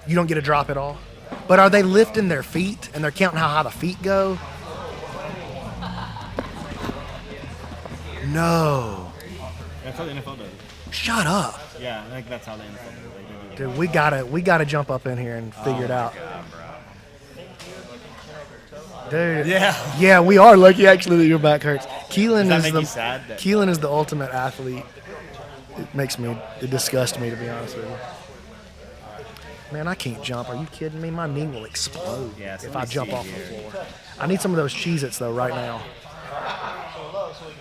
You don't get a drop at all? But are they lifting their feet and they're counting how high the feet go? No. That's how the NFL does it. Shut up. Yeah, I think that's how the NFL does it. Dude, we gotta jump up in here and figure it out. God, Dude. Yeah. Yeah, we are lucky actually that your back hurts. Keelan Does that make you sad that- Keelan is the ultimate athlete. It disgusts me, to be honest with you. Man, I can't jump. Are you kidding me? My knee will explode Yeah, so if let I me jump see off the here. floor. I need some of those Cheez-Its though right now.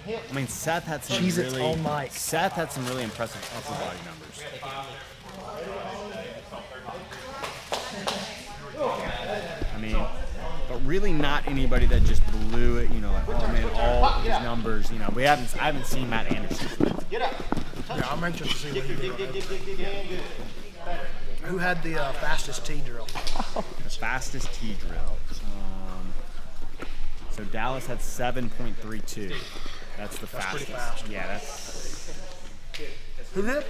I mean, Seth had some Cheez-Its really. on mic. Seth had some really impressive upper body numbers. I mean, but really not anybody that just blew it. You know, like oh man, all these numbers. You know, I haven't seen Matt Anderson. Yeah, I'm anxious to see what he did. Who had the fastest T drill? The fastest T drill. So Dallas had 7.32. That's the fastest. Pretty fast. Yeah, that's. Who did?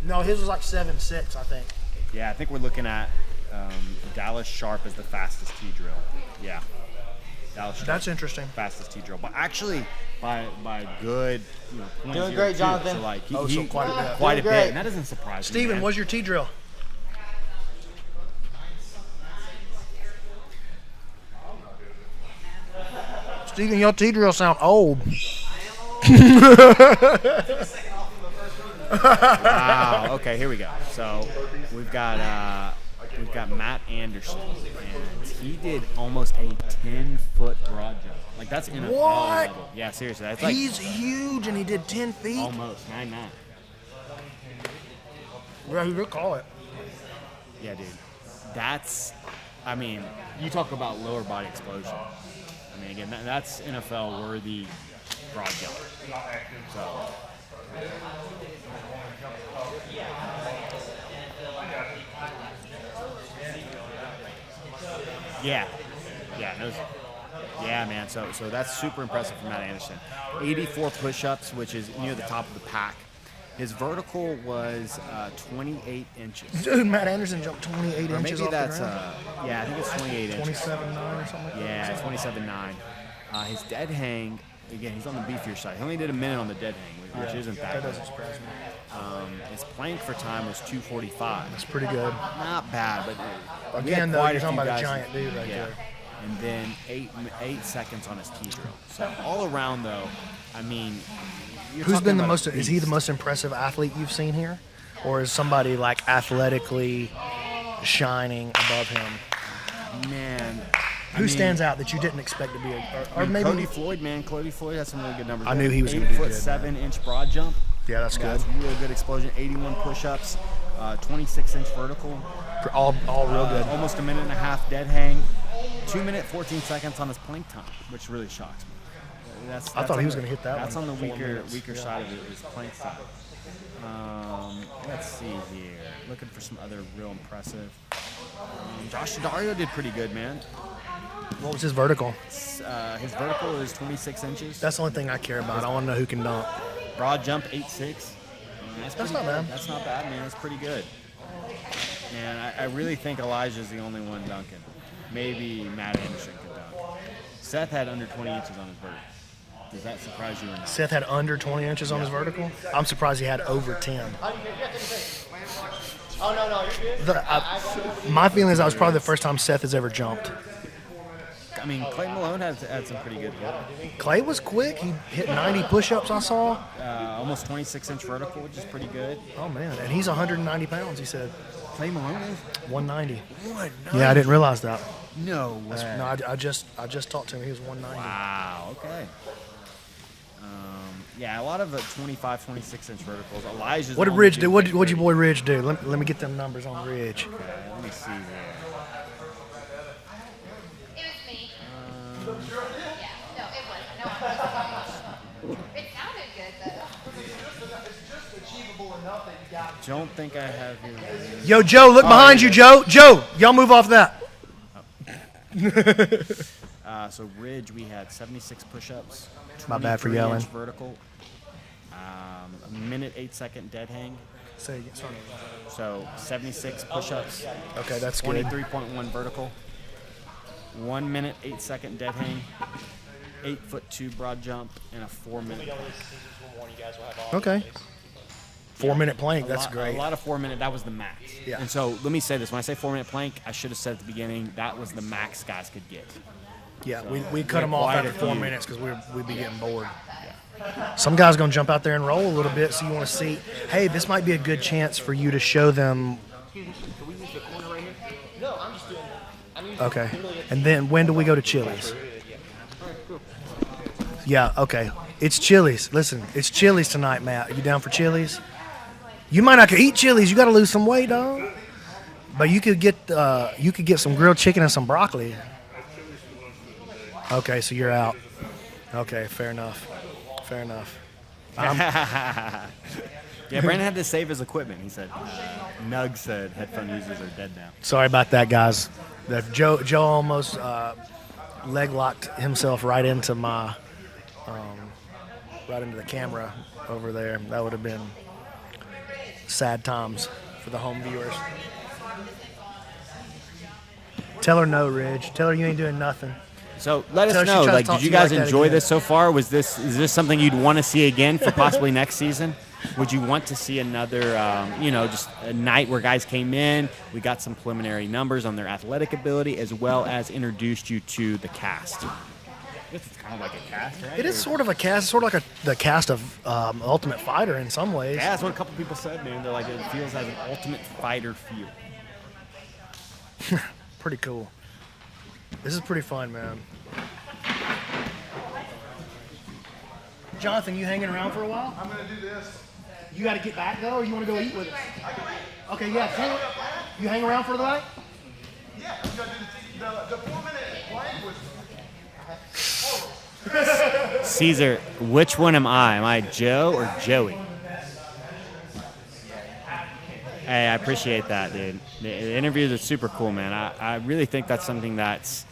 No, his was like 7.6, I think. Yeah, I think we're looking at Dallas Sharp as the fastest T drill. Yeah. Dallas Sharp. That's interesting. Fastest T drill. But actually, by good, you know, Doing great, 0.02, Jonathan. So like So quite a bit. Quite a Doing great. bit. And that doesn't surprise me. Steven, man. what's your T drill? Steven, your T drill sound old. Wow. Okay, here we go. So we've got Matt Anderson, and he did almost a 10-foot broad jump. Like that's NFL What? level. Yeah, seriously. That's like He's huge and he did 10 feet. almost 9'9". Yeah, you could call it. Yeah, dude. That's. I mean, you talk about lower body explosion. I mean, again, that's NFL worthy broad jump. So. Yeah. Yeah, man. So that's super impressive from Matt Anderson. 84 push-ups, which is near the top of the pack. His vertical was 28 inches. Dude, Matt Anderson jumped 28 Or inches maybe off that's the ground. yeah, I think it's 28 inches. 27.9 or something like that. Yeah, 27.9. His dead hang, again, he's on the beefier side. He only did a minute on the dead hang, which isn't that That good. doesn't surprise me. His plank for time was 2:45. That's pretty good. Not bad, but we Again, had though, quite you're a talking few about a guys. giant dude right Yeah. there. And then 8 seconds on his T drill. So all around, though, I mean, you're Who's talking been the about most? a Is he the beast. most impressive athlete you've seen here, or is somebody like athletically shining above him? Man, Who stands out that you didn't expect to be or maybe Cody Floyd, man. Cody Floyd has some really good numbers. I knew he was going to be good. 8'7" broad jump. Yeah, that's good. That's really good explosion. 81 push-ups, 26-inch vertical. All real good. Almost a minute and a half dead hang. 2 minutes 14 seconds on his plank time, which really shocks me. That's I thought he was going to hit that. That's one. on the 4 minutes. weaker side of it, is plank side. Let's see here. Looking for some other real impressive. Josh Dario did pretty good, man. What was his vertical? His vertical is 26 inches. That's the only thing I care about. I want to know who can dunk. Broad jump 8'6". That's not bad. That's not bad, man. That's pretty good. And I really think Elijah's the only one dunking. Maybe Matt Anderson could dunk. Seth had under 20 inches on his vertical. Does that surprise you or not? Seth had under 20 inches on his vertical. I'm surprised he had over 10. Oh, no, you're good. My feeling is that was probably the first time Seth has ever jumped. I mean, Clay Malone had some pretty good hit. Clay was quick. He hit 90 push-ups, I saw. Almost 26-inch vertical, which is pretty good. Oh, man. And he's 190 pounds, he said. Clay Malone is? 190. 190? Yeah, I didn't realize that. No way. No, I just talked to him. He was 190. Wow, okay. Yeah, a lot of 25, 26-inch verticals. Elijah's What did Ridge do? What'd your boy Ridge do? Let me get them numbers on Ridge. Okay, let me see here. It was me. Yeah, no, it wasn't. No, it sounded good, though. It's just achievable enough that you got. Don't think I have his. Yo, Joe, look behind you, Joe. Joe, y'all move off that. So Ridge, we had 76 push-ups. My bad for yelling. Vertical. A minute 8-second dead hang. Say again. Sorry. So 76 push-ups. Okay, that's good. 23.1 vertical. 1 minute 8-second dead hang. 8'2" broad jump and a 4-minute. Okay. 4-minute plank. That's great. A lot of 4-minute. That was the max. Yeah. And so let me say this: when I say 4-minute plank, I should have said at the beginning that was the max guys could get. Yeah, So we cut them off quite after a 4 few. minutes because we'd be getting bored. Some guys going to jump out there and roll a little bit, so you want to see, hey, this might be a good chance for you to show them. Okay. And then when do we go to Chili's? Yeah, okay. It's Chili's. Listen, it's Chili's tonight, Matt. Are you down for Chili's? You might not eat Chili's. You got to lose some weight, dog. But you could get some grilled chicken and some broccoli. Okay, so you're out. Okay, fair enough. Fair enough. Yeah, Brandon had to save his equipment. He said, Nug said headphone users are dead now. Sorry about that, guys. That Joe almost leg locked himself right into my right into the camera over there. That would have been sad times for the home viewers. Tell her no, Ridge. Tell her you ain't doing nothing. So let Tell her us she know. tries to Like, talk did to you you guys like that enjoy again. this so far? Is this something you'd want to see again for possibly next season? Would you want to see another, just a night where guys came in, we got some preliminary numbers on their athletic ability, as well as introduced you to the cast? This is kind of like a cast, right? It is sort of a cast, it's sort of like the cast of Ultimate Fighter in some ways. Yeah, that's what a couple people said, man. They're like, it feels as an Ultimate Fighter feel. Pretty cool. This is pretty fun, man. Jonathan, you hanging around for a while? I'm going to do this. You got to get back, though, or you want to go eat with us? Okay, yeah. Cool. You hang around for the night? Yeah, I'm going to do the 4-minute plank was Caesar, which one am I? Am I Joe or Joey? Hey, I appreciate that, dude. The interviews are super cool, man. I really think that's something that's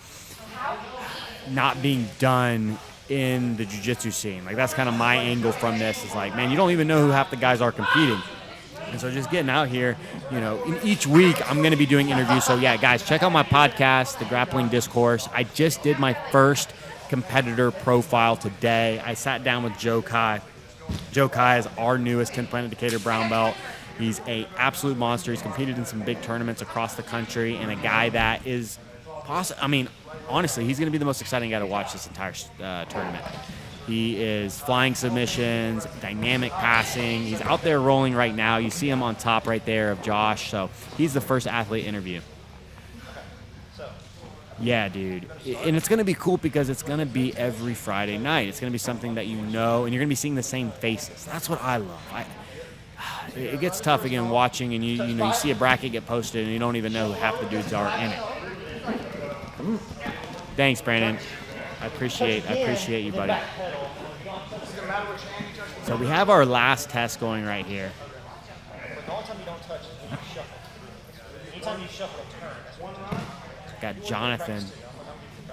not being done in the jiu-jitsu scene. Like, that's kind of my angle from this, is like, man, you don't even know who half the guys are competing. And so just getting out here, in each week I'm going to be doing interviews. So yeah, guys, check out my podcast, The Grappling Discourse. I just did my first competitor profile today. I sat down with Joe Kai. Joe Kai is our newest 10th Planet Decatur brown belt. He's an absolute monster. He's competed in some big tournaments across the country, and a guy that is honestly, he's going to be the most exciting guy to watch this entire tournament. He is flying submissions, dynamic passing. He's out there rolling right now. You see him on top right there of Josh. So he's the first athlete interview. Yeah, dude. And it's going to be cool because it's going to be every Friday night. It's going to be something that you know, and you're going to be seeing the same faces. That's what I love. It gets tough, again, watching, and you see a bracket get posted, and you don't even know who half the dudes are in it. Thanks, Brandon. I appreciate you, buddy. So we have our last test going right here. The only time you don't touch is when you shuffle. Anytime you shuffle a turn, that's one run. Got Jonathan,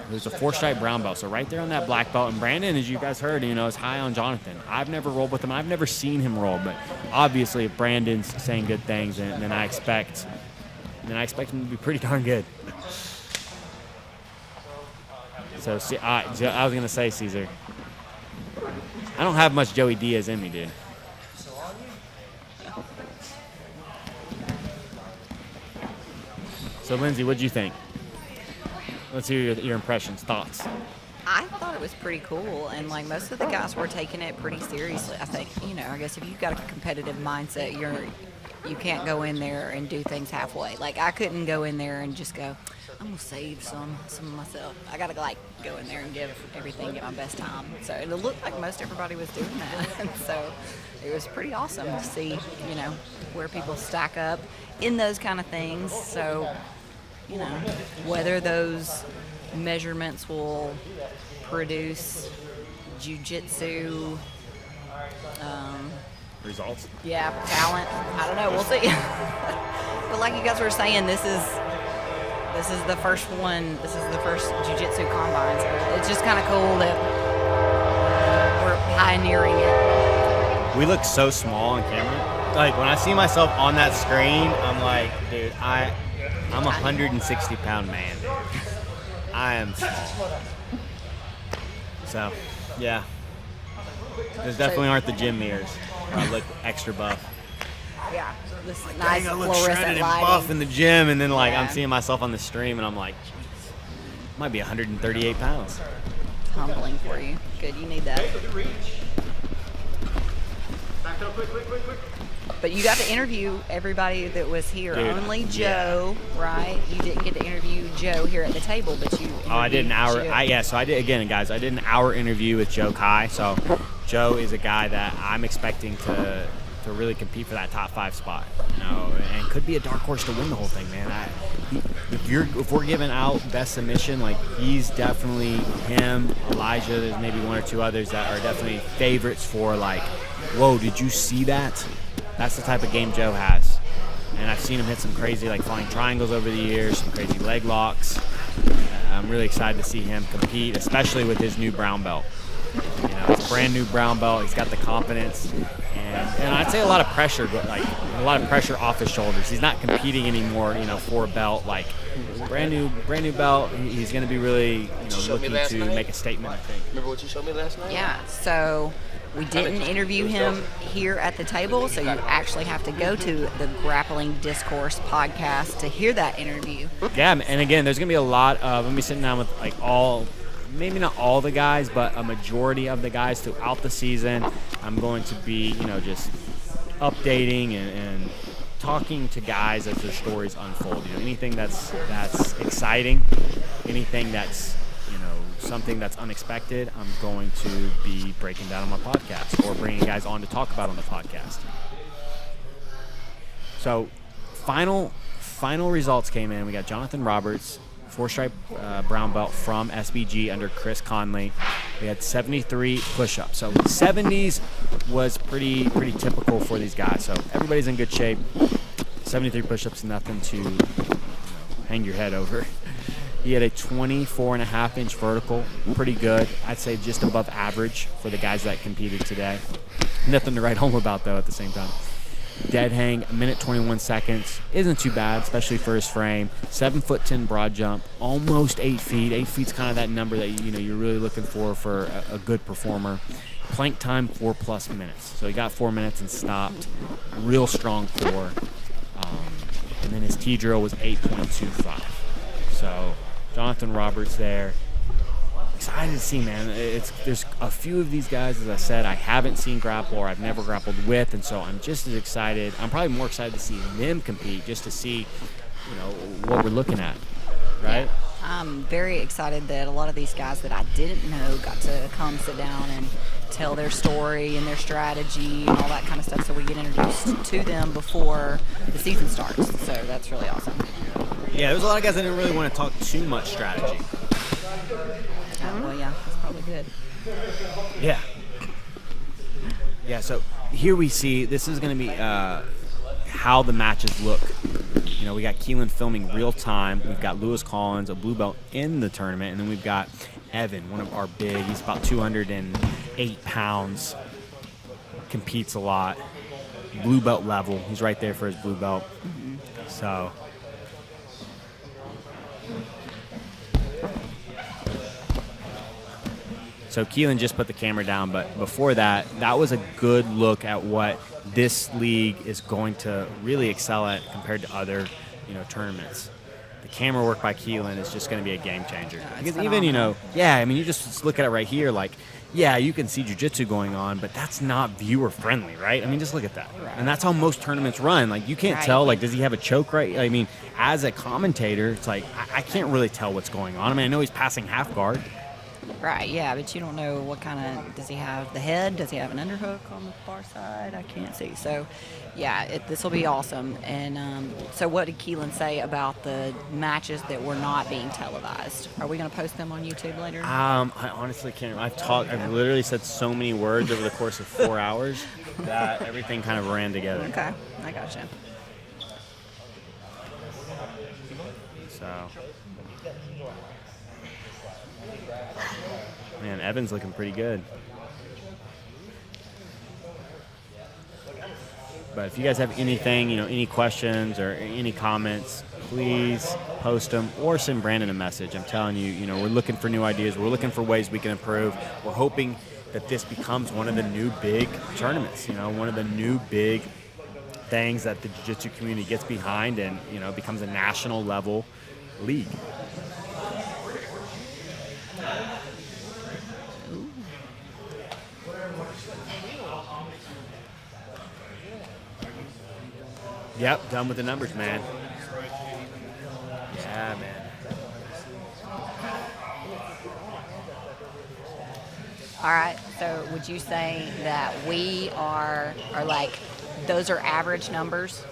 who's a 4-stripe brown belt. So right there on that black belt. And Brandon, as you guys heard, is high on Jonathan. I've never rolled with him. I've never seen him roll. But obviously, if Brandon's saying good things, then I expect him to be pretty darn good. So I was going to say, Caesar, I don't have much Joey Diaz in me, dude. So, Lindsay, what'd you think? Let's hear your impressions, thoughts. I thought it was pretty cool, and like most of the guys were taking it pretty seriously. I think, I guess if you've got a competitive mindset, you can't go in there and do things halfway. Like I couldn't go in there and just go, I'm gonna save some of myself. I gotta go in there and give everything, get my best time. So it looked like most everybody was doing that, and so it was pretty awesome to see, where people stack up in those kind of things. So, whether those measurements will produce jiu-jitsu results. Yeah, talent. I don't know. We'll see. But like you guys were saying, this is the first one. This is the first jiu-jitsu combine. So it's just kind of cool that we're pioneering it. We look so small on camera. Like when I see myself on that screen, I'm like, dude, I'm a 160-pound man. Dude. I am small. So, yeah. Those definitely aren't the gym mirrors. I look extra buff. Yeah, this nice I look fluorescent shredded and lighting. buff in the gym, and then Yeah. I'm seeing myself on the stream, and I'm like, might be 138 pounds. It's humbling for you. Good, you need that. Back up, quick. But you got to interview everybody that was here. Dude, Only Joe, right? You didn't get to interview Joe here at the table, but you. Oh, I did an hour. Joe. So I did, again, guys, I did an hour interview with Joe Kai. So Joe is a guy that I'm expecting to really compete for that top 5 spot, and could be a dark horse to win the whole thing, man. If we're giving out best submission, like he's definitely him, Elijah. There's maybe 1 or 2 others that are definitely favorites for like, whoa, did you see that? That's the type of game Joe has, and I've seen him hit some crazy like flying triangles over the years, some crazy leg locks. I'm really excited to see him compete, especially with his new brown belt. It's a brand new brown belt. He's got the confidence, and I'd say a lot of pressure, off his shoulders. He's not competing anymore, for a belt. Like brand new belt. He's going to be really, looking to make a statement, I think. Remember what you showed me last night? Yeah. So we didn't interview him here at the table, so you actually have to go to the Grappling Discourse podcast to hear that interview. Yeah, and again, there's going to be a lot of. I'm going to be sitting down with like maybe not all the guys, but a majority of the guys throughout the season. I'm going to be, just updating and talking to guys as their stories unfold. Anything that's exciting, anything that's, something that's unexpected, I'm going to be breaking down on my podcast or bringing guys on to talk about on the podcast. So, final results came in. We got Jonathan Roberts, 4-stripe brown belt from SBG under Chris Conley. We had 73 push-ups. So 70s was pretty typical for these guys. So everybody's in good shape. 73 push-ups, nothing to hang your head over. He had a 24.5-inch vertical, pretty good. I'd say just above average for the guys that competed today. Nothing to write home about, though, at the same time. Dead hang, 1 minute 21 seconds. Isn't too bad, especially for his frame. 7'10" broad jump, almost 8 feet. 8 feet's kind of that number that you're really looking for a good performer. Plank time 4+ minutes. So he got 4 minutes and stopped. Real strong core. And then his T drill was 8.25. So Jonathan Roberts there. Excited to see, man. There's a few of these guys, as I said, I haven't seen grapple or I've never grappled with, and so I'm just as excited. I'm probably more excited to see them compete, just to see, what we're looking at, right? I'm very excited that a lot of these guys that I didn't know got to come sit down and tell their story and their strategy and all that kind of stuff, so we get introduced to them before the season starts. So that's really awesome. Yeah, there's a lot of guys that didn't really want to talk too much strategy. Well, yeah, that's probably good. Yeah. Yeah, so here we see, this is going to be how the matches look. You know, we got Keelan filming real time. We've got Lewis Collins, a blue belt in the tournament, and then we've got Evan, one of our big. He's about 208 pounds, competes a lot, blue belt level. He's right there for his blue belt. So. So Keelan just put the camera down, but before that, that was a good look at what this league is going to really excel at compared to other, tournaments. The camera work by Keelan is just going to be a game changer. Because even, you just look at it right here, like, yeah, you can see jiu-jitsu going on, but that's not viewer friendly, right? I mean, just look at that. Right. And that's how most tournaments run. Like, you can't tell, like, does he have a choke right? I mean, as a commentator, it's like, I can't really tell what's going on. I mean, I know he's passing half guard. Right, yeah, but you don't know what kind of, does he have the head? Does he have an underhook on the far side? I can't see. So, yeah, this will be awesome. And so what did Keelan say about the matches that were not being televised? Are we going to post them on YouTube later? I honestly can't. I've literally said so many words over the course of 4 hours that everything kind of ran together. Okay, I gotcha. So... Man, Evan's looking pretty good. But if you guys have anything, any questions or any comments, please post them or send Brandon a message. I'm telling you, we're looking for new ideas. We're looking for ways we can improve. We're hoping that this becomes one of the new big tournaments, one of the new big things that the jiu-jitsu community gets behind and, becomes a national level league. Yep, done with the numbers, man. Yeah, man. All right, so would you say that we are like, those are average numbers?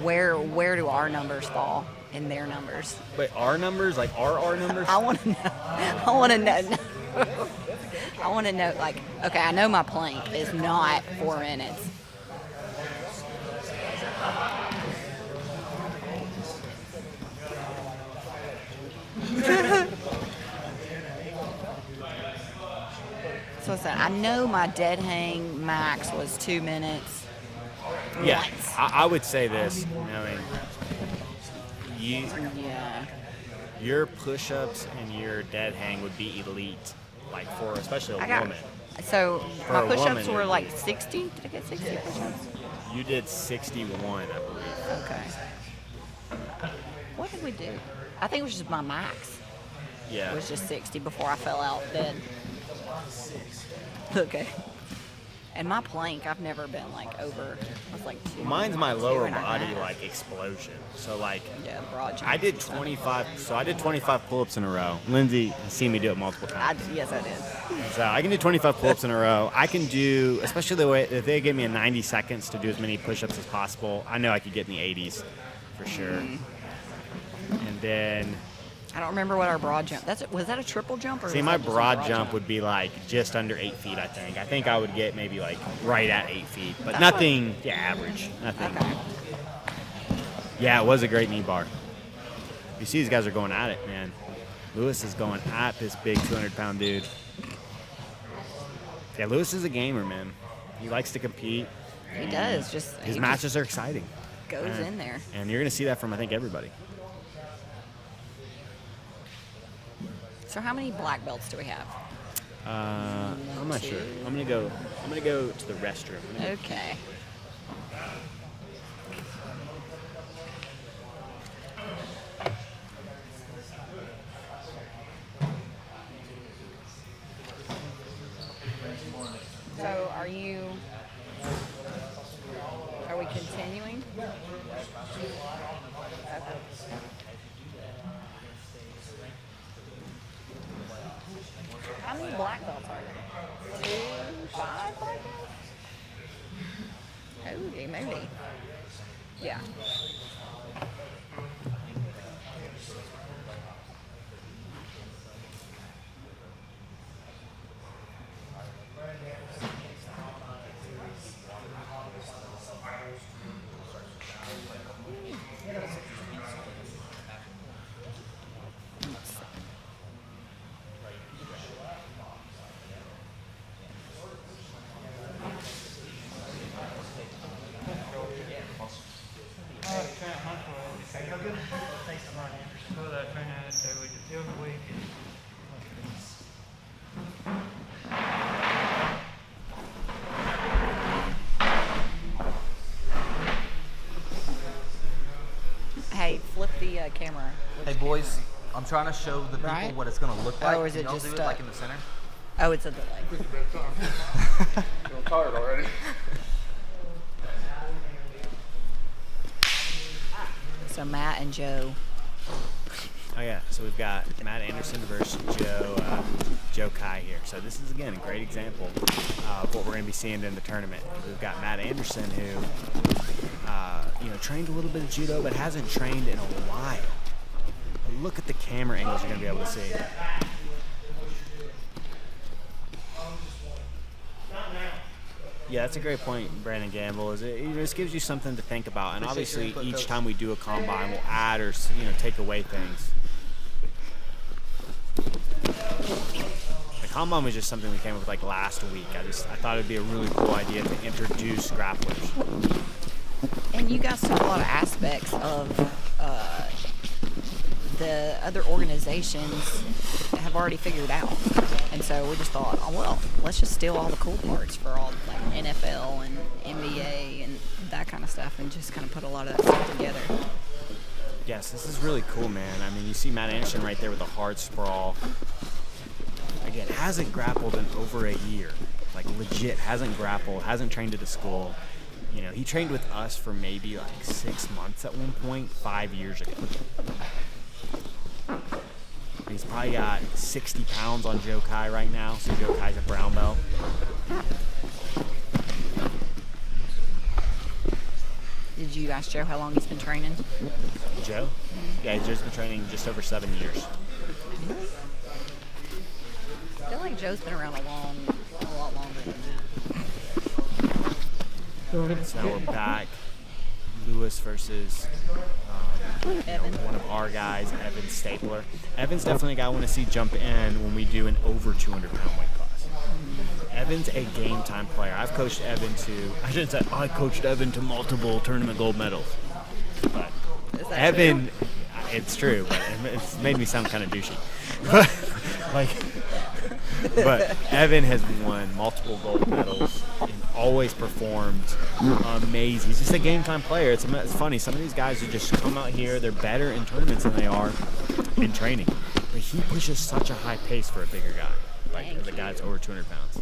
Where do our numbers fall in their numbers? Wait, our numbers? Like our numbers? I want to know. I want to know, like, okay, I know my plank is not 4 minutes. So I said, I know my dead hang max was 2 minutes. Yeah, once. I would say this. Your push-ups and your dead hang would be elite, like for especially a woman. So For my a push-ups woman, were like 60. Did I get 60 push-ups? You did 61, I believe. Okay. What did we do? I think it was just my max. Yeah. It was just 60 before I fell out dead. Okay. And my plank, I've never been like over. I was like 2. Mine's my lower 2.5. body like explosion. So like, yeah, broad I did 25. So I did 25 pull-ups in a row. Lindsay has seen me do it multiple times. Yes, I did. So I can do 25 pull-ups in a row. I can do, especially the way if they give me a 90 seconds to do as many push-ups as possible. I know I could get in the 80s for sure. And then I don't remember what our broad jump. Was that a triple jump or? see, was my that just a broad jump would be like just under 8 feet. I think. I think I would get maybe like right at 8 feet, but nothing. Yeah, average. Nothing. Okay. Yeah, it was a great knee bar. You see, these guys are going at it, man. Lewis is going at this big 200-pound dude. Yeah, Lewis is a gamer, man. He likes to compete. He does. Just his he matches are exciting. Goes in there. And you're going to see that from I think everybody. So how many black belts do we have? I'm not sure. I'm gonna go to the restroom. Okay. So are we continuing? Okay. black belts are there? 2, 5 black belts? Holy moly. Yeah. Hey, flip the camera. Hey boys, I'm trying to show the people Right? what it's gonna look like. Oh, is it Can y'all just do it like in the center? Oh, it's a delay. I'm tired already. So Matt and Joe. Oh yeah, so we've got Matt Anderson versus Joe Kai here. So this is again a great example of what we're going to be seeing in the tournament. We've got Matt Anderson who, trained a little bit of judo but hasn't trained in a while. But look at the camera angles you're going to be able to see. Yeah, that's a great point, Brandon Gamble. It just gives you something to think about, and obviously each time we do a combine, we'll add or take away things. The combine was just something we came up with like last week. I thought it'd be a really cool idea to introduce grapplers. And you guys took a lot of aspects of the other organizations have already figured out. And so we just thought, oh, well, let's just steal all the cool parts for all like NFL and NBA and that kind of stuff and just kind of put a lot of that stuff together. Yes, this is really cool, man. I mean, you see Matt Anderson right there with a hard sprawl. Again, hasn't grappled in over a year. Like, legit, hasn't grappled, hasn't trained at a school. He trained with us for maybe like 6 months at one point, 5 years ago. He's probably got 60 pounds on Joe Kai right now, so Joe Kai's a brown belt. Did you ask Joe how long he's been training? Joe? Yeah, he's just been training just over 7 years. I feel like Joe's been around a lot longer than that. So now we're back. Lewis versus one of our guys, Evan Stapler. Evan's definitely a guy I want to see jump in when we do an over 200-pound weight class. Evan's a game-time player. I've coached Evan I coached Evan to multiple tournament gold medals. But Evan, true? It's true, but it's made me sound kind of douchey. But Evan has won multiple gold medals and always performed amazing. He's just a game-time player. It's funny. Some of these guys who just come out here, they're better in tournaments than they are in training. But he pushes such a high pace for a bigger guy, like the guy that's over 200 pounds.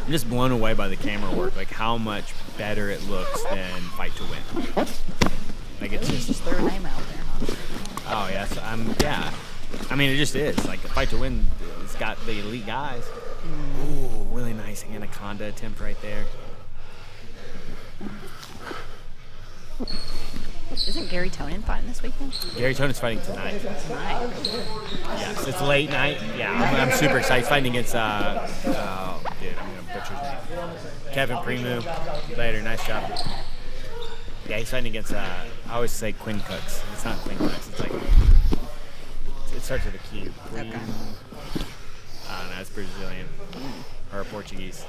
I'm just blown away by the camera work, like how much better it looks than Fight to Win. Like it's just threw a name out there, huh? Oh yes, yeah. I mean, it just is like the Fight to Win. It's got the elite guys. Ooh, really nice anaconda attempt right there. Isn't Gary Tonin fighting this weekend? Gary Tonin's fighting tonight. Tonight. Yes, it's late night. Yeah, I'm super excited. He's fighting against dude, I'm gonna butcher his name. Kevin Premu. Later, nice job. Yeah, he's fighting against I always say Quinn Cooks. It's not Quinn Cooks. It's like it starts with a Q. Okay. I don't know. It's Brazilian or Portuguese.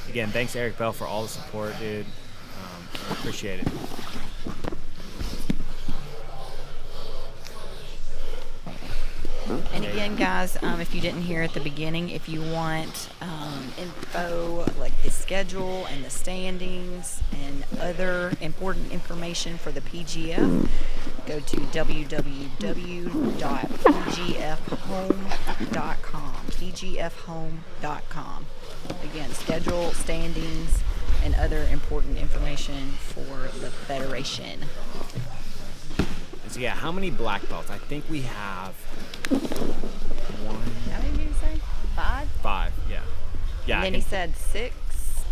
Again, thanks Eric Bell for all the support, dude. Appreciate it. And again, guys, if you didn't hear at the beginning, if you want info like the schedule and the standings and other important information for the PGF, go to www.pgfhome.com. pgfhome.com. Again, schedule, standings, and other important information for the federation. So yeah, how many black belts? I think we have one. How many did you say? 5? 5, yeah. Yeah. And then he said 6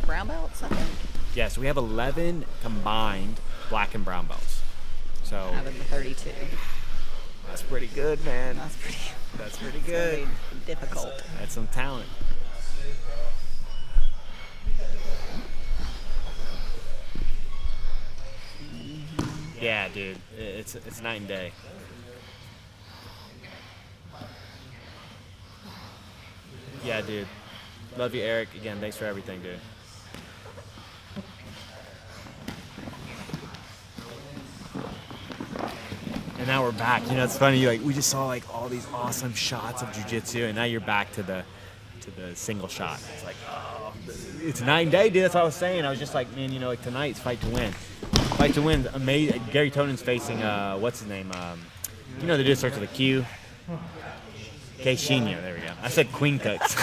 brown belts, I think. Yeah, so we have 11 combined black and brown belts. So out of the 32. That's pretty good, man. That's pretty good. Difficult. That's some talent. Yeah, dude, it's night and day. Yeah, dude. Love you, Eric. Again, thanks for everything, dude. And now we're back. You know, it's funny. Like we just saw like all these awesome shots of jiu-jitsu, and now you're back to the single shot. It's like, oh, it's night and day, dude. That's what I was saying. I was just like, man, you know, like tonight's fight to win. Fight to win. Amazing. Gary Tonen's facing what's his name? You know, they just starts with a Q. Caixinha. There we go. I said Queen Cooks.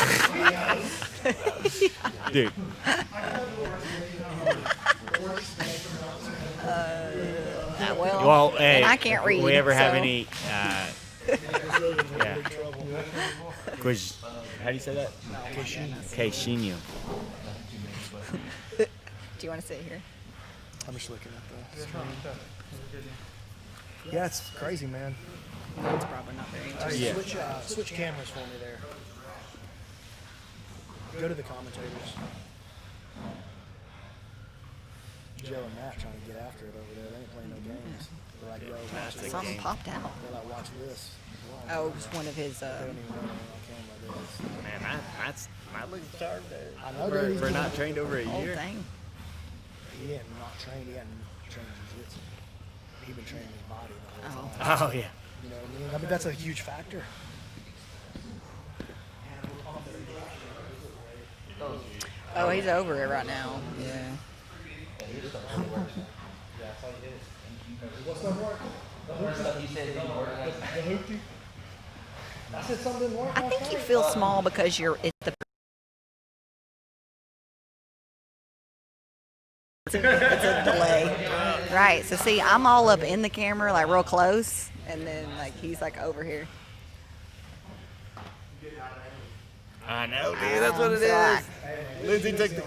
Dude. Well, hey, and I can't read. If we ever have so. any, yeah. How do you say that? Caixinha. Do you want to sit here? I'm just looking at the screen. Yeah, it's crazy, man. It's probably not very interesting. Yeah. Switch cameras for me there. Go to the commentators. Joe and Matt trying to get after it over there. They ain't playing no games. They're like, yo, watch this. Something popped out. They're like, watch this. Oh, it was one of his. They don't even know on camera this. Man, Matt looks sharp there. I know We're not trained over a year. Thing. He hadn't not trained. He hadn't trained jiu-jitsu. He'd been training his body the whole time. Oh, yeah. You know what I mean? I mean, that's a huge factor. Oh, he's over it right now. Yeah. I think you feel small because you're it's the. It's a delay. Right. So see, I'm all up in the camera, like real close, and then like he's like over here. I know, dude. That's what it is. Lindsay took the.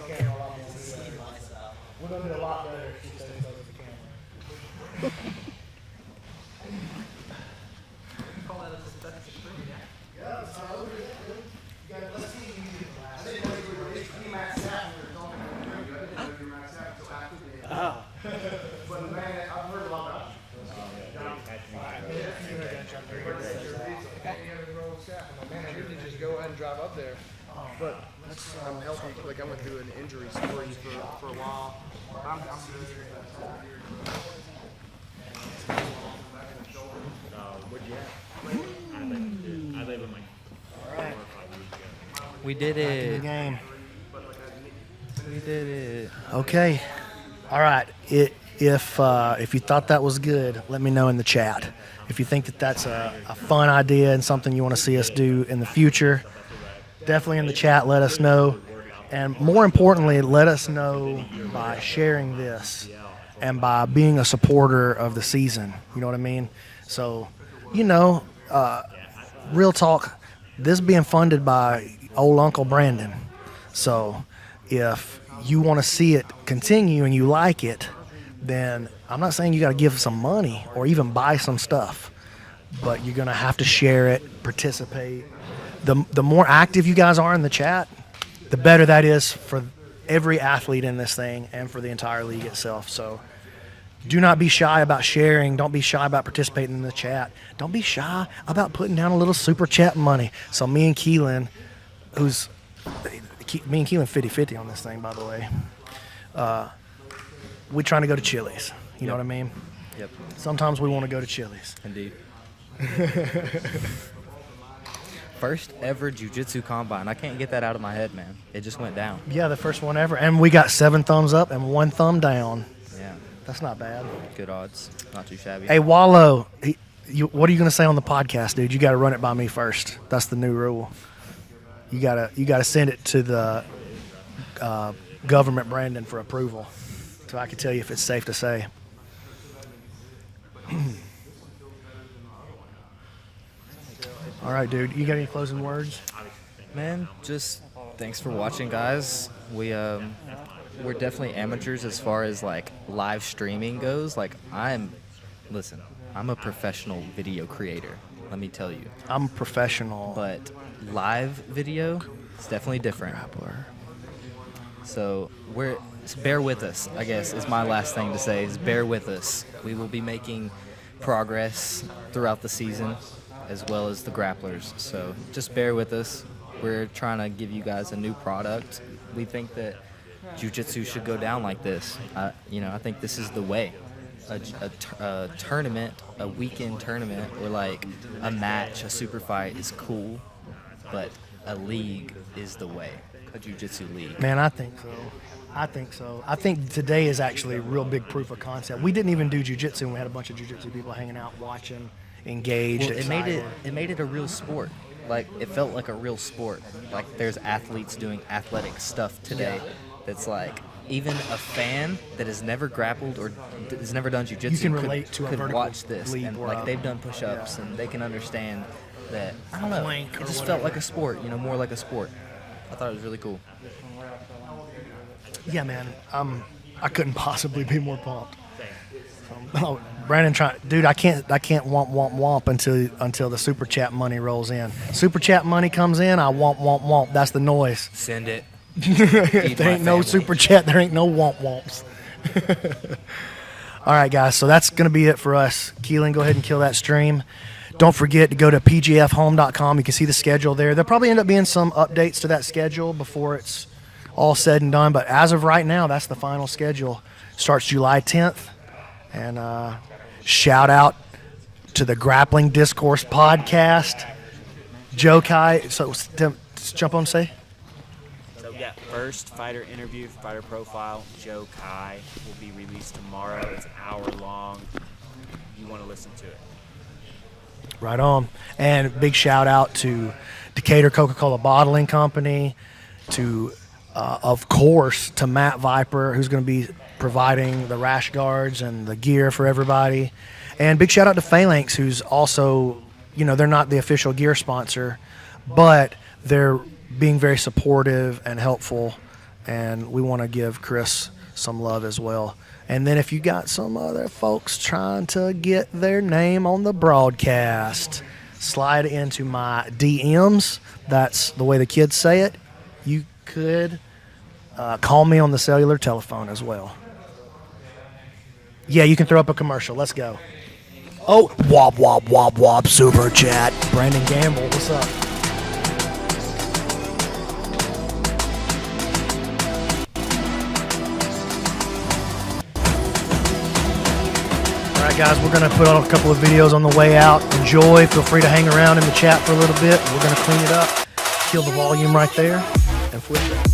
We're going to do a lot better if she stays over the camera. Oh. But man, I've heard a lot about you. Man, I usually just go ahead and drive up there. But I'm healthy. Like I went through an injury spree for a while. I'm good. I live in my. We did it. Game. We did it. Okay. All right. If you thought that was good, let me know in the chat. If you think that that's a fun idea and something you want to see us do in the future, definitely in the chat let us know. And more importantly, let us know by sharing this and by being a supporter of the season. You know what I mean? So, real talk, this is being funded by old Uncle Brandon. So if you want to see it continue and you like it, then I'm not saying you got to give some money or even buy some stuff, but you're going to have to share it, participate. The more active you guys are in the chat, the better that is for every athlete in this thing and for the entire league itself. So do not be shy about sharing. Don't be shy about participating in the chat. Don't be shy about putting down a little super chat money. So me and Keelan, me and Keelan 50-50 on this thing, by the way. We're trying to go to Chili's. You know what I mean? Yep. Sometimes we want to go to Chili's. Indeed. First ever jiu-jitsu combine. I can't get that out of my head, man. It just went down. Yeah, the first one ever. And we got 7 thumbs up and 1 thumb down. Yeah. That's not bad. Good odds. Not too shabby. Hey, Wallow, what are you going to say on the podcast, dude? You got to run it by me first. That's the new rule. You gotta send it to the government, Brandon, for approval, so I can tell you if it's safe to say. All right, dude. You got any closing words? Man, just thanks for watching, guys. We're definitely amateurs as far as like live streaming goes. Like I'm a professional video creator. Let me tell you. I'm a professional, but live video is definitely different. So bear with us, I guess, is my last thing to say, is bear with us. We will be making progress throughout the season as well as the grapplers. So just bear with us. We're trying to give you guys a new product. We think that jiu-jitsu should go down like this. I think this is the way. A tournament, a weekend tournament, or like a match, a super fight is cool, but a league is the way. A jiu-jitsu league. Man, I think so. I think today is actually a real big proof of concept. We didn't even do jiu-jitsu, and we had a bunch of jiu-jitsu people hanging out, watching, engaged. Well, it made it a real sport. Like it felt like a real sport. Like there's athletes doing athletic stuff today. That's like even a fan that has never grappled or has never done jiu-jitsu you can relate to a could vertical watch this leap and or like they've done push-ups and they can understand that. I don't know. It just felt like a sport. More like a sport. I thought it was really cool. Yeah, man. I couldn't possibly be more pumped. Brandon, dude, I can't womp until the super chat money rolls in. Super chat money comes in, I womp. That's the noise. Send it. If there ain't no super chat, there ain't no womps. All right, guys. So that's gonna be it for us. Keelan, go ahead and kill that stream. Don't forget to go to pgfhome.com. You can see the schedule there. There'll probably end up being some updates to that schedule before it's all said and done. But as of right now, that's the final schedule. Starts July 10th. And shout out to the Grappling Discourse podcast. Joe Kai. So jump on and say. So yeah, first fighter interview, fighter profile, Joe Kai will be released tomorrow. It's an hour long. You want to listen to it. Right on. And big shout out to Decatur Coca-Cola Bottling Company, to, of course, to Matt Viper, who's going to be providing the rash guards and the gear for everybody. And big shout out to Phalanx, who's also, they're not the official gear sponsor, but they're being very supportive and helpful. And we want to give Chris some love as well. And then if you got some other folks trying to get their name on the broadcast, slide into my DMs. That's the way the kids say it. You could call me on the cellular telephone as well. Yeah, you can throw up a commercial. Let's go. Oh, wop, super chat. Brandon Gamble, what's up? All right, guys, we're going to put on a couple of videos on the way out. Enjoy. Feel free to hang around in the chat for a little bit. We're going to clean it up, kill the volume right there, and flip it.